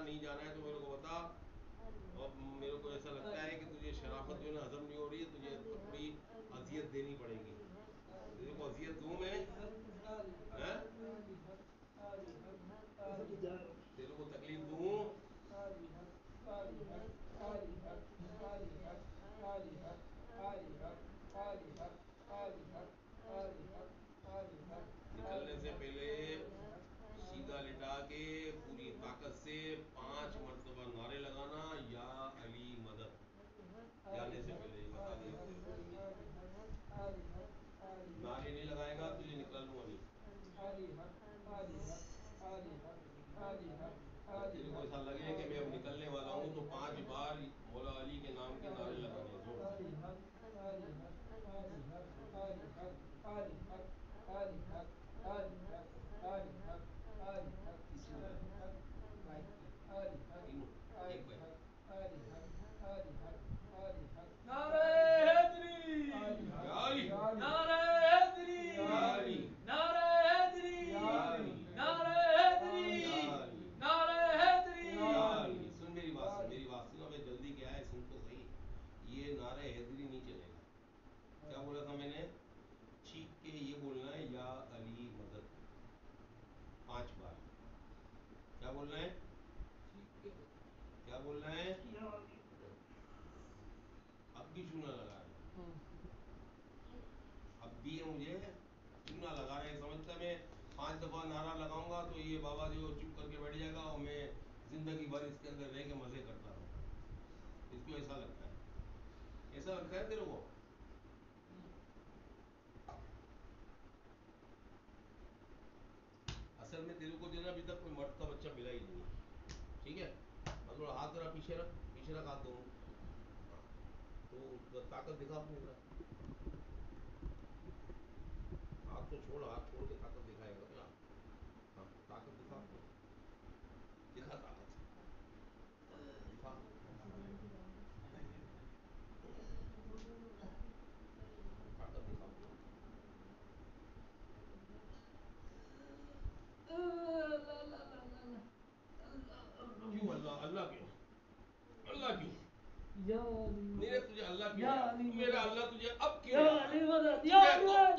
नहीं जाना है तो मेरे को बता। और मेरे को ऐसा लगता है कि तुझे शराफत जो है ना हजम नहीं हो रही है, तुझे थोड़ी अजियत देनी पड़ेगी। तुझे को अजियत दूँ मैं? हैं? तेरे को तकलीफ दूँ? निकलने से पहले सीधा लिटा के पूरी ताकत से 5 मरतबा नारे लगाना, या अली मदद। जाने से पहले ये बता दिया तेरे को। नारे नहीं लगाएगा तुझे निकला लूंगा नहीं। अगर तेरे को ऐसा लगे कि मैं अब निकलने वाला हूँ तो 5 बार मौला अली के नाम के नारे लगाने हैं, जोर से। तीसरी बार तीनों एक बार। नारे हैदरी, याली नारे हैदरी, याली नारे हैदरी, याली नारे हैदरी, याली नारे हैदरी। याली। सुन मेरी बात, सुन मेरी बात, सुन। अबे जल्दी क्या है, सुन तो सही। ये नारे हैदरी नहीं चलेगा। क्या बोला था मैंने? चीख के ये बोलना है, या अली मदद, 5 बार। क्या बोलना है? क्या बोलना है? अब भी चूना लगा रहे हैं, अब भी है मुझे चूना लगा रहे हैं। समझता मैं 5 दफा नारा लगाऊंगा तो ये बाबा जो चुप करके बैठ जाएगा और मैं जिंदगी भर इसके अंदर रह के मजे करता रहूँगा। इसको ऐसा लगता है? ऐसा लगता है तेरे को? असल में तेरे को जो है ना अभी तक कोई मर्द का बच्चा मिला ही नहीं है, ठीक है? और थोड़ा हाथ जरा पीछे रख, पीछे रख हाथ दोनों। हाँ, तो ताकत दिखा अपनी जरा। हाथ तो छोड़, हाथ छोड़ के ताकत दिखाएगा क्या? हाँ, ताकत दिखा अपनी, दिखा ताकत, दिखा। ताकत दिखा अपनी। क्यों अल्लाह? अल्लाह क्यों? अल्लाह क्यों? नहीं रे, तुझे अल्लाह क्यों याद? मेरा अल्लाह तुझे अब क्यों याद?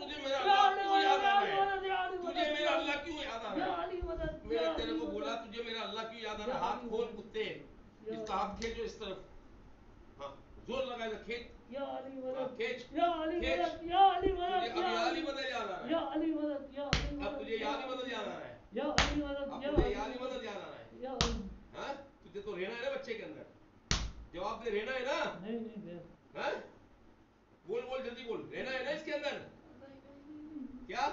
तुझे मेरा अल्लाह क्यों याद आ रहा है? तुझे मेरा अल्लाह क्यों याद आ रहा है? मैंने तेरे को बोला तुझे मेरा अल्लाह क्यों याद आ रहा है? हाथ खोल कुत्ते, इसका हाथ खींचो इस तरफ। हाँ, जोर लगाएगा, खींच। हाँ, खींच, खींच। तुझे अब या अली मदद याद आ रहा है? अब तुझे या अली मदद याद आ रहा है? अब तुझे या अली मदद याद आ रहा है? हाँ, तुझे तो रहना है ना बच्चे के अंदर। जवाब दे, रहना है ना? हाँ? बोल बोल, जल्दी बोल, रहना है ना इसके अंदर? क्या?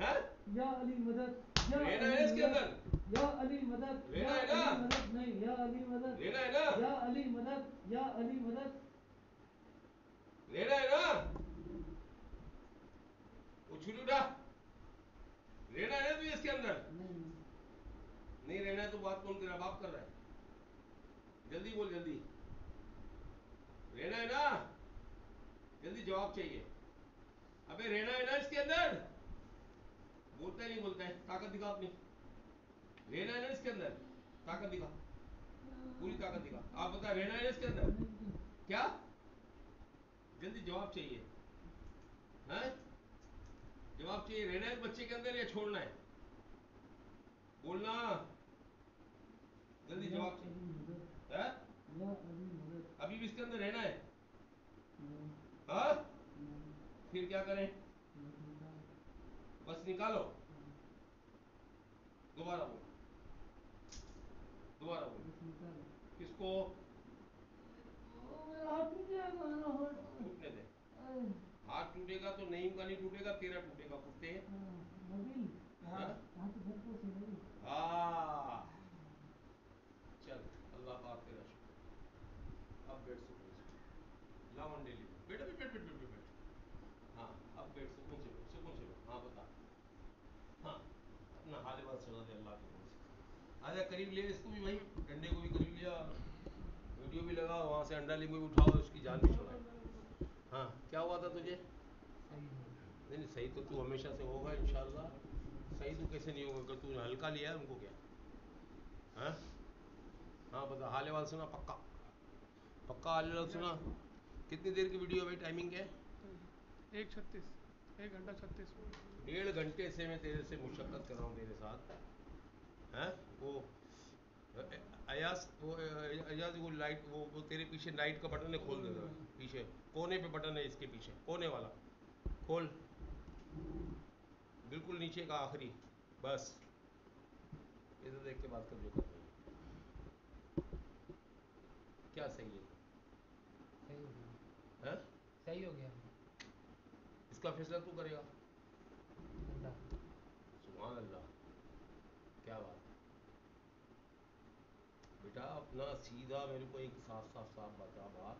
हाँ? या अली मदद, या रहना है अली इसके मदद, अंदर? या अली मदद, रहना या है ना? अली मदद, नहीं या अली मदद, रहना है ना? या अली मदद, या अली मदद। रहना है ना? उछल उठा, रहना है ना तुझे इसके अंदर? नहीं रहना है तो बात कौन तेरा बाप कर रहा है? जल्दी बोल, जल्दी। रहना है ना? जल्दी जवाब चाहिए। अबे रहना है ना इसके अंदर? बोलता है नहीं बोलता है? ताकत दिखा अपनी। रहना है ना इसके अंदर? ताकत दिखा, पूरी ताकत दिखा। आप बता, रहना है ना इसके अंदर? क्या? जल्दी जवाब चाहिए। हैं? जवाब चाहिए। रहना है बच्चे के अंदर या छोड़ना है? बोलना, जल्दी जवाब चाहिए। है? अभी भी इसके अंदर रहना है? हाँ? फिर क्या करें? बस निकालो। दोबारा बोल, दोबारा बोल। किसको? टूटने दे। हाथ टूटेगा तो नईम का नहीं टूटेगा, तेरा टूटेगा कुत्ते। हाँ? हाँ, चल, अल्लाह पाक तेरा शुक्र। अब बैठ सुकून से, ला वन डेली बैठ बैठ बैठ बैठ बैठ बैठ। हाँ, अब बैठ सुकून से बैठ, सुकून से बैठ। हाँ बता। हाँ, अपना हाल बात सुना दे अल्लाह के नाम से। आजा करीब ले इसको भी भाई, डंडे को भी करीब लिया, वीडियो भी लगा, वहाँ से अंडा लींबू भी उठाओ, उसकी जान भी छुड़ाए। हाँ, क्या हुआ था तुझे? नहीं नहीं, सही तो तू हमेशा से होगा इंशाल्लाह। सही तो कैसे नहीं होगा? अगर तूने हल्का लिया है उनको क्या? हाँ हाँ बता, हाल वाल सुना पक्का, पक्का हाल वाल सुना। कितनी देर की वीडियो है भाई, टाइमिंग क्या है? 1:36, 1 घंटा 36 मिनट। 1.5 घंटे से मैं तेरे से मुशक्क़त कर रहा हूँ तेरे साथ, हैं? वो अयाज, वो अयाज, वो लाइट, वो तेरे पीछे लाइट का बटन है, खोल दे जरा। पीछे कोने पे बटन है, इसके पीछे कोने वाला खोल, बिल्कुल नीचे का आखिरी, बस इधर देख के बात कर जो कर रही है। क्या सही है? सही हो गया, हैं? सही हो गया। इसका फैसला तू करेगा। अल्लाह। सुभान अल्लाह, क्या बात है बेटा। अपना सीधा मेरे को एक साफ साफ साफ बता बात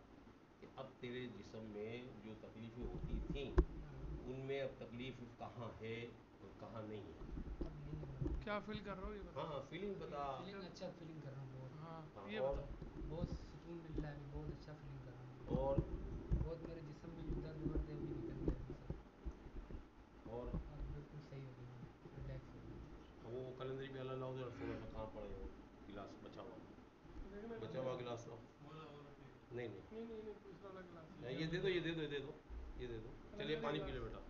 कि अब तेरे जिस्म में जो तकलीफ़ें होती थी उनमें अब तकलीफ कहाँ है और कहाँ नहीं है। अब नहीं है मेरे को। क्या फील कर रहे हो ये हाँ बताओ। हाँ फीलिंग बता। फीलिंग अच्छा फीलिंग कर रहा हूँ बहुत। हाँ हाँ, ये और बताओ। बहुत सुकून मिल रहा है अभी, बहुत अच्छा फीलिंग कर रहा हूँ। और बहुत मेरे जिस्म में जो दर्द वर्द है वो भी निकल गया अभी सब। और अब बिल्कुल सही हो गया, रिलैक्स हो गया। वो कलंदरी पे अल्लाह लाओ जरा, थोड़ा सा कहाँ पड़े हो, गिलास बचा हुआ, देखना बचा हुआ गिलास लाओ। नहीं नहीं नहीं नहीं नहीं, दूसरा वाला गिलास। ये दे दो, ये दे दो, ये दे दो, ये दे दो। चलिए पानी पी लो बेटा,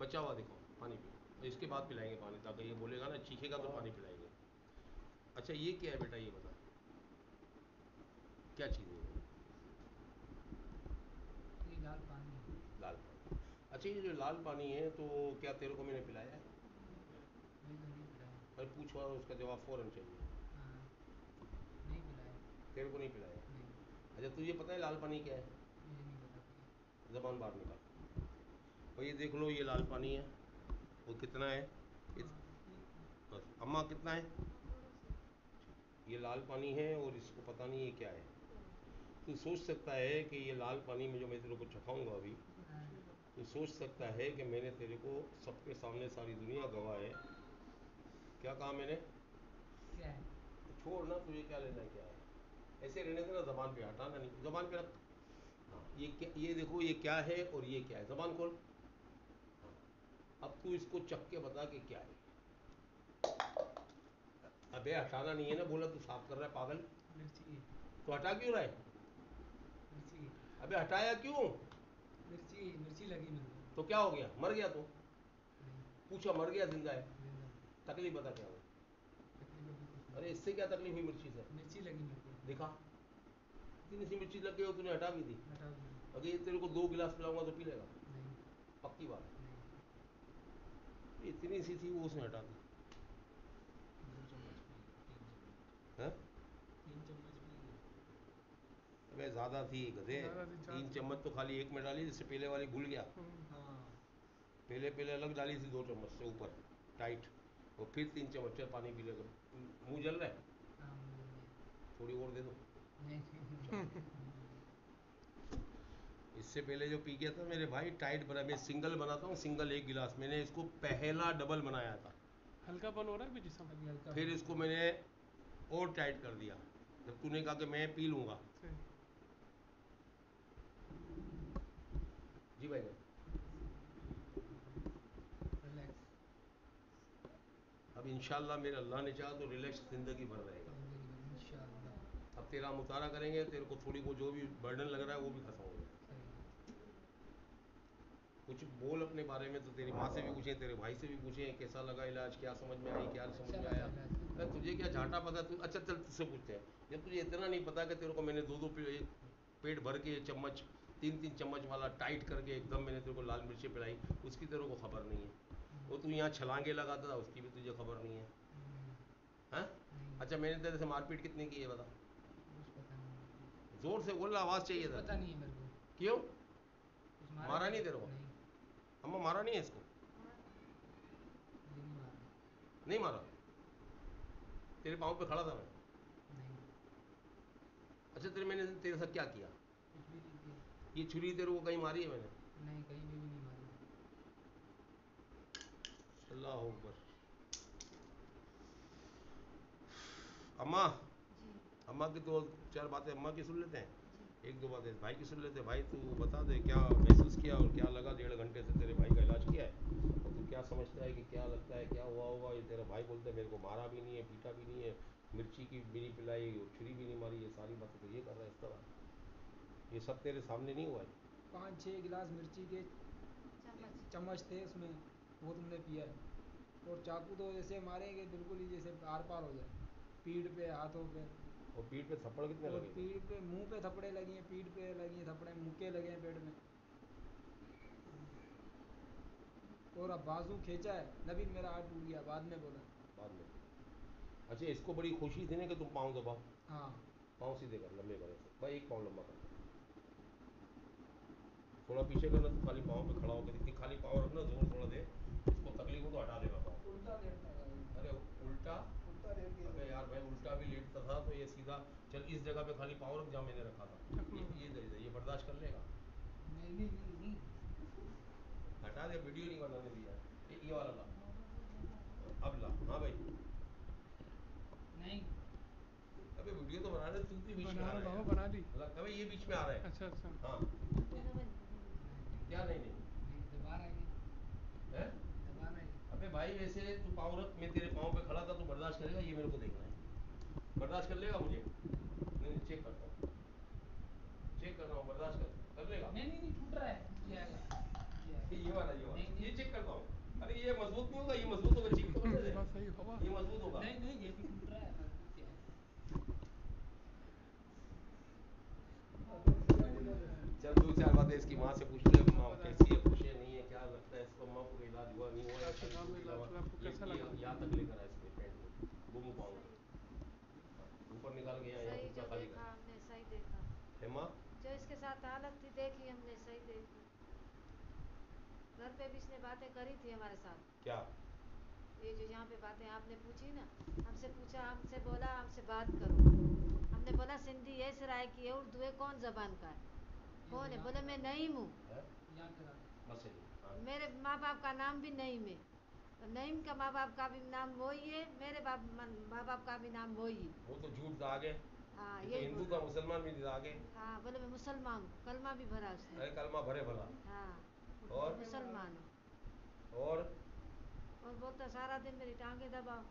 बचा हुआ देखो, पानी पी लो, इसके बाद पिलाएंगे पानी, ताकि ये बोलेगा ना चीखेगा तो पानी पिलाएंगे। अच्छा ये क्या है बेटा, ये बता क्या चीज़ है ये? ये लाल पानी है। लाल पानी। अच्छा ये जो लाल पानी है तो क्या तेरे को मैंने पिलाया है? अभी तो नहीं पिलाया। अरे पूछो, उसका जवाब फ़ौरन चाहिए। हाँ, नहीं पिलाया। तेरे को नहीं पिलाया? नहीं, अच्छा तुझे पता है लाल पानी क्या है? मुझे नहीं पता क्या। ज़बान बाहर निकाल और ये देख लो, ये लाल पानी है, वो कितना है? बस अम्मा कितना है? ये लाल पानी है और इसको पता नहीं है क्या है। तू सोच सकता है कि ये लाल पानी में जो मैं तेरे को चखाऊंगा अभी, हाँ, तू सोच सकता है कि मैंने तेरे को सबके सामने, सारी दुनिया गवाह है, क्या कहा मैंने? क्या है? छोड़ ना, तुझे क्या लेना है क्या है, ऐसे रहने देना, ज़बान पे हटाना नहीं, ज़बान पे रख। हाँ ये क्या, ये देखो ये क्या है और ये क्या है, ज़बान खोल। हाँ, अब तू इसको चख के बता कि क्या है। अबे हटाना नहीं है ना, बोला तू साफ कर रहा है पागल, मिर्ची है। तो हटा क्यों रहा है? मिर्ची है। अबे हटाया क्यों? मिर्ची, मिर्ची लगी मेरे को। तो क्या हो गया, मर गया तो? नहीं, पूछा मर गया जिंदा है? जिंदा। तकलीफ बता क्या हुई? तकलीफ अभी कुछ अरे नहीं। इससे क्या तकलीफ हुई मिर्ची से? मिर्ची लगी मेरे को। दिखा, इतनी सी मिर्ची लग गई और तूने हटा भी दी। हटाओ दी। अगर ये तेरे को 2 गिलास पिलाऊंगा तो पी लेगा? नहीं, पक्की बात नहीं। है, इतनी सी थी वो उसने हटा दी। 2 चम्मच पी, 3 चम्मच। है? 3 चम्मच पी गई। अबे ज़्यादा थी गधे, ज़्यादा थी, 3 चार। चम्मच तो खाली एक में डाली, जिससे पहले वाली भूल गया। हाँ। पहले पहले अलग डाली थी 2 चम्मच से ऊपर टाइट, और फिर 3 चम्मच। चल पानी पी लेगा, मुँह जल रहा है, हाँ, मुझे नहीं। थोड़ी और दे दो। नहीं, नहीं। इससे पहले जो पी गया था मेरे भाई, टाइट बना, मैं सिंगल बनाता हूँ, सिंगल 1 गिलास, मैंने इसको पहला डबल बनाया था, हल्कापन हो रहा है अभी जिसम। अभी हल्का फिर हो इसको गया। मैंने और टाइट कर दिया जब तूने कहा कि मैं पी लूँगा। सही। जी भाई, रिलैक्स। अब इंशाल्लाह मेरे अल्लाह ने चाहा तो रिलैक्स ज़िंदगी भर रहेगा। जिंदगी में इंशाअल्लाह। अब तेरा मुतारा करेंगे, तेरे को थोड़ी को जो भी बर्डन लग रहा है वो भी खत्म हो जाएगा। सही है। कुछ बोल अपने बारे में, तो तेरी माँ से भी पूछें, तेरे भाई से भी पूछें, कैसा लगा इलाज, क्या समझ में आई, क्या समझ अच्छा में लगा आया। इलाज। अरे तुझे क्या झाटा पता, तू अच्छा चल तुझसे पूछते हैं, जब तुझे इतना नहीं पता कि तेरे को मैंने 2-2 पेट भर के चम्मच, 3-3 चम्मच वाला टाइट करके एकदम मैंने तेरे को लाल मिर्ची पिलाई, उसकी तेरे को खबर नहीं है। वो तू यहाँ छलांगे लगाता था, उसकी भी तुझे खबर नहीं है। नहीं, हाँ? नहीं। अच्छा मैंने तेरे से मारपीट कितनी की है बता? कुछ पता नहीं मेरे को। जोर से बोल, आवाज़ चाहिए कुछ था। पता नहीं है मेरे को। क्यों? कुछ मारा नहीं तेरे को? नहीं, अम्मा मारा नहीं है इसको? मुझे नहीं मारा। नहीं मारा? तेरे पाँव पे खड़ा था मैं? नहीं, अच्छा मैंने तेरे साथ क्या किया? कुछ भी नहीं किया। ये छुरी तेरे को कहीं मारी है मैंने? नहीं, कहीं पे भी नहीं मारी। अल्लाह अकबर। अम्मा, जी अम्मा की 2-4 बातें अम्मा की सुन लेते हैं, जी 1-2 बातें भाई की सुन लेते हैं। भाई तू बता दे क्या महसूस किया और क्या लगा, 1.5 घंटे से तेरे भाई का इलाज किया है, और तू क्या समझता है कि क्या लगता है क्या हुआ होगा? ये तेरा भाई बोलते हैं मेरे को मारा भी नहीं है, पीटा भी नहीं है, मिर्ची की भी नहीं पिलाई, छुरी भी नहीं मारी, ये सारी बातें तो ये कर रहा है इस तरह। ये सब तेरे सामने नहीं हुआ है। 5-6 गिलास मिर्ची के चम्मच चम्मच थे उसमें, वो तुमने पिया है। और चाकू तो ऐसे मारेंगे बिल्कुल ही जैसे आर पार हो जाए, पीठ पे, हाथों पे। और पीठ पे थप्पड़ कितने और लगे थे? पीठ पे, मुंह पे थप्पड़े लगी हैं, पीठ पे लगी हैं थप्पड़े, मुंह के लगे हैं पेट में। और अब बाजू खींचा है, नबीन मेरा हाथ टूट गया, बाद में बोला। बाद में? अच्छा, इसको बड़ी खुशी थी ना कि तुम पाँव दबाओ। हाँ। पाँव सीधे कर, लंबे करे से भाई, एक पाँव लंबा कर, थोड़ा पीछे करना, तो खाली पाँव पे खड़ा होकर, इतनी खाली पाँव रखना, जोर थोड़ा दे, इसको तकलीफ हो तो हटा देगा पाँव। उल्टा लेटता था ये। अरे उल्टा? उल्टा लेट के। अबे यार भाई, उल्टा भी लेटता था तो ये सीधा चल, इस जगह पे खाली पाँव रख जहाँ मैंने रखा था, ये दर्द है, ये बर्दाश्त कर लेगा? नहीं। हटा दे, वीडियो नहीं बनाने दिया। ये वाला ला, अब ला। हाँ भाई, नहीं। अबे वीडियो तो बना रहे, तू भी बीच में आ बना रहा है बाबा, बना दी। यार। अबे ये बीच में आ रहा है। अच्छा अच्छा। हाँ, क्या नहीं? दबा रहे हैं। हैं? दबा रहे हैं। अबे भाई, वैसे तू पाँव रख, मैं तेरे पाँव पे खड़ा था, तू बर्दाश्त करेगा? ये मेरे को देखना है, बर्दाश्त कर लेगा मुझे? नहीं, चेक करता हूँ, चेक कर रहा हूँ, बर्दाश्त कर लेगा? नहीं टूट रहा है, टूट जाएगा। ये वाला नहीं। ये चेक करता हूँ। अरे ये मजबूत नहीं होगा, ये मजबूत होगा, चेक तो करने दे। बस सही होगा। ये मजबूत होगा। नहीं, ये भी टूट रहा है, मजबूत क्या है। चल, 2-4 बातें इसकी माँ से पूछ ले, माँ कैसी है, खुश है, नहीं है, क्या लगता है इसको, माँ को इलाज हुआ नहीं हुआ, डॉक्टर साहब ने इलाज हुआ, आपको कैसा लगा? यहाँ तक लेकर आया इसके पेट में, दोनों पाँव ऊपर निकाल के यहाँ सही पूरा जो खाली देखा कर। हमने, सही देखा। है माँ? जो इसके साथ हालत थी देखी हमने, सही देखी। घर पे भी इसने बातें करी थी हमारे साथ, क्या? ये जो यहाँ पे बातें आपने पूछी ना, हमसे पूछा, हमसे बोला हमसे बात करो। हमने बोला सिंधी है, सराय की है, उर्दू है, कौन जबान का है, कौन है? बोले मैं नईम हूँ। है? यहाँ पे बस है। हाँ। मेरे माँ बाप का नाम भी नईम है, और नईम का माँ बाप का भी नाम वही है, मेरे माँ बाप का भी नाम वही है। वो तो झूठ था आगे, हाँ, ये तो यही हिंदू बोला। था, मुसलमान भी था आगे। हाँ, बोले मैं मुसलमान हूँ, कलमा भी भरा उसने। अरे कलमा भरे भला। हाँ, और? मुसलमान हूँ। और बोलता सारा दिन मेरी टांगे दबाओ,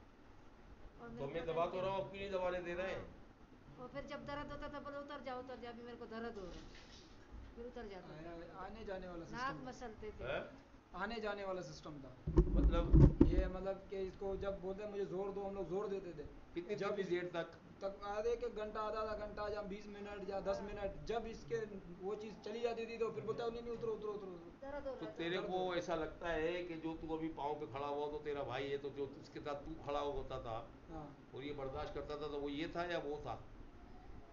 और तो मेरे मैं को दबा पता तो नहीं रहा हूँ, अब क्यों नहीं दबाने दे रहे हैं? क्या। और फिर जब दर्द होता था बोले उतर जा, अभी मेरे को दर्द हो रहा है, फिर उतर जाता था। आने जाने वाला नाक सिस्टम। मसलते थे। हैं? आने जाने वाला सिस्टम था मतलब ये, मतलब कि इसको जब बोलते मुझे जोर दो, हम लोग जोर देते थे। कितनी जब कितनी देर तक? तक आधे एक घंटा, आधा घंटा, या 20 मिनट या 10 मिनट, जब इसके वो चीज़ चली जाती थी तो फिर बोलता नहीं उतरो उतरो उतरो उतरो। दर्द हो तो रहा तेरे था। दर्द को हो रहा ऐसा लगता है कि जो तू अभी पाँव पे खड़ा हुआ तो तेरा भाई है, तो जो उसके साथ तू खड़ा होता था हाँ। और ये बर्दाश्त करता था, तो वो ये था या वो था?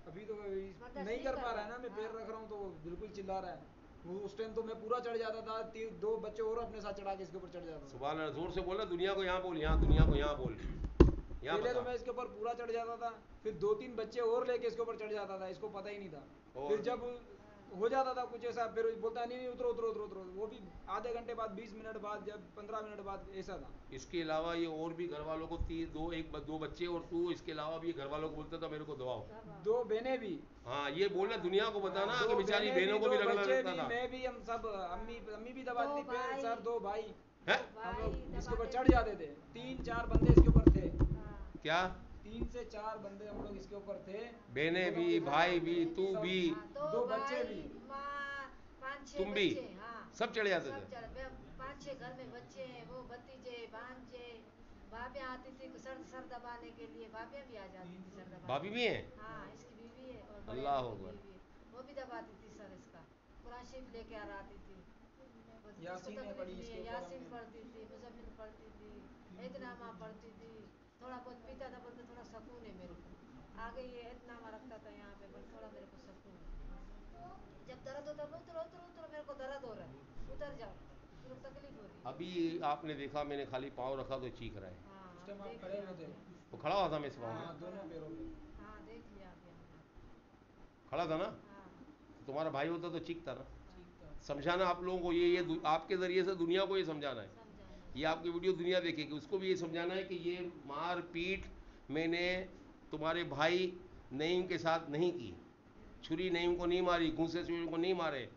अभी तो बर्दाश्त नहीं नहीं कर कर पा रहा रहा है ना, मैं है। पैर हाँ। रख रहा हूँ तो वो बिल्कुल चिल्ला रहा है। वो उस टाइम तो मैं पूरा चढ़ जाता था, 2 बच्चे और अपने साथ चढ़ा के इसके ऊपर चढ़ जाता था। सुबह अल्लाह, जोर से बोला, दुनिया को यहाँ बोल, यहाँ दुनिया को यहाँ बोल, यहाँ पहले तो बता। मैं इसके ऊपर पूरा चढ़ जाता था, फिर 2-3 बच्चे और लेके इसके ऊपर चढ़ जाता था, इसको पता ही नहीं था। और? फिर जब हो जाता था कुछ ऐसा, फिर बोलता नहीं उतरो उतरो उतरो उतरो, वो भी आधे घंटे बाद, 20 मिनट बाद, जब 15 मिनट बाद, ऐसा था। इसके अलावा ये और भी घर वालों को दो बच्चे और तू, इसके अलावा भी ये घर वालों को बोलता था मेरे को दबाओ। 2 बहनें भी। हाँ, ये बोलना, दुनिया को बताना कि 2 बेचारी बहनें बहनों को भी 2 रगड़ा बच्चे लगता भी, था। मैं भी, हम सब, अम्मी भी दबाती दो थी पैर, भाई। सर 2 भाई, है? हम भाई लोग इसके ऊपर दबाते चढ़ थे। जाते थे। 3-4 बंदे इसके ऊपर थे, हाँ। क्या? 3 से 4 बंदे हम लोग इसके ऊपर थे। बहनें भी, दोनों भाई भी, तू सब। भी, हाँ, 2 2 भाई, बच्चे भी। माँ, 5-6 तुम भी? बच्चे। हाँ, सब चढ़ जाते सब थे? चढ़, 5-6 घर में बच्चे हैं, वो भतीजे भांजे, भाभियाँ आती थी सर दबाने के लिए, भाभियाँ भी आ जाती थी सर दबाने। भाभी भी हैं? हाँ, इसकी बीवी है और बड़े अल्लाह आदमी की अकबर। बीवी है, वो भी दबाती थी सर इसका, कुरान शरीफ लेके आ आती थी। इसको यासीन ने तकलीफ पढ़ी नहीं इसके है, ऊपर यासीन हमने। पढ़ती थी, मुजम्मिल पढ़ती थी, इतनामा पढ़ती थी, थोड़ा बहुत पीता था, बोलते थोड़ा सुकून है मेरे को। आगे ये इतनामा रखता था यहाँ पे, बोले थोड़ा मेरे को सुकून है। जब दर्द होता है उतरो उतरो उतरो, मेरे को दर्द हो रहा है, उतर जाओ, मेरे को तकलीफ हो रही है। अभी आपने देखा, मैंने खाली पाँव रखा तो चीख रहा है। हाँ, उस टाइम आप देख खड़े लिया हुए थे। आपने। वो खड़ा हुआ था मैं इस पाँव हाँ, में? दोनों पैरों पे। हाँ, देख लिया अभी हमने। खड़ा था ना? हाँ, तुम्हारा भाई होता तो चीखता ना। ठीक था। समझाना आप लोगों को, ये आपके ज़रिए से दुनिया को ये समझाना है। समझाना। ये आपकी वीडियो दुनिया देखेगी, उसको भी ये समझाना है कि ये मार पीट मैंने तुम्हारे भाई नईम के साथ नहीं की। छुरी नईम को नहीं मारी, घूंसे छुरी को नहीं मारे,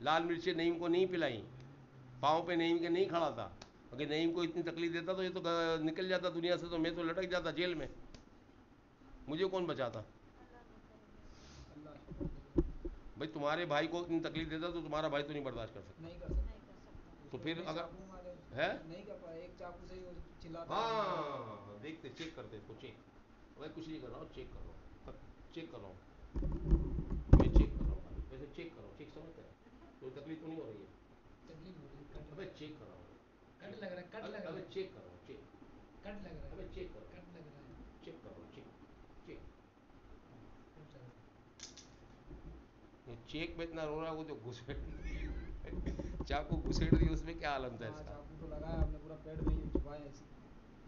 लाल मिर्चें नईम को नहीं पिलाई, पाँव पे नईम के नहीं खड़ा था। अगर नईम को इतनी तकलीफ देता तो ये तो निकल जाता दुनिया से, तो मैं तो लटक जाता जेल में। मुझे कौन बचाता? अल्लाह भाई तुम्हारे भाई को इतनी तकलीफ देता तो तुम्हारा भाई तो नहीं बर्दाश्त कर सकता। नहीं कर सकता। नहीं कर सकता। तो फिर उसको अगर चाकू मारे है नहीं कर पाया, एक चाकू से ही वो चिल्लाता है। हाँ देखते चेक करते इसको चेक। मैं कुछ नहीं कर रहा हूँ, चेक कर रहा हूँ, चेक कर रहा हूँ, मैं चेक कर रहा हूँ भाई, वैसे चेक कर रहा हूँ, चेक समझते हैं कोई तकलीफ तो नहीं हो रही है? तकलीफ हो रही है, अबे चेक कर रहा हूँ, कट लग रहा है, कट लग रहा अबे है, चेक कर रहा हूँ, चेक, कट लग रहा अबे है, चेक कर रहा हूँ, कट लग रहा है, चेक कर रहा हूँ, चेक चेक। कट लग रहा ये चेक में इतना रो रहा है वो तो घुसेड़ चाकू घुसेड़ दी उसमें क्या आलम था है। हाँ इसका? चाकू तो लगाया हमने पूरा पेट में ही छुपाया ऐसे।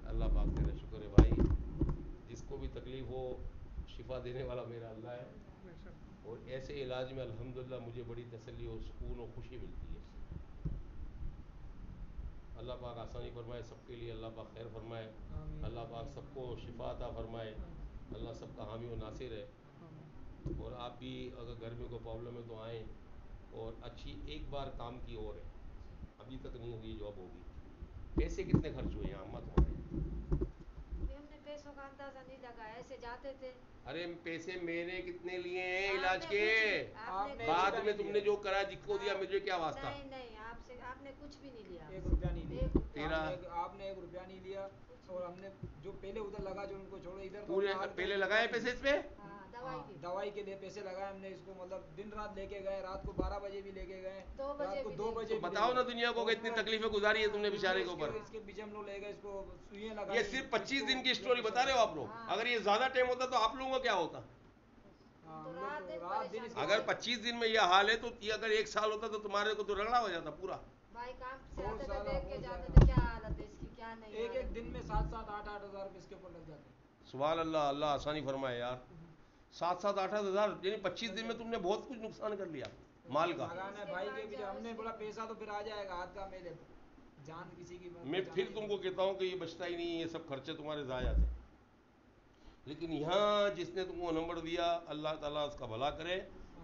अल्लाह पाक तेरा शुक्र है भाई, जिसको भी तकलीफ हो शिफा देने वाला मेरा अल्लाह है। बेशक। और ऐसे इलाज में अल्हम्दुलिल्लाह मुझे बड़ी तसल्ली और सुकून और खुशी मिलती है। अल्लाह पाक आसानी फरमाए सबके लिए, अल्लाह पाक खैर फरमाए, आमीन, अल्लाह पाक आमीन, सबको आमीन। शिफा अता फरमाए, अल्लाह सबका हामी और नासिर है। आमीन। और आप भी अगर घर में कोई प्रॉब्लम है तो आएँ। और अच्छी एक बार काम की और है, अभी तक नहीं हुई, जॉब होगी। पैसे कितने खर्च हुए यहाँ मत हो? अभी हमने पैसों का अंदाजा नहीं लगाया, ऐसे जाते थे। अरे पैसे मैंने कितने लिए हैं आपने इलाज के? आपने बाद रुपया में नहीं तुमने दिया। जो करा जिसको दिया मुझे क्या वास्ता? नहीं नहीं, आपसे आपने कुछ भी नहीं लिया। 1 रुपया नहीं लिया। एक रुपया तेरा आपने 1 रुपया नहीं लिया। और हमने जो पहले उधर लगा जो उनको छोड़ो, इधर तो पूरे हमने आज तक पहले 1 लगाए रुपया पैसे नहीं इस पे? हाँ, दिया। दवाई हाँ, की। दवाई के लिए पैसे लगाए हमने इसको, मतलब दिन रात लेके गए, रात को 12 बजे भी लेके गए, 2 रात बजे को भी 2 ले बजे तो भी बताओ ले ना गए। दुनिया को तो कि इतनी उसमें तकलीफें गुजारी है तुमने बेचारे के इसके ऊपर। इसके बीच हम लोग ले गए, इसको सुइयां लगाई। ये सिर्फ 25 इसको दिन की स्टोरी बता रहे हो आप लोग। हाँ। अगर ये ज्यादा टाइम होता तो आप लोगों का क्या होता? हाँ, तो हम रात लोग दिन तो रात दिन परेशान इसके अगर भाई। 25 दिन में ये हाल है तो ये अगर 1 साल होता तो तुम्हारे को तो रगड़ा हो जाता पूरा। भाई काम से बहुत आते थे, ज्यादा, देख के बहुत जाते ज्यादा। थे क्या हालत है इसकी, क्या नहीं एक हालत। दिन में 7-7 8-8 हज़ार रुपये इसके ऊपर लग जाते हैं। सुभान अल्लाह, अल्लाह आसानी फरमाए यार। 7-7 8-8 हज़ार यानी 25 दिन में तुमने बहुत कुछ नुकसान कर लिया माल का। लगाना है इसके भाई बाद के पीछे, जाओ, हमने इसके बोला बाद। पैसा तो फिर आ जाएगा हाथ का, मेरे जान किसी की मत मैं बचाना फिर ही तुमको नहीं। कहता हूँ कि ये बचता ही नहीं, ये सब खर्चे तुम्हारे ज़ाया जाते हैं। लेकिन यहाँ जिसने तुमको नंबर दिया अल्लाह ताला उसका भला करे,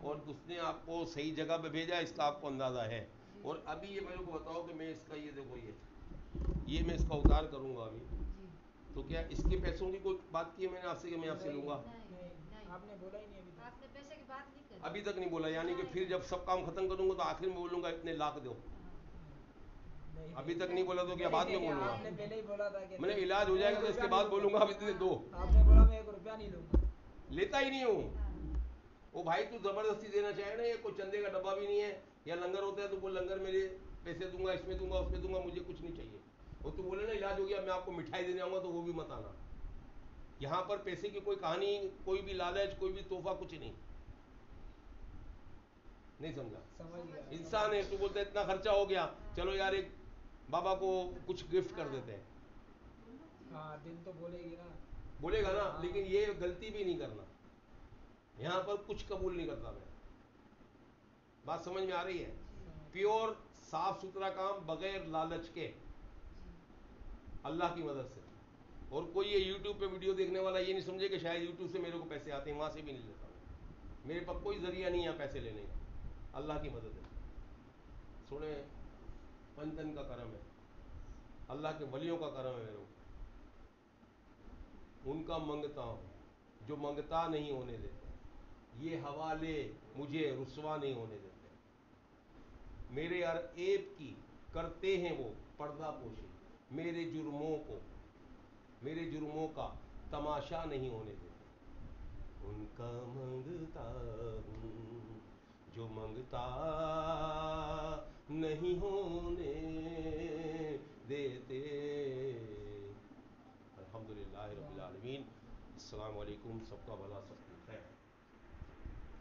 और उसने आपको सही जगह पे भेजा इसका आपको अंदाज़ा है। और अभी ये मेरे को बताओ कि मैं इसका ये देखो ये मैं इसका उतार करूँगा अभी, जी। तो क्या इसके पैसों की कोई बात की है मैंने आपसे कि मैं आपसे नहीं, लूँगा? नहीं नहीं, आपने बोला ही नहीं अभी तक। आपने पैसे की बात नहीं करी। अभी तक नहीं बोला, यानी कि नहीं, फिर जब सब काम खत्म करूँगा तो आखिर में बोलूँगा इतने लाख दो। नहीं, अभी तक नहीं बोला तो क्या बाद में नहीं, बोलूँगा? आपने पहले ही बोला था कि मैंने नहीं, इलाज हो मैं जाएगा 1 तो इसके रुपया बाद नहीं बोलूँगा लूंगा। अब इतने दो। आपने बोला मैं 1 रुपया नहीं लूंगा। लेता ही नहीं हूँ। हाँ। वो भाई तू जबरदस्ती देना चाहे ना, ये कोई चंदे का डब्बा भी नहीं है, या लंगर होता है तो वो लंगर मेरे पैसे दूंगा, इसमें दूंगा, उसमें दूंगा, मुझे कुछ नहीं चाहिए। और तू बोले ना इलाज हो गया मैं आपको मिठाई देने आऊँगा तो वो भी मत आना। यहाँ पर पैसे की कोई कहानी, कोई भी लालच, कोई भी तोहफा, कुछ नहीं समझा? समझ गया। इंसान है, तू बोलता है इतना खर्चा हो गया, चलो यार एक बाबा को कुछ गिफ्ट कर देते हैं, हाँ, दिल तो बोलेगी ना। बोलेगा ना, हाँ। लेकिन ये गलती भी नहीं करना। यहाँ पर कुछ कबूल नहीं करता मैं। बात समझ में आ रही है? प्योर साफ सुथरा काम बगैर लालच के, अल्लाह की मदद से। और कोई ये यूट्यूब पे वीडियो देखने वाला ये नहीं समझे कि शायद यूट्यूब से मेरे को पैसे आते हैं, वहाँ से भी नहीं लेता हूँ। मेरे पास कोई जरिया नहीं है पैसे लेने का, अल्लाह की मदद है। सुने, पंचन का करम है, अल्लाह के वलियों का करम है मेरे को, उनका मंगता हूँ जो मंगता नहीं होने देते। ये हवाले मुझे रुसवा नहीं होने देते। मेरे हर ऐब की करते हैं वो पर्दा पोशी, मेरे जुर्मों का तमाशा नहीं होने देते। उनका मंगता हूँ जो मंगता नहीं होने देते। अल्हम्दुलिल्लाह रब्बिल आलमीन। अस्सलाम वालेकुम, सबका भला सब